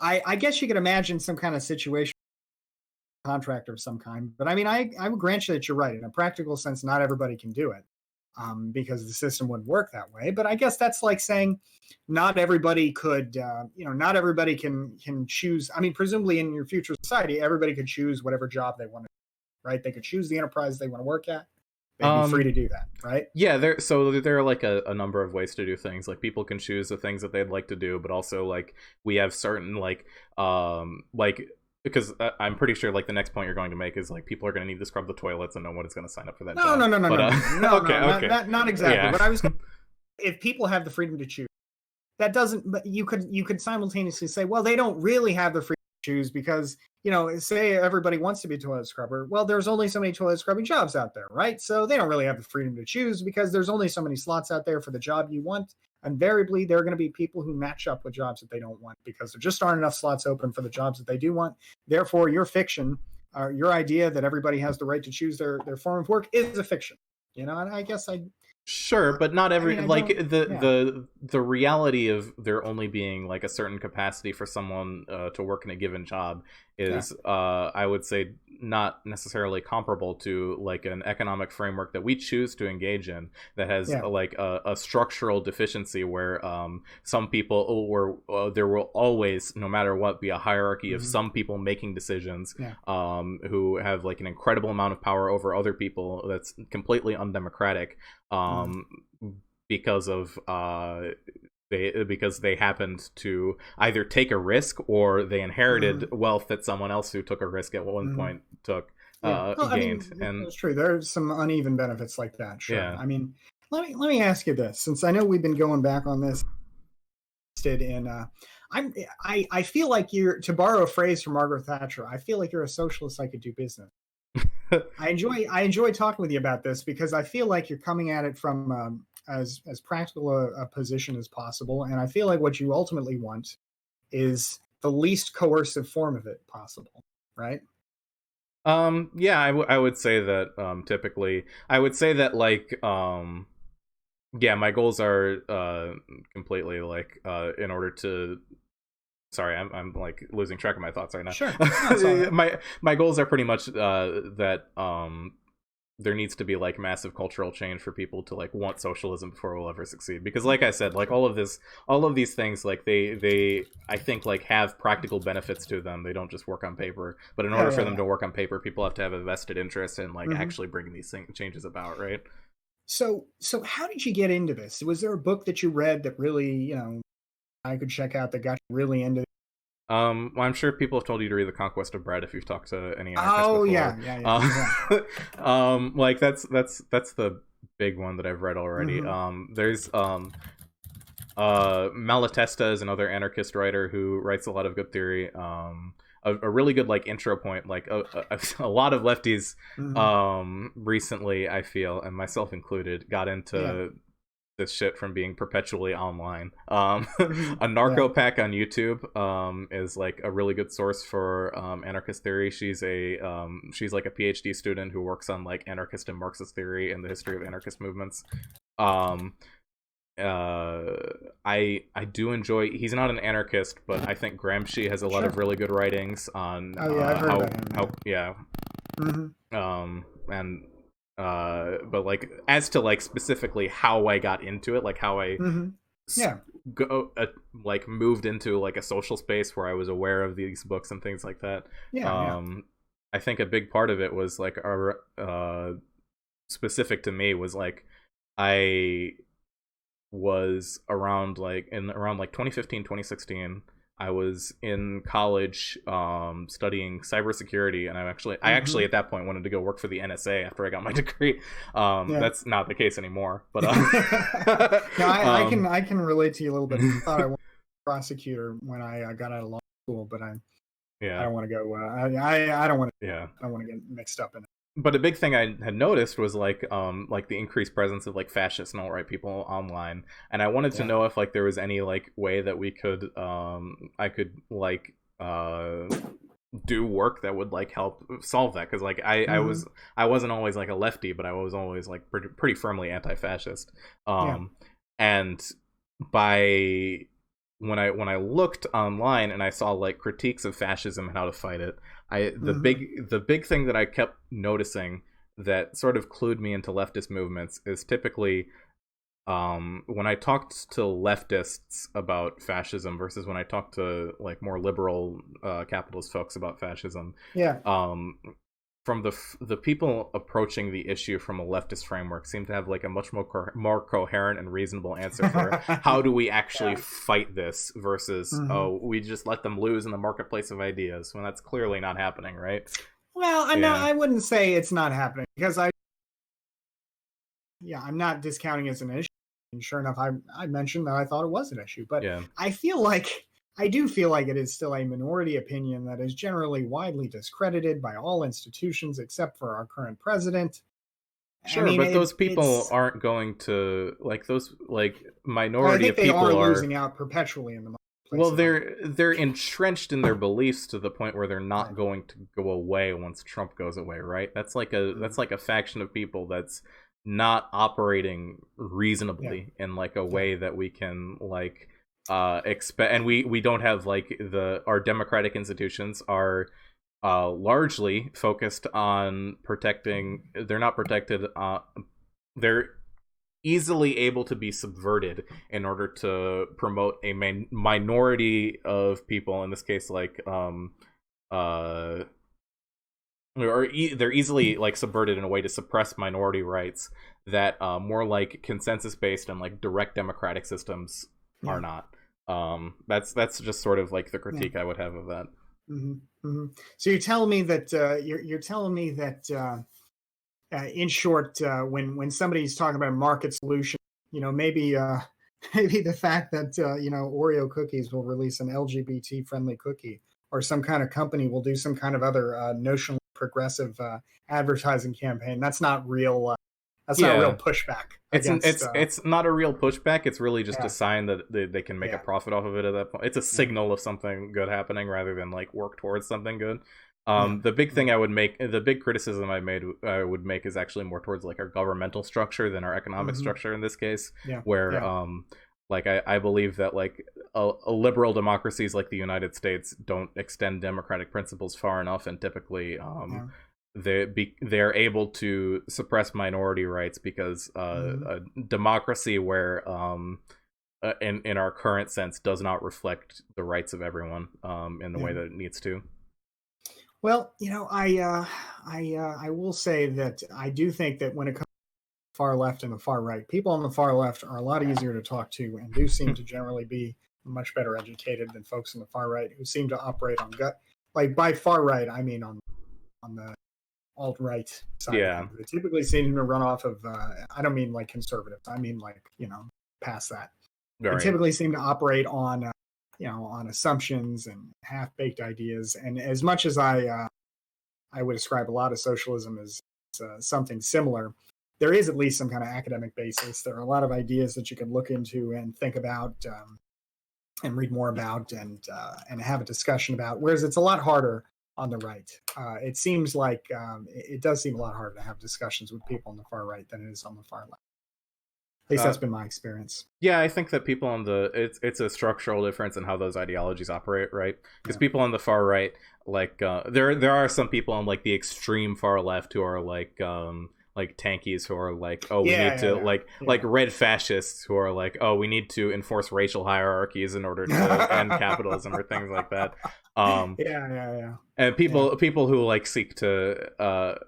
I guess you could imagine some kind of situation, contract of some kind. But I mean, I would grant you that you're right. In a practical sense, not everybody can do it because the system wouldn't work that way. But I guess that's like saying not everybody could, not everybody can choose. I mean, presumably in your future society, everybody could choose whatever job they want to, right? They could choose the enterprise they want to work at. They'd be free to do that, right? Yeah, there are like a number of ways to do things. Like people can choose the things that they'd like to do, but also like we have certain because I'm pretty sure like the next point you're going to make is like people are going to need to scrub the toilets and no one is going to sign up for that job. No, Okay. Not exactly. Yeah. But I was, if people have the freedom to choose, that doesn't. But you could simultaneously say, well, they don't really have the freedom to choose because say everybody wants to be a toilet scrubber. Well, there's only so many toilet scrubbing jobs out there, right? So they don't really have the freedom to choose because there's only so many slots out there for the job you want. Invariably, there are going to be people who match up with jobs that they don't want because there just aren't enough slots open for the jobs that they do want. Therefore, your fiction, your idea that everybody has the right to choose their form of work is a fiction. And I guess Sure, but not every the the reality of there only being like a certain capacity for someone to work in a given job is I would say not necessarily comparable to like an economic framework that we choose to engage in that has like a structural deficiency where some people or there will always, no matter what, be a hierarchy of some people making decisions who have like an incredible amount of power over other people that's completely undemocratic because they happened to either take a risk or they inherited wealth that someone else who took a risk at one point took gained. And it's true. There's some uneven benefits like that. Sure. Yeah. I mean, let me ask you this, since I know we've been going back on this. I feel like you're, to borrow a phrase from Margaret Thatcher, I feel like you're a socialist I could do business. I enjoy talking with you about this because I feel like you're coming at it from as practical a position as possible, and I feel like what you ultimately want is the least coercive form of it possible, right? Yeah, I would say that typically I would say that like yeah, my goals are completely like in order to. Sorry, I'm like losing track of my thoughts right now. Sure. My goals are pretty much that there needs to be like massive cultural change for people to like want socialism before we'll ever succeed. Because like I said, like all of these things, like they I think like have practical benefits to them. They don't just work on paper. But in order for them to work on paper, people have to have a vested interest in like actually bringing these changes about, right? So how did you get into this? Was there a book that you read that really, I could check out that got you really into it? Well, I'm sure people have told you to read The Conquest of Bread if you've talked to any anarchists before. Yeah. Like that's the big one that I've read already. There's Malatesta is another anarchist writer who writes a lot of good theory. A really good like intro point. Like a lot of lefties recently, I feel, and myself included, got into this shit from being perpetually online. Anarcho-Pack on YouTube is like a really good source for anarchist theory. She's like a PhD student who works on like anarchist and Marxist theory and the history of anarchist movements. I do enjoy. He's not an anarchist, but I think Gramsci has a lot of really good writings on I've heard about him. and but like as to like specifically how I got into it, like how I Yeah. go like moved into like a social space where I was aware of these books and things like that. Yeah. I think a big part of it was like specific to me was like I was around like in around like 2015 2016. I was in college studying cybersecurity, and I actually at that point wanted to go work for the NSA after I got my degree. That's not the case anymore, but no, I can relate to you a little bit. I thought I wanted to be a prosecutor when I got out of law school, but I don't want to go. I don't want to. Yeah, I don't want to get mixed up in it. But a big thing I had noticed was like the increased presence of like fascist and alt-right people online, and I wanted to know if like there was any like way that we could I could like do work that would like help solve that, because like I wasn't always like a lefty, but I was always like pretty firmly anti-fascist. And by when I looked online and I saw like critiques of fascism and how to fight it, the big thing that I kept noticing that sort of clued me into leftist movements is typically when I talked to leftists about fascism versus when I talked to like more liberal capitalist folks about fascism. From the people approaching the issue from a leftist framework seem to have like a much more coherent and reasonable answer for how do we actually fight this versus we just let them lose in the marketplace of ideas, when that's clearly not happening, right? Well, I wouldn't say it's not happening, because I'm not discounting it as an issue. And sure enough, I mentioned that I thought it was an issue, but I do feel like it is still a minority opinion that is generally widely discredited by all institutions except for our current president. Sure, but those people aren't going to like those like minority of people they are losing out perpetually in the marketplace. Well, they're entrenched in their beliefs to the point where they're not going to go away once Trump goes away, right? That's like a faction of people that's not operating reasonably in like a way that we can like expect, and we don't have like our democratic institutions are largely focused on protecting. They're not protected. They're easily able to be subverted in order to promote a minority of people. In this case, like they're easily like subverted in a way to suppress minority rights that more like consensus based and like direct democratic systems are not. That's just sort of like the critique I would have of that. So you're telling me that in short, when somebody's talking about a market solution, maybe the fact that Oreo cookies will release an LGBT friendly cookie, or some kind of company will do some kind of other notionally progressive advertising campaign, that's not real. That's not a real pushback. It's not a real pushback. It's really just a sign that they can make a profit off of it at that point. It's a signal of something good happening rather than like work towards something good. The big thing the big criticism I would make is actually more towards like our governmental structure than our economic structure in this case, where like I believe that like a liberal democracies like the United States don't extend democratic principles far enough, and typically they're able to suppress minority rights because a democracy where in our current sense does not reflect the rights of everyone in the way that it needs to. Well, I will say that I do think that when it comes to the far left and the far right, people on the far left are a lot easier to talk to and do seem to generally be much better educated than folks on the far right, who seem to operate on gut. Like by far right, I mean on the alt-right side. They typically seem to run off of I don't mean like conservatives, I mean like past that. They typically seem to operate on on assumptions and half-baked ideas. And as much as I would describe a lot of socialism as something similar, there is at least some kind of academic basis. There are a lot of ideas that you can look into and think about and read more about and have a discussion about, whereas it's a lot harder on the right. It seems like it does seem a lot harder to have discussions with people on the far right than it is on the far left. At least that's been my experience. Yeah, I think that people on it's a structural difference in how those ideologies operate, right? Because people on the far right, like there are some people on like the extreme far left who are like like tankies who are like, oh, we Yeah, need to like yeah. red fascists who are like, oh, we need to enforce racial hierarchies in order to end capitalism or things like that. Yeah. And Yeah. people who like seek to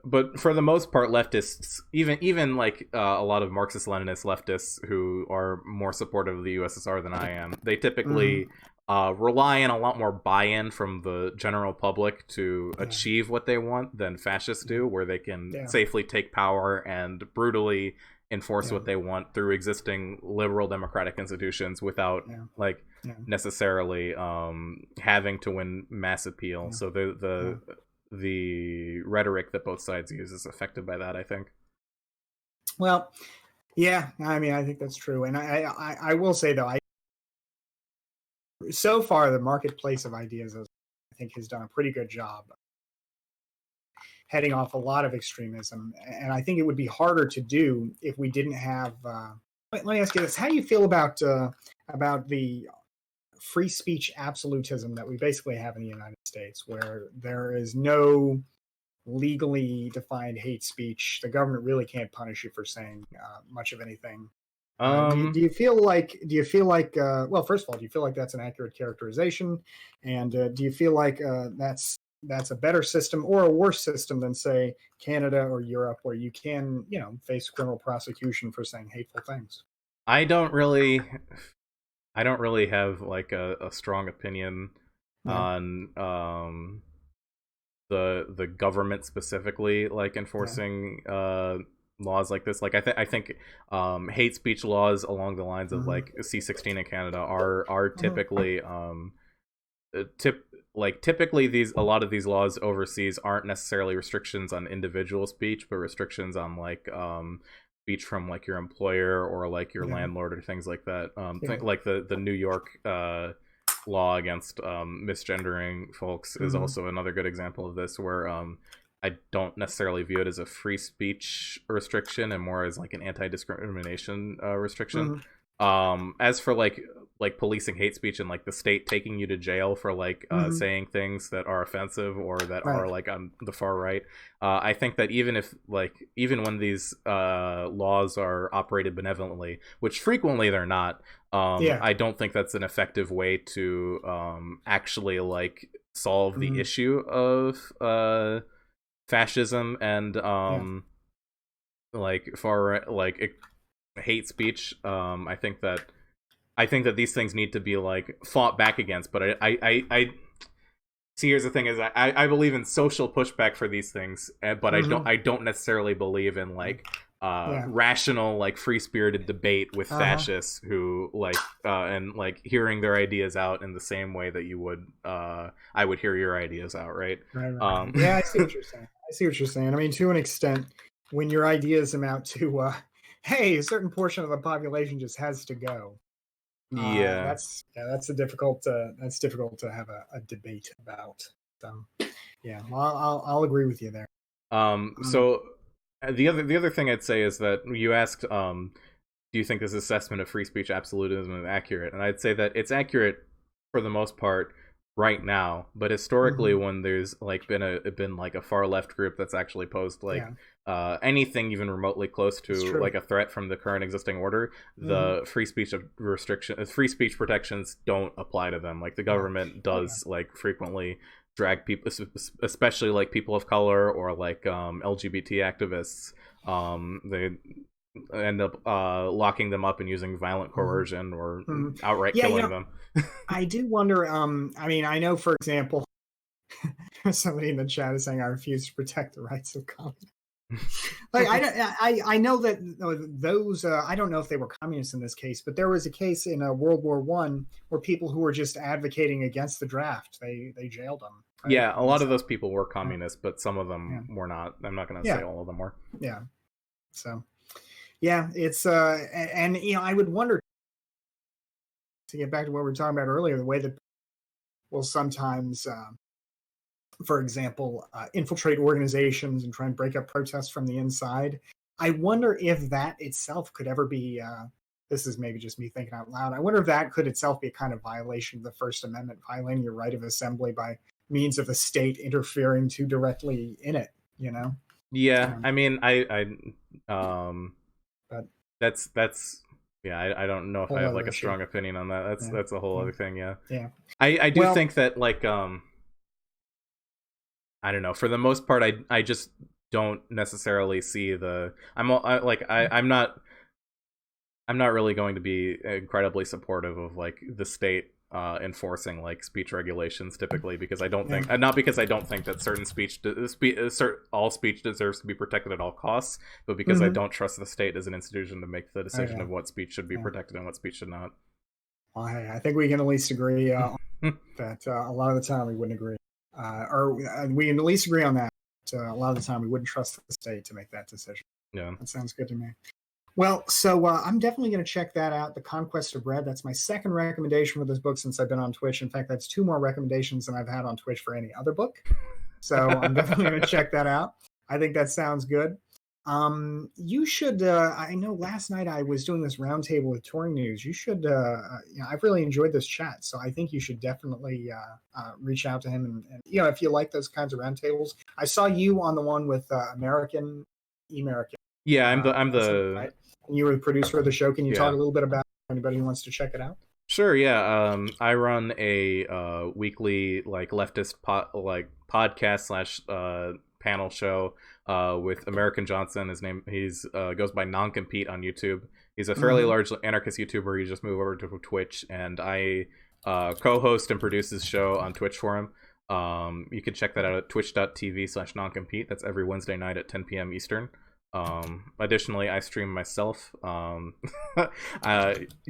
but for the most part leftists, even like a lot of Marxist Leninist leftists who are more supportive of the USSR than I am, they Mhm. typically rely on a lot more buy-in from the general public to Yeah. achieve what they want than fascists Yeah. do, where they can Yeah. safely take power and brutally enforce Yeah. what they want through existing liberal democratic institutions without Yeah. like Yeah. necessarily having to win mass appeal. Yeah. So Yeah. the rhetoric that both sides use is affected by that, I think. Well, yeah. I mean, I think that's true, and I will say though, I so far the marketplace of ideas, I think, has done a pretty good job heading off a lot of extremism, and I think it would be harder to do if we didn't have. Let me ask you this: how do you feel about the free speech absolutism that we basically have in the United States, where there is no legally defined hate speech? The government really can't punish you for saying much of anything. Do Um, you feel like well, first of all, do you feel like that's an accurate characterization, and do you feel like that's a better system or a worse system than, say, Canada or Europe, where you can, face criminal prosecution for saying hateful things? I don't really I don't really have like a strong opinion Yeah, on the government specifically like yeah, enforcing laws like this. Like I think hate speech laws along the lines of hmm like C-16 in Canada are hmm typically typically these a lot of these laws overseas aren't necessarily restrictions on individual speech, but restrictions on like speech from like your employer or like your yeah, landlord or things like that. yeah, Like the New York law against misgendering folks is hmm also another good example of this, where I don't necessarily view it as a free speech restriction and more as like an anti-discrimination restriction. hmm As for like policing hate speech and like the state taking you to jail for like hmm saying things that are offensive or that right, are like on the far right, I think that even when these laws are operated benevolently, which frequently they're not, yeah, I don't think that's an effective way to actually like solve the hmm issue of fascism and yeah, like far like hate speech. I think that these things need to be like fought back against. But I see. Here's the thing: is I believe in social pushback for these things, but hmm I don't necessarily believe in like yeah, rational like free spirited debate with uh-huh. fascists who like and like hearing their ideas out in the same way that you would I would hear your ideas out, right? Right. Yeah, I see what you're saying. I see what you're saying. I mean, to an extent, when your ideas amount to, hey, a certain portion of the population just has to go. Yeah. That's difficult to have a debate about. So, yeah, well, I'll agree with you there. Um, So the other thing I'd say is that you asked, do you think this assessment of free speech absolutism is accurate? And I'd say that it's accurate for the most part right now, but historically, mhm, when there's like been like a far left group that's actually posed like yeah, anything even remotely close it's to true. like a threat from the current existing order, Hmm the free speech protections don't apply to them. Like the Yeah. government Oh yeah. does like frequently drag people, especially like people of color or like LGBT activists. They end up locking them up and using violent hmm coercion or hmm outright Yeah, killing them. I do wonder. I mean, I know, for example, somebody in the chat is saying I refuse to protect the rights of communists. Like I know that those I don't know if they were communists in this case, but there was a case in World War One where people who were just advocating against the draft, they jailed them, right? Yeah, I a mean, lot of so those people were yeah, communists, but some of yeah, them were not. I'm not going to say yeah, all of them were. yeah. So yeah, it's and I would wonder, to get back to what we were talking about earlier, the way that will sometimes, for example, infiltrate organizations and try and break up protests from the inside. I wonder if that itself could ever be. This is maybe just me thinking out loud. I wonder if that could itself be a kind of violation of the First Amendment, violating your right of assembly by means of the state interfering too directly in it. You know? Yeah, Um, I mean, I But that's yeah. I don't know if I whole have other like a issue. strong opinion on that. Yeah. That's a whole other thing. Yeah. Yeah. I do Well, think that like I don't know. For the most part, I just don't necessarily see the. I'm not really going to be incredibly supportive of like the state enforcing like speech regulations typically, because I don't yeah. think, not because I don't think that certain all speech deserves to be protected at all costs, but because I Mm-hmm. don't trust the state as an institution to make the Oh, decision yeah. of what speech should be Yeah. protected and what speech should not. Well, hey, I think we can at least agree that a lot of the time we wouldn't agree, or we can at least agree on that. A lot of the time we wouldn't trust the state to make that decision. Yeah. That sounds good to me. Well, so I'm definitely going to check that out. The Conquest of Bread. That's my second recommendation for this book since I've been on Twitch. In fact, that's 2 more recommendations than I've had on Twitch for any other book. So I'm definitely going to check that out. I think that sounds good. You should. I know last night I was doing this roundtable with Touring News. You should. I've really enjoyed this chat, so I think you should definitely reach out to him. And if you like those kinds of roundtables, I saw you on the one with American. Yeah, I'm President, the right? And you were the producer of the show. Can you talk yeah. a little bit about anybody who wants to check it out? Sure, yeah. I run a weekly like leftist podcast slash panel show with American Johnson. He's goes by Non-Compete on YouTube. He's a fairly large anarchist YouTuber. He just moved over to Twitch, and I co-host and produce his show on Twitch for him. You can check that out at twitch.tv/noncompete. That's every Wednesday night at 10 p.m. Eastern. Additionally, I stream myself. You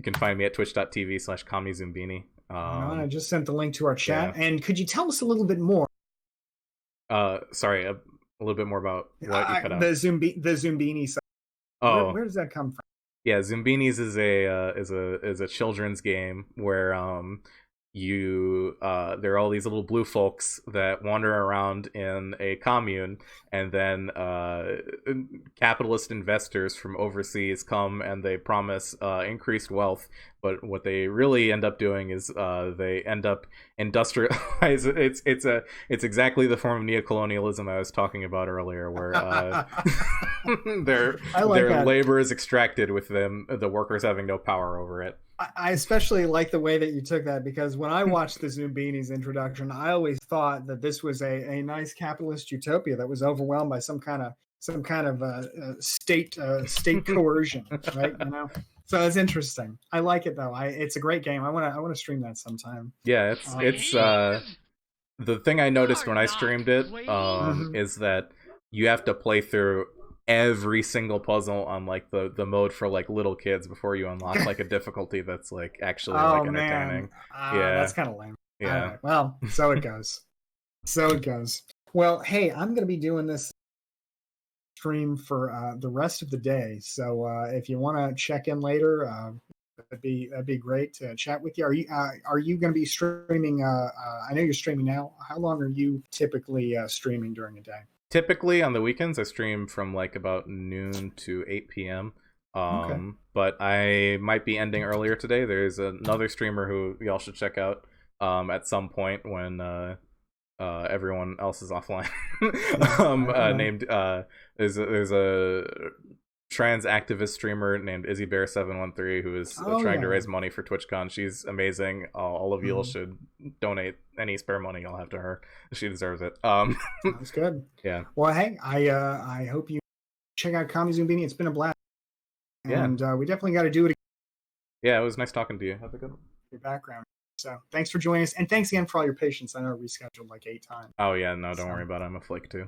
can find me at twitch.tv/Commie Zoombini. I just sent the link to our chat. Yeah. And could you tell us a little bit more? Sorry, a little bit more about what you cut out. The Zoombini side. Oh, Where does that come from? yeah, Zoombinis is a children's game where there are all these little blue folks that wander around in a commune, and then capitalist investors from overseas come and they promise increased wealth, but what they really end up doing is they end up industrialize. It's exactly the form of neocolonialism I was talking about earlier, where their labor is extracted with the workers having no power over it. I especially like the way that you took that, because when I watched the Zoombini's introduction, I always thought that this was a nice capitalist utopia that was overwhelmed by some kind of state coercion, right? So it's interesting. I like it though. It's a great game. I want to stream that sometime. Yeah, it's the thing I noticed when I streamed it is that you have to play through every single puzzle on like the mode for like little kids before you unlock like a difficulty that's like actually like entertaining. Yeah, that's kind of lame. Yeah. Right. Well, so it goes. Well, hey, I'm gonna be doing this stream for the rest of the day. So if you want to check in later, that'd be great to chat with you. Are you going to be streaming? I know you're streaming now. How long are you typically streaming during a day? Typically on the weekends, I stream from like about noon to 8 p.m. Okay. But I might be ending earlier today. There's another streamer who y'all should check out at some point when everyone else is offline. Named there's a trans activist streamer named Izzy Bear 713 who is trying to raise money for TwitchCon. She's amazing. All of you should donate any spare money you'll have to her. She deserves it. Sounds good. Yeah. Well, hey, I hope you check out Commie Zoombini. It's been a blast. And we definitely got to do it again. Yeah, it was nice talking to you. Have a good one. Your background. So thanks for joining us, and thanks again for all your patience. I know I rescheduled like 8 times. Oh yeah, no, don't worry about it. I'm a flake too.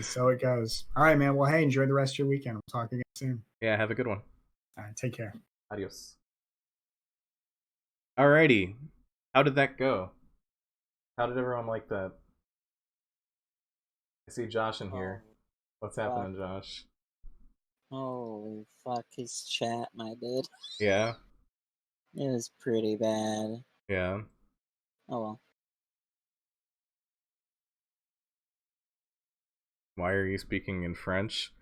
So it goes. All right, man. Well, hey, enjoy the rest of your weekend. We'll talk again soon. Yeah, have a good one. All right, take care. Adios. Alrighty. How did that go? How did everyone like that? I see Josh in here. What's happening, Josh? Holy fuck, his chat, my dude. Yeah? It was pretty bad. Yeah. Oh well. Why are you speaking in French?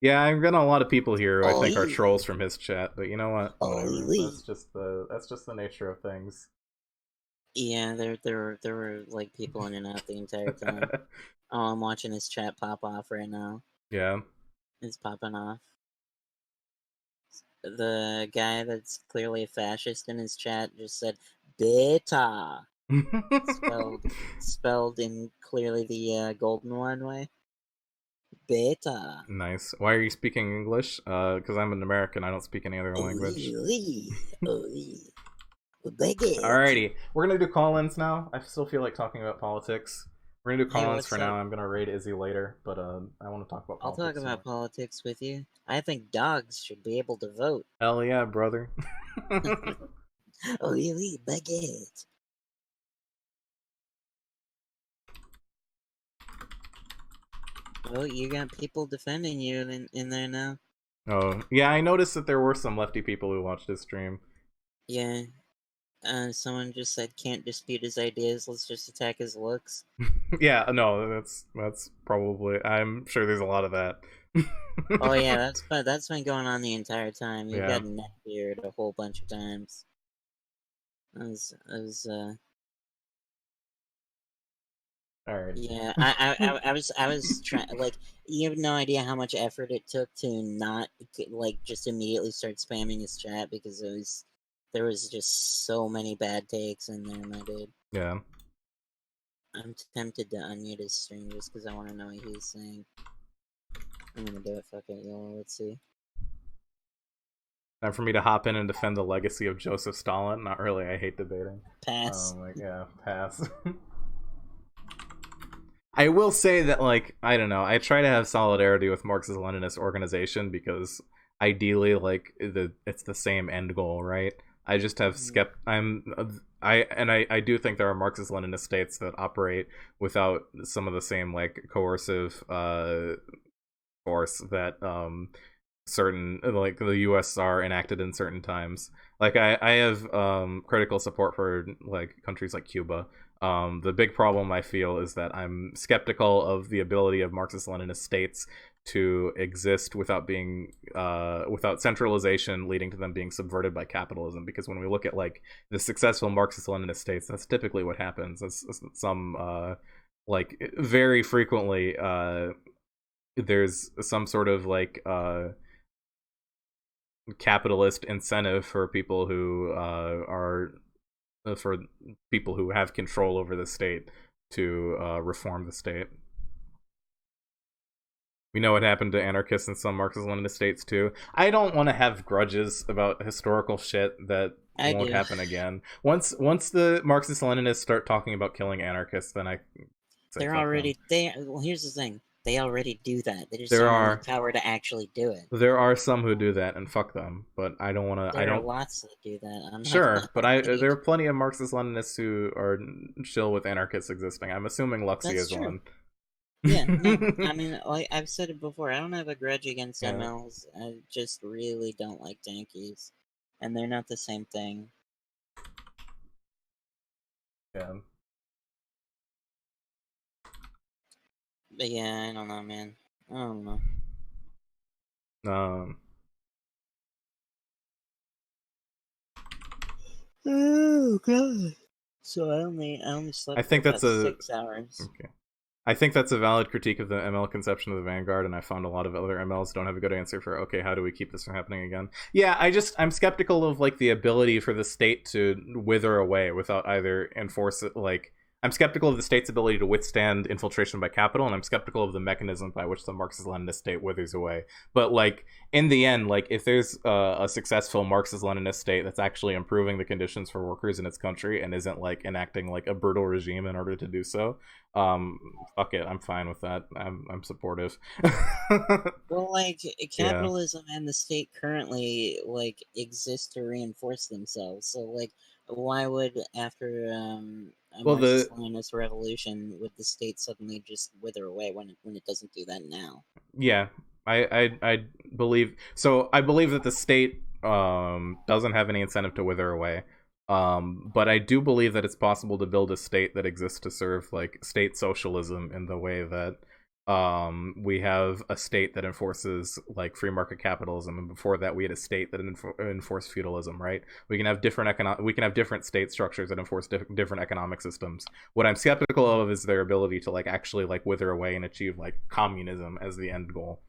Yeah, I've got a lot of people here who I think are trolls from his chat, but you know what? That's just the nature of things. Yeah, there were like people in and out the entire time. Oh, I'm watching his chat pop off right now. Yeah. is popping off. The guy that's clearly a fascist in his chat just said beta, spelled in clearly the golden one way. Beta. Nice. Why are you speaking English? Because I'm an American. I don't speak any other language. Alrighty, we're gonna do call-ins now. I still feel like talking about politics. We're gonna do call-ins for now. I'm gonna raid Izzy later, but I want to talk about politics. I'll talk about politics with you. I think dogs should be able to vote. Hell yeah, brother. Baguette. Oh, you got people defending you in there now. Oh, yeah, I noticed that there were some lefty people who watched this stream. Yeah. Someone just said can't dispute his ideas, let's just attack his looks. Yeah, no, that's probably, I'm sure there's a lot of that. Oh yeah, that's been going on the entire time. You've got neckbeard a whole bunch of times. Alright. Yeah, I was trying, like, you have no idea how much effort it took to not, like, just immediately start spamming his chat, because there was just so many bad takes in there, my dude. Yeah. I'm tempted to unmute his stream just because I want to know what he's saying. I'm gonna do it, fuck it, y'all, let's see. Time for me to hop in and defend the legacy of Joseph Stalin? Not really, I hate debating. Pass. Yeah, pass. I will say that, like, I don't know, I try to have solidarity with Marxist-Leninist organization because ideally, like, it's the same end goal, right? I just have I do think there are Marxist-Leninist states that operate without some of the same, like, coercive force that certain, like, the USSR enacted in certain times. Like, I have critical support for, like, countries like Cuba. The big problem I feel is that I'm skeptical of the ability of Marxist-Leninist states to exist without being without centralization leading to them being subverted by capitalism, because when we look at, like, the successful Marxist-Leninist states, that's typically what happens. Some like, very frequently there's some sort of, like, capitalist incentive for people who have control over the state to reform the state. We know what happened to anarchists in some Marxist-Leninist states too. I don't want to have grudges about historical shit that won't happen again. Once the Marxist-Leninists start talking about killing anarchists, then I say they're already well, here's the thing. They already do that. They just don't have the power to actually do it. There are some who do that, and fuck them. But I don't want to. There are lots that do that. Sure, but there are plenty of Marxist-Leninists who are chill with anarchists existing. I'm assuming Luxie is one. Yeah, no, I mean, like I've said it before, I don't have a grudge against MLs. I just really don't like tankies, and they're not the same thing. Yeah. But yeah, I don't know, man. I don't know. Oh god. So I only slept. I think for that's about 6 hours. Okay. I think that's a valid critique of the ML conception of the Vanguard, and I found a lot of other MLs don't have a good answer for, okay, how do we keep this from happening again? Yeah, I'm skeptical of, like, the ability for the state to wither away without either I'm skeptical of the state's ability to withstand infiltration by capital, and I'm skeptical of the mechanism by which the Marxist-Leninist state withers away. But, like, in the end, like, if there's a successful Marxist-Leninist state that's actually improving the conditions for workers in its country and isn't, like, enacting, like, a brutal regime in order to do so, fuck it, I'm fine with that. I'm supportive. Well, like, capitalism and the state currently, like, exist to reinforce themselves. So, like, why would, after a Marxist-Leninist revolution, would the state suddenly just wither away when it doesn't do that now? Yeah, I believe so. I believe that the state doesn't have any incentive to wither away. But I do believe that it's possible to build a state that exists to serve, like, state socialism in the way that we have a state that enforces, like, free market capitalism, and before that we had a state that enforced feudalism, right? We can have different state structures that enforce different economic systems. What I'm skeptical of is their ability to, like, actually, like, wither away and achieve, like, communism as the end goal.